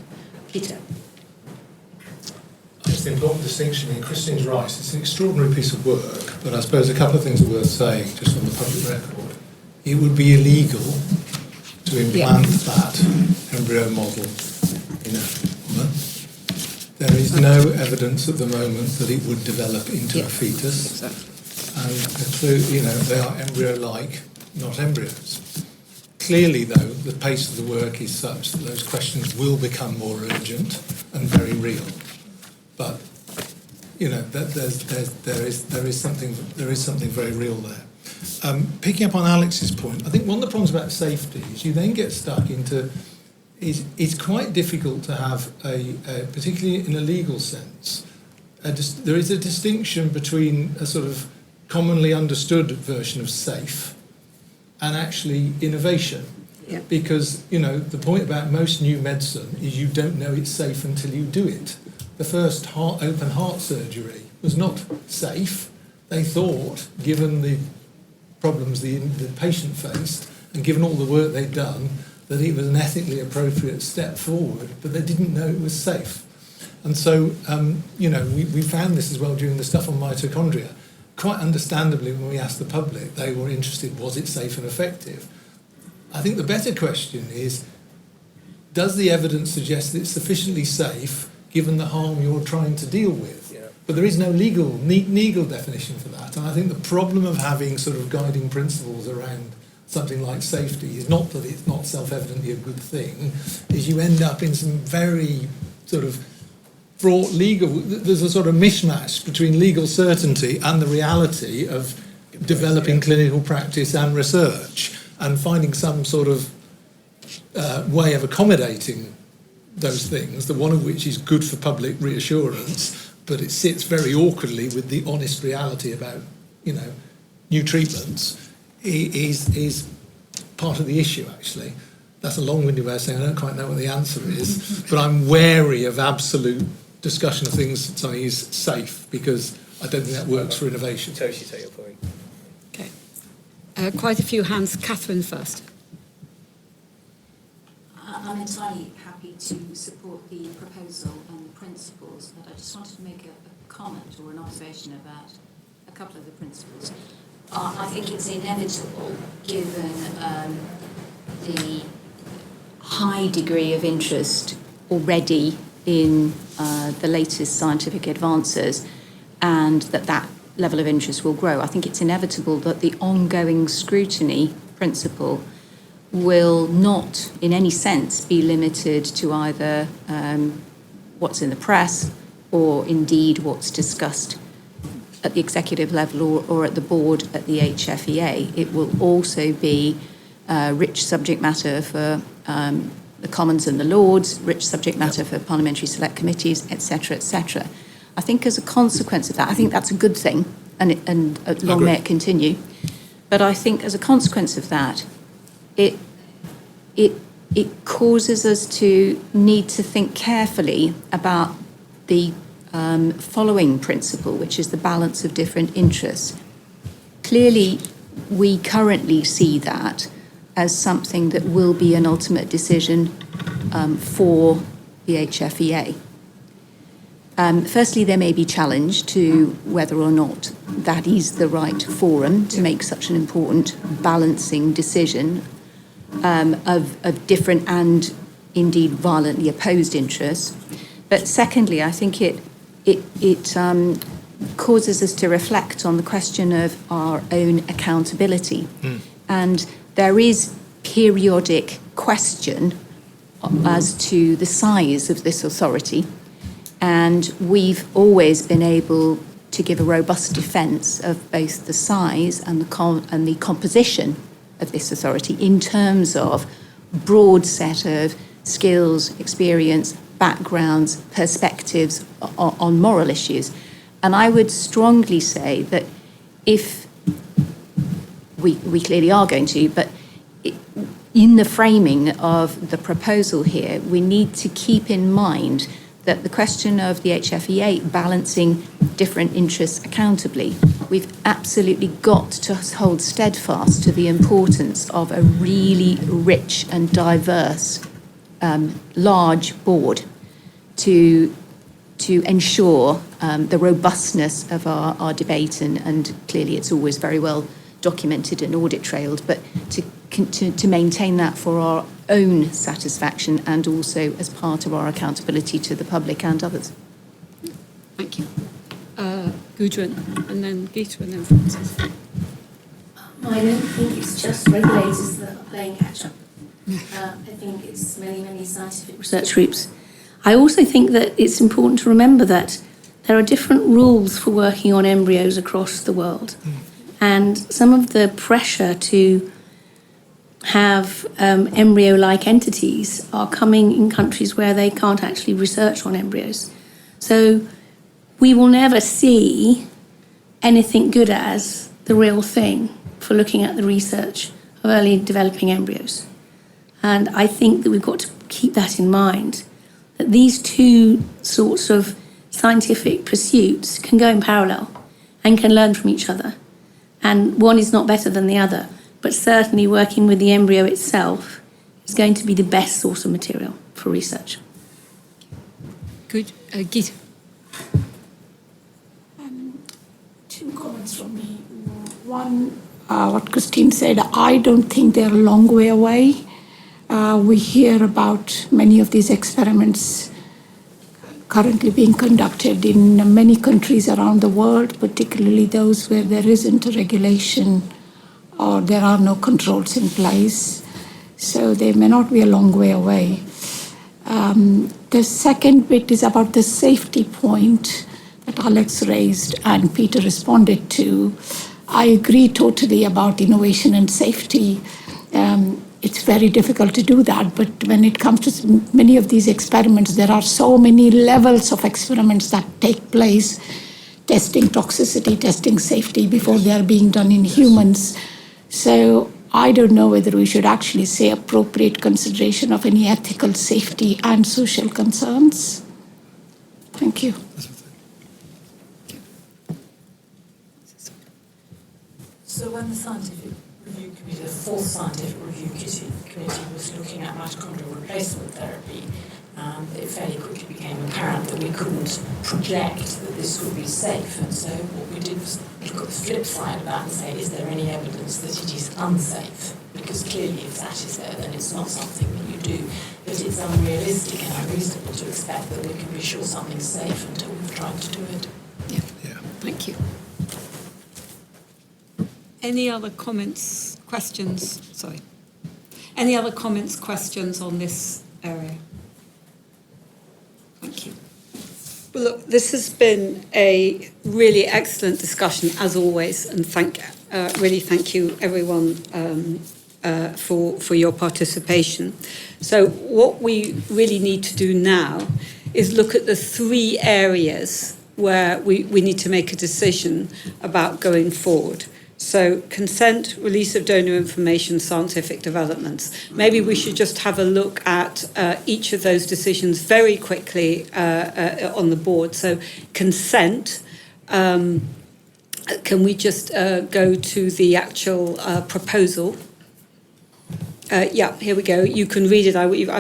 Speaker 1: Peter.
Speaker 4: It's the important distinction, Christine's right, it's an extraordinary piece of work, but I suppose a couple of things are worth saying, just on the public record. It would be illegal to implant that embryo model in a woman. There is no evidence at the moment that it would develop into a fetus. And they are embryo-like, not embryos. Clearly, though, the pace of the work is such that those questions will become more urgent and very real. But there is something very real there. Picking up on Alex's point, I think one of the problems about safety is you then get stuck into. It's quite difficult to have particularly in a legal sense. There is a distinction between a sort of commonly understood version of safe and actually innovation. Yeah. Because the point about most new medicine is you don't know it's safe until you do it. The first open heart surgery was not safe. They thought, given the problems the patient faced and given all the work they'd done, that it was an ethically appropriate step forward, but they didn't know it was safe. And so, we found this as well during the stuff on mitochondria. Quite understandably, when we asked the public, they were interested, was it safe and effective? I think the better question is, does the evidence suggest that it's sufficiently safe given the harm you're trying to deal with? Yeah. But there is no legal definition for that. And I think the problem of having sort of guiding principles around
Speaker 16: something like safety is not that it's not self-evidently a good thing, is you end up in some very sort of fraught legal, there's a sort of mismatch between legal certainty and the reality of developing clinical practice and research, and finding some sort of way of accommodating those things, the one of which is good for public reassurance, but it sits very awkwardly with the honest reality about, new treatments, is part of the issue, actually. That's a long-winded way of saying I don't quite know what the answer is, but I'm wary of absolute discussion of things that something is safe, because I don't think that works for innovation.
Speaker 10: Totally take your point.
Speaker 1: Okay. Quite a few hands. Catherine first.
Speaker 8: I'm entirely happy to support the proposal and the principles, but I just wanted to make a comment or an observation about a couple of the principles. I think it's inevitable, given the high degree of interest already in the latest scientific advances, and that level of interest will grow. I think it's inevitable that the ongoing scrutiny principle will not, in any sense, be limited to either what's in the press or indeed what's discussed at the executive level or at the board at the HFEA. It will also be rich subject matter for the Commons and the Lords, rich subject matter for parliamentary select committees, etc., etc. I think as a consequence of that, I think that's a good thing, and long may it continue. But I think as a consequence of that, it causes us to need to think carefully about the following principle, which is the balance of different interests. Clearly, we currently see that as something that will be an ultimate decision for the HFEA. Firstly, there may be challenge to whether or not that is the right forum to make such an important balancing decision of different and indeed violently opposed interests. But secondly, I think it causes us to reflect on the question of our own accountability. And there is periodic question as to the size of this authority. And we've always been able to give a robust defence of both the size and the composition of this authority in terms of broad set of skills, experience, backgrounds, perspectives on moral issues. And I would strongly say that if we clearly are going to, but in the framing of the proposal here, we need to keep in mind that the question of the HFEA balancing different interests accountably, we've absolutely got to hold steadfast to the importance of a really rich and diverse large board to ensure the robustness of our debate, and clearly it's always very well documented and audit trailed, but to maintain that for our own satisfaction and also as part of our accountability to the public and others.
Speaker 1: Thank you. Gudrun, and then Gita, and then Francis.
Speaker 12: I don't think it's just regulators that are playing catch-up. I think it's many scientific research groups. I also think that it's important to remember that there are different rules for working on embryos across the world. And some of the pressure to have embryo-like entities are coming in countries where they can't actually research on embryos. So we will never see anything good as the real thing for looking at the research of early developing embryos. And I think that we've got to keep that in mind, that these two sorts of scientific pursuits can go in parallel and can learn from each other. And one is not better than the other, but certainly working with the embryo itself is going to be the best source of material for research.
Speaker 1: Good. Gita.
Speaker 9: Two comments from me. One, what Christine said, I don't think they're a long way away. We hear about many of these experiments currently being conducted in many countries around the world, particularly those where there isn't a regulation or there are no controls in place. So they may not be a long way away. The second bit is about the safety point that Alex raised and Peter responded to. I agree totally about innovation and safety. It's very difficult to do that, but when it comes to many of these experiments, there are so many levels of experiments that take place, testing toxicity, testing safety before they are being done in humans. So I don't know whether we should actually say appropriate consideration of any ethical, safety, and social concerns. Thank you.
Speaker 13: So when the scientific review committee, the fourth scientific review committee was looking at mitochondrial replacement therapy, it fairly quickly became apparent that we couldn't project that this would be safe. And so what we did was look at the flip side of that and say, is there any evidence that it is unsafe? Because clearly if that is there, then it's not something that you do. But it's unrealistic and unreasonable to expect that we can be sure something's safe until we've tried to do it.
Speaker 1: Yeah. Thank you. Any other comments, questions? Sorry. Any other comments, questions on this area? Thank you. Well, look, this has been a really excellent discussion, as always, and really thank you, everyone, for your participation. So what we really need to do now is look at the three areas where we need to make a decision about going forward. So consent, release of donor information, scientific developments. Maybe we should just have a look at each of those decisions very quickly on the board. So consent, can we just go to the actual proposal? Yeah, here we go. You can read it.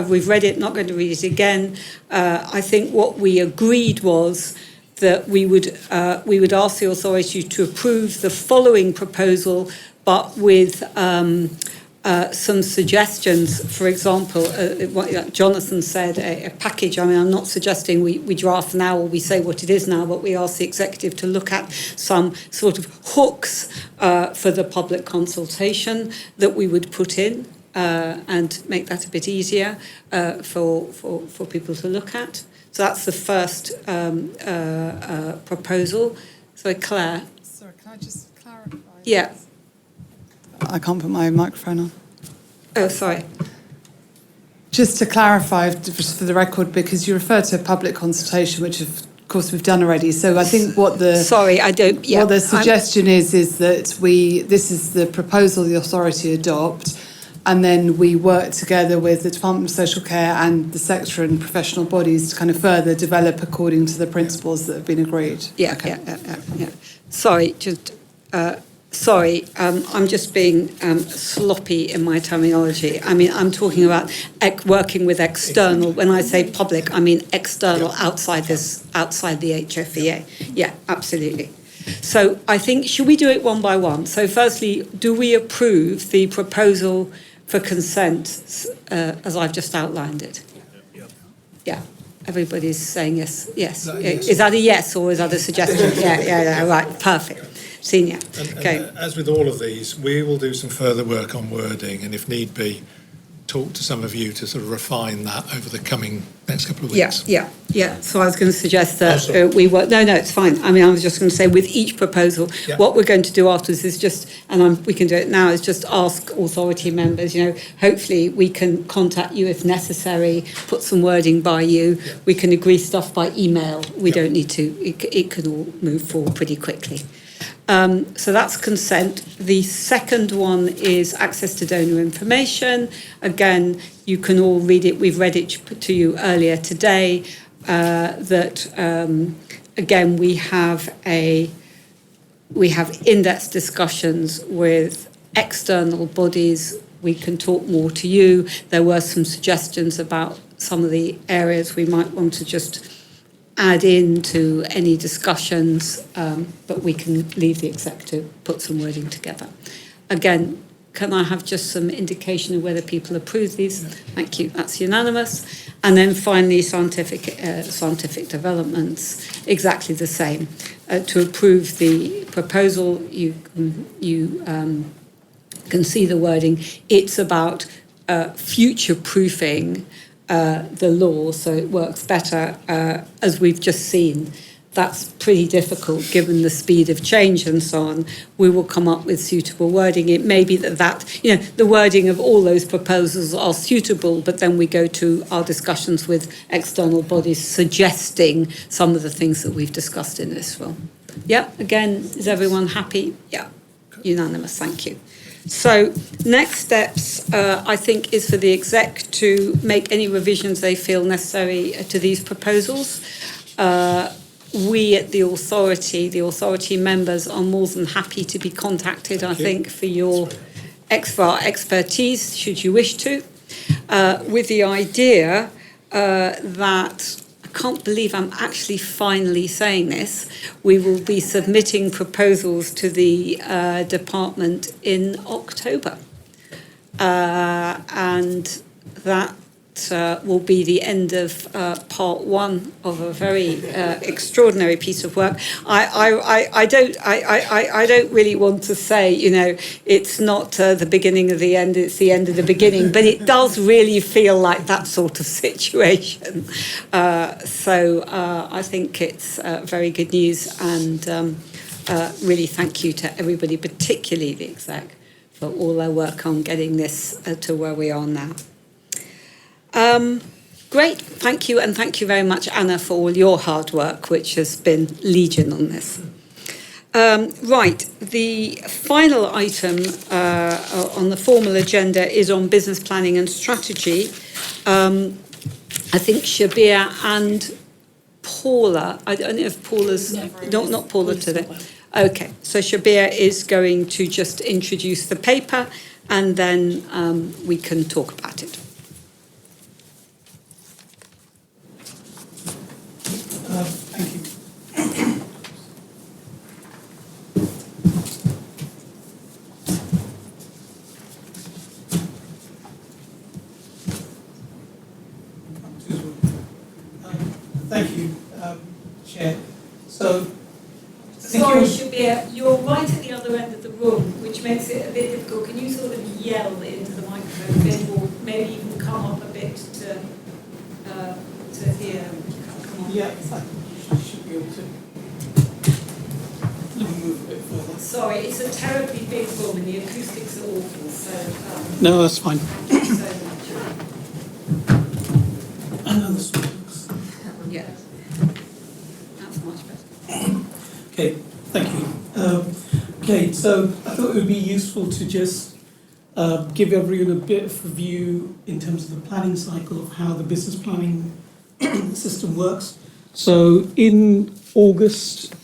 Speaker 1: We've read it, not going to read it again. I think what we agreed was that we would ask the authority to approve the following proposal, but with some suggestions. For example, what Jonathan said, a package. I mean, I'm not suggesting we draft now or we say what it is now, but we ask the executive to look at some sort of hooks for the public consultation that we would put in and make that a bit easier for people to look at. So that's the first proposal. So Claire.
Speaker 3: Sorry, can I just clarify?
Speaker 1: Yeah.
Speaker 3: I can't put my microphone on.
Speaker 1: Oh, sorry.
Speaker 3: Just to clarify, just for the record, because you refer to public consultation, which of course we've done already. So I think what the what the suggestion is that this is the proposal the authority adopt. And then we work together with the Department of Social Care and the sector and professional bodies to kind of further develop according to the principles that have been agreed.
Speaker 1: Yeah, okay. Yeah. Sorry, I'm just being sloppy in my terminology. I mean, I'm talking about working with external. When I say public, I mean external, outside the HFEA. Yeah, absolutely. So I think, should we do it one by one? So firstly, do we approve the proposal for consent as I've just outlined it? Yeah. Everybody's saying yes. Yes. Is that a yes or is that a suggestion? Yeah. Right. Perfect. Senior. Okay.
Speaker 4: And as with all of these, we will do some further work on wording, and if need be, talk to some of you to sort of refine that over the coming next couple of weeks.
Speaker 1: Yeah. So I was going to suggest that we work. No, it's fine. I mean, I was just going to say with each proposal, what we're going to do afterwards is just, and we can do it now, is just ask authority members. Hopefully we can contact you if necessary, put some wording by you. Yeah. We can agree stuff by email. We don't need to. It can all move forward pretty quickly. So that's consent. The second one is access to donor information. Again, you can all read it. We've read it to you earlier today. Again, we have in-depth discussions with external bodies. We can talk more to you. There were some suggestions about some of the areas we might want to just add into any discussions, but we can leave the executive, put some wording together. Again, can I have just some indication of whether people approve these? Thank you, that's unanimous. And then finally, scientific developments, exactly the same. To approve the proposal, you can see the wording. It's about future-proofing the law so it works better, as we've just seen. That's pretty difficult given the speed of change and so on. We will come up with suitable wording. It may be that the wording of all those proposals are suitable, but then we go to our discussions with external bodies suggesting some of the things that we've discussed in this film. Yeah, again, is everyone happy? Yeah, unanimous, thank you. So next steps, I think, is for the exec to make any revisions they feel necessary to these proposals. We at the authority members are more than happy to be contacted, I think, for your expertise, should you wish to, with the idea that, I can't believe I'm actually finally saying this, we will be submitting proposals to the department in October. And that will be the end of part one of a very extraordinary piece of work. I don't really want to say, it's not the beginning of the end, it's the end of the beginning, but it does really feel like that sort of situation. So I think it's very good news, and really thank you to everybody, particularly the exec, for all their work on getting this to where we are now. Great, thank you, and thank you very much, Anna, for all your hard work, which has been legion on this. Right, the final item on the formal agenda is on business planning and strategy. I think Shabir and Paula, I don't know if Paula's, not Paula today. Okay, so Shabir is going to just introduce the paper, and then we can talk about it.
Speaker 17: Thank you. Thank you, Chair. So,
Speaker 1: sorry, Shabir, you're right at the other end of the room, which makes it a bit difficult. Can you sort of yell into the microphone a bit, or maybe even come up a bit to hear?
Speaker 17: Yeah, I should be able to move a bit further.
Speaker 1: Sorry, it's a terribly big room and the acoustics are awful, so...
Speaker 17: No, that's fine.
Speaker 1: Thank you so much.
Speaker 17: I know this works.
Speaker 1: Yeah, that's much better.
Speaker 17: Okay, thank you. Okay, so I thought it would be useful to just give everyone a bit of a view in terms of the planning cycle of how the business planning system works. So in August,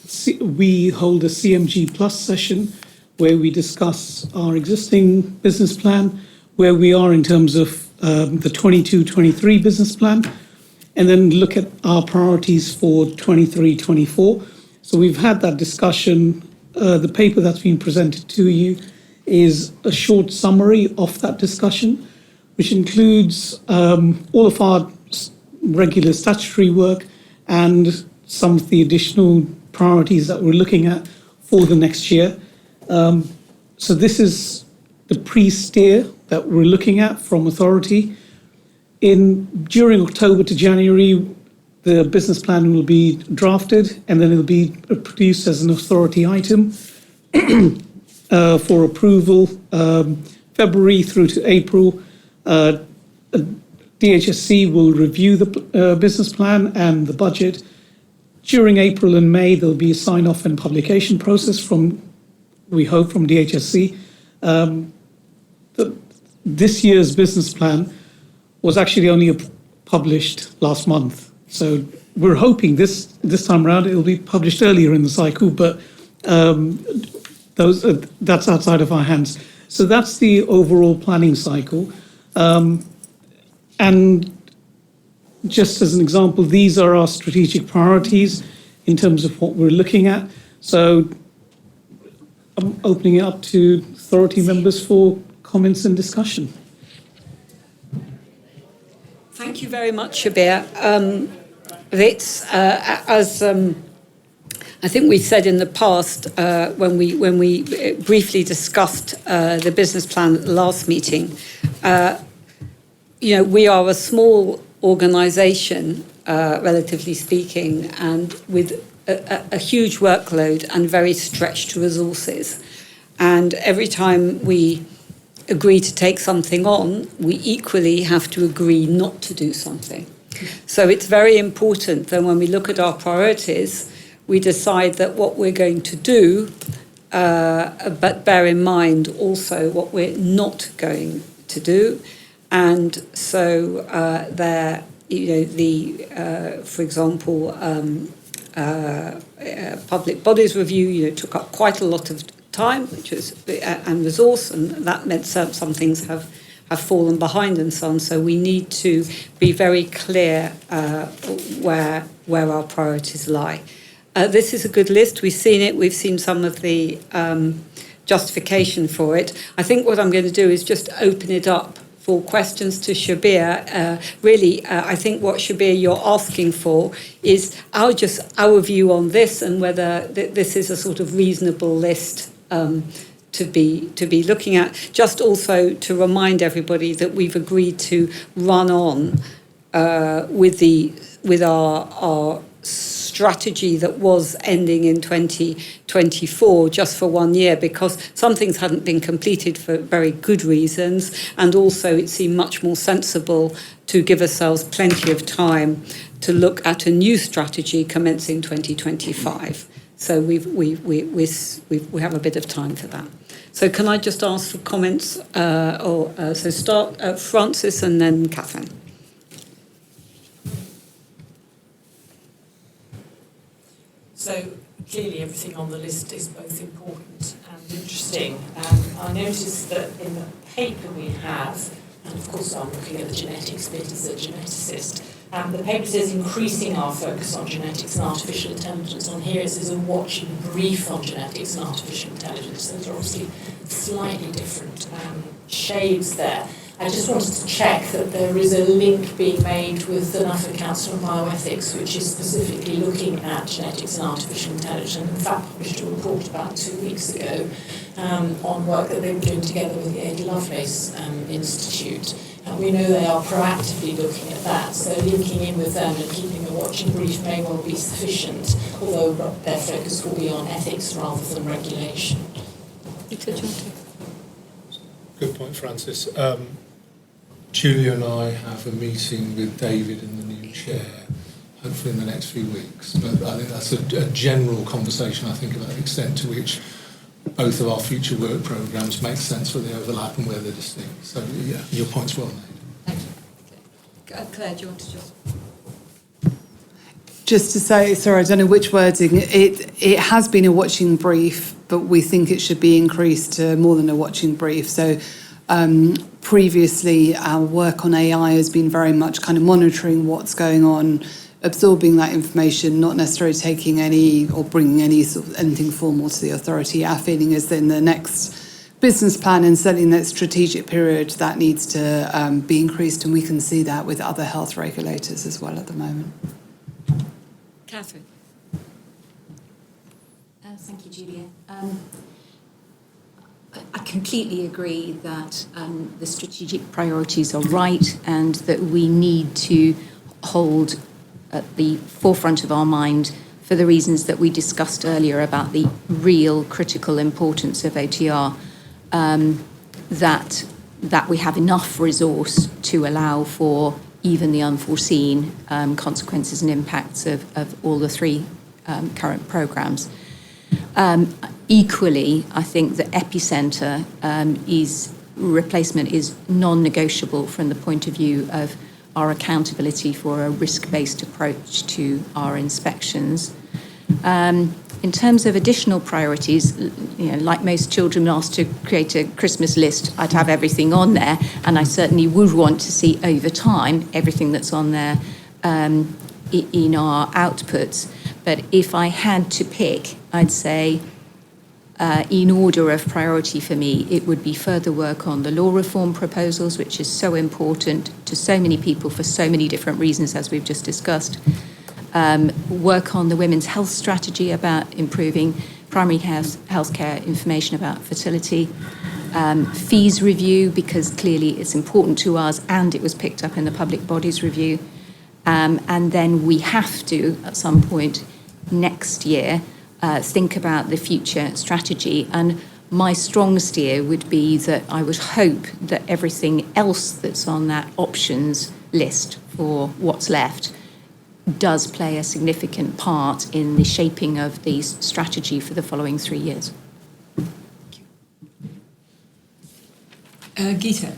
Speaker 17: we hold a CMG Plus session where we discuss our existing business plan, where we are in terms of the 22-23 business plan, and then look at our priorities for 23-24. So we've had that discussion. The paper that's been presented to you is a short summary of that discussion, which includes all of our regular statutory work and some of the additional priorities that we're looking at for the next year. So this is the pre-steer that we're looking at from Authority. During October to January, the business plan will be drafted and then it'll be produced as an Authority item for approval. February through to April, DHSC will review the business plan and the budget. During April and May, there'll be a sign-off and publication process we hope, from DHSC. This year's business plan was actually only published last month. So we're hoping this time around it'll be published earlier in the cycle, but that's outside of our hands. So that's the overall planning cycle. And just as an example, these are our strategic priorities in terms of what we're looking at. So I'm opening it up to Authority members for comments and discussion.
Speaker 1: Thank you very much, Shabir. I think we said in the past when we briefly discussed the business plan at the last meeting, we are a small organisation, relatively speaking, and with a huge workload and very stretched resources. And every time we agree to take something on, we equally have to agree not to do something. So it's very important that when we look at our priorities, we decide that what we're going to do, but bear in mind also what we're not going to do. And so for example, public bodies review, took up quite a lot of time, and resource, and that meant some things have fallen behind and so on. So we need to be very clear where our priorities lie. This is a good list. We've seen it. We've seen some of the justification for it. I think what I'm going to do is just open it up for questions to Shabir. I think what Shabir you're asking for is our view on this and whether this is a sort of reasonable list to be looking at. Just also to remind everybody that we've agreed to run on with our strategy that was ending in 2024 just for 1 year, because some things hadn't been completed for very good reasons, and also it seemed much more sensible to give ourselves plenty of time to look at a new strategy commencing 2025. So we have a bit of time for that. So can I just ask for comments, so start Francis and then Catherine.
Speaker 13: So clearly everything on the list is both important and interesting. I noticed that in the paper we have, and of course I'm looking at the genetics bit as a geneticist, the paper says increasing our focus on genetics and artificial intelligence. On here it says a watching brief on genetics and artificial intelligence. Those are obviously slightly different shades there. I just wanted to check that there is a link being made with the National Council on Bioethics, which is specifically looking at genetics and artificial intelligence, and in fact published a report about 2 weeks ago on work that they were doing together with the Ada Lovelace Institute. And we know they are proactively looking at that, so linking in with them and keeping a watching brief may well be sufficient, although their focus will be on ethics rather than regulation.
Speaker 4: Good point, Francis. Julia and I have a meeting with David and the new chair, hopefully in the next few weeks. But I think that's a general conversation, I think, about the extent to which both of our future work programmes make sense where they overlap and where they're distinct. So, yeah, your point's well made.
Speaker 1: Thank you. Claire, do you want to just...
Speaker 3: Just to say, sorry, I don't know which wording, it has been a watching brief, but we think it should be increased to more than a watching brief. So previously our work on AI has been very much kind of monitoring what's going on, absorbing that information, not necessarily taking any or bringing anything formal to the authority. Our feeling is that in the next business plan and certainly in that strategic period, that needs to be increased, and we can see that with other health regulators as well at the moment.
Speaker 1: Catherine.
Speaker 8: Thank you, Julia. I completely agree that the strategic priorities are right and that we need to hold at the forefront of our mind, for the reasons that we discussed earlier about the real critical importance of OTR, that we have enough resource to allow for even the unforeseen consequences and impacts of all the three current programmes. Equally, I think the epicentre replacement is non-negotiable from the point of view of our accountability for a risk-based approach to our inspections. In terms of additional priorities, like most children asked to create a Christmas list, I'd have everything on there, and I certainly would want to see over time everything that's on there in our outputs. But if I had to pick, I'd say in order of priority for me, it would be further work on the law reform proposals, which is so important to so many people for so many different reasons, as we've just discussed. work on the women's health strategy about improving primary healthcare information about fertility, fees review, because clearly it's important to us and it was picked up in the public bodies review. And then we have to, at some point next year, think about the future strategy. And my strong steer would be that I would hope that everything else that's on that options list for what's left does play a significant part in the shaping of the strategy for the following 3 years.
Speaker 1: Geeta.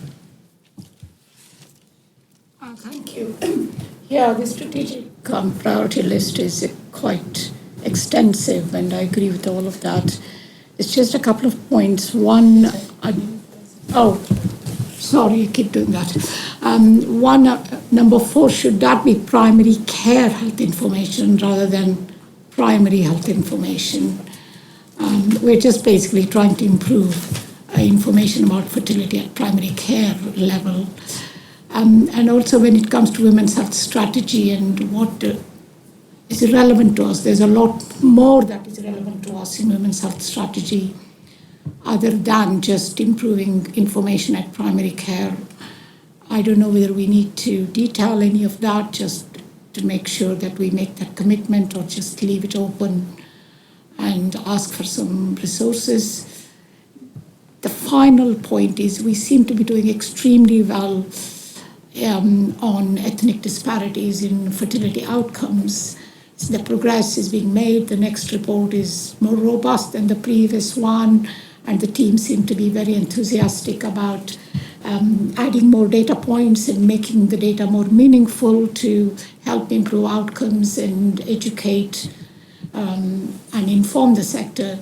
Speaker 9: Thank you. Yeah, the strategic priority list is quite extensive, and I agree with all of that. It's just a couple of points. One, sorry, I keep doing that. Number 4, should that be primary care health information rather than primary health information? We're just basically trying to improve information about fertility at primary care level. And also when it comes to women's health strategy and what is relevant to us, there's a lot more that is relevant to us in women's health strategy other than just improving information at primary care. I don't know whether we need to detail any of that just to make sure that we make that commitment, or just leave it open and ask for some resources. The final point is we seem to be doing extremely well on ethnic disparities in fertility outcomes. So the progress is being made. The next report is more robust than the previous one, and the team seem to be very enthusiastic about adding more data points and making the data more meaningful to help improve outcomes and educate and inform the sector.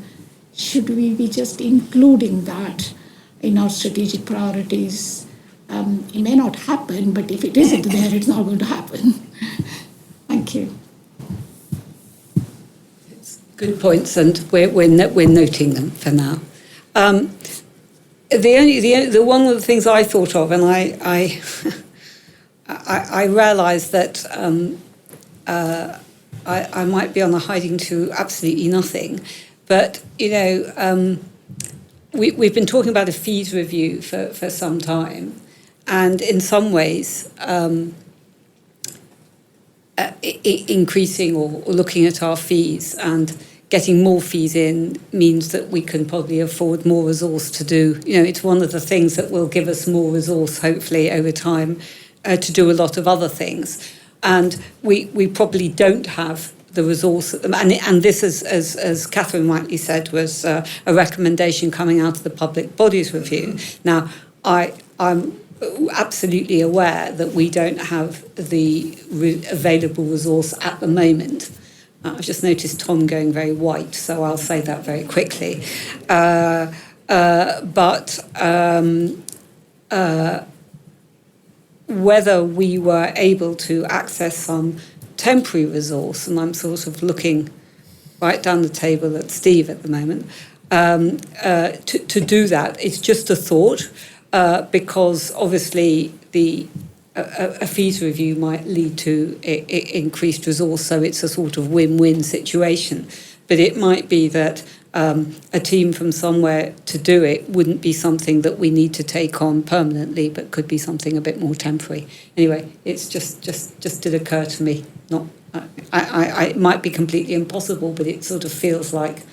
Speaker 9: Should we be just including that in our strategic priorities? It may not happen, but if it isn't there, it's not going to happen. Thank you.
Speaker 1: Good points, and we're noting them for now. The one of the things I thought of, and I realised that I might be on a hiding to absolutely nothing, but we've been talking about a fees review for some time, and in some ways, increasing or looking at our fees and getting more fees in means that we can probably afford more resource to do. It's one of the things that will give us more resource, hopefully, over time, to do a lot of other things. And we probably don't have the resource. And this, as Catherine rightly said, was a recommendation coming out of the Public Bodies Review. Now, I'm absolutely aware that we don't have the available resource at the moment. I've just noticed Tom going very white, so I'll say that very quickly. But whether we were able to access some temporary resource, and I'm sort of looking right down the table at Steve at the moment, to do that, it's just a thought, because obviously a fees review might lead to increased resource, so it's a sort of win-win situation. But it might be that a team from somewhere to do it wouldn't be something that we need to take on permanently, but could be something a bit more temporary. Anyway, it's just did occur to me. Not, it might be completely impossible, but it sort of feels like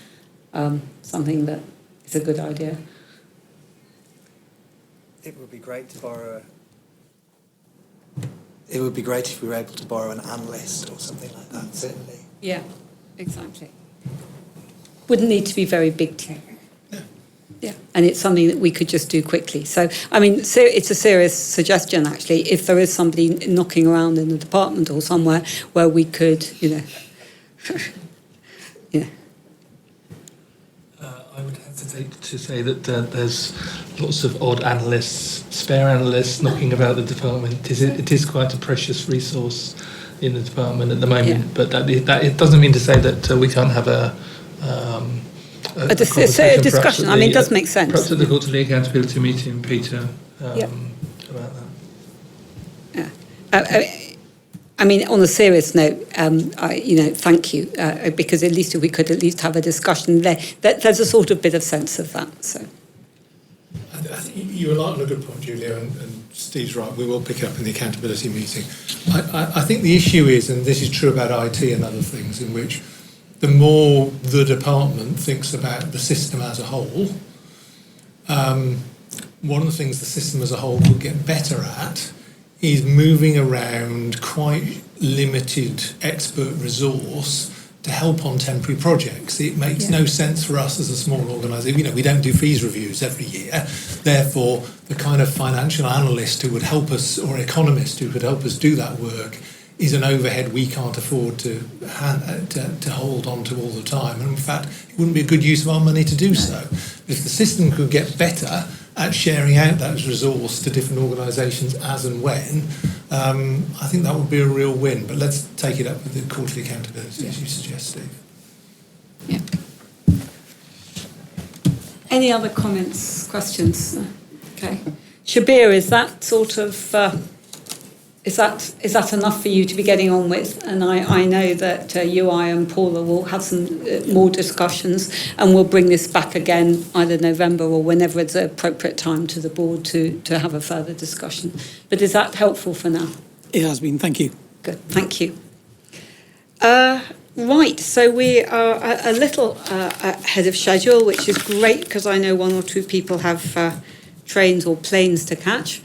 Speaker 1: something that is a good idea.
Speaker 11: It would be great to borrow. It would be great if we were able to borrow an analyst or something like that, certainly.
Speaker 1: Yeah, exactly. Wouldn't need to be very big team. Yeah, and it's something that we could just do quickly. So, it's a serious suggestion, actually, if there is somebody knocking around in the department or somewhere where we could, yeah.
Speaker 18: I would hesitate to say that there's lots of odd analysts, spare analysts knocking about the department. It is quite a precious resource in the department at the moment, yeah. But that it doesn't mean to say that we can't have a
Speaker 1: discussion. It does make sense.
Speaker 18: Perhaps at the quarterly accountability meeting, Peter,
Speaker 1: yeah.
Speaker 18: about that.
Speaker 1: Yeah. I mean, on a serious note, thank you, because at least if we could at least have a discussion there, there's a sort of bit of sense of that. So,
Speaker 4: I think you were on a good point, Julia, and Steve's right. We will pick it up in the accountability meeting. I think the issue is, and this is true about IT and other things, in which the more the department thinks about the system as a whole, one of the things the system as a whole could get better at is moving around quite limited expert resource to help on temporary projects. It makes no sense for us as a small organisation. We don't do fees reviews every year. Therefore, the kind of financial analyst who would help us, or economist who could help us do that work, is an overhead we can't afford to hold on to all the time. And in fact, it wouldn't be a good use of our money to do so. If the system could get better at sharing out that resource to different organisations as and when, I think that would be a real win. But let's take it up with the quarterly accountability, as you suggest, Steve.
Speaker 1: Yeah. Any other comments, questions? Okay. Shabir, is that sort of... Is that enough for you to be getting on with? And I know that you, I and Paula will have some more discussions, and we'll bring this back again either November or whenever it's an appropriate time to the board to have a further discussion. But is that helpful for now?
Speaker 17: It has been, thank you.
Speaker 1: Good, thank you. Right, so we are a little ahead of schedule, which is great because I know one or two people have trains or planes to catch.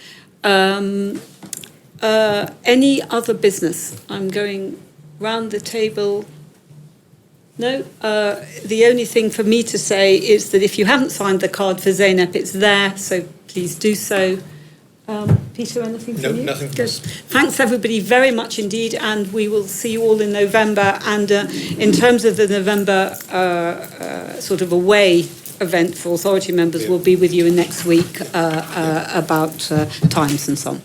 Speaker 1: Any other business? I'm going round the table. No? The only thing for me to say is that if you haven't signed the card for Zeynep, it's there, so please do so. Peter, anything from you?
Speaker 4: No, nothing.
Speaker 1: Good. Thanks, everybody, very much indeed, and we will see you all in November. And in terms of the November sort of away event for authority members, we'll be with you next week about times and so on.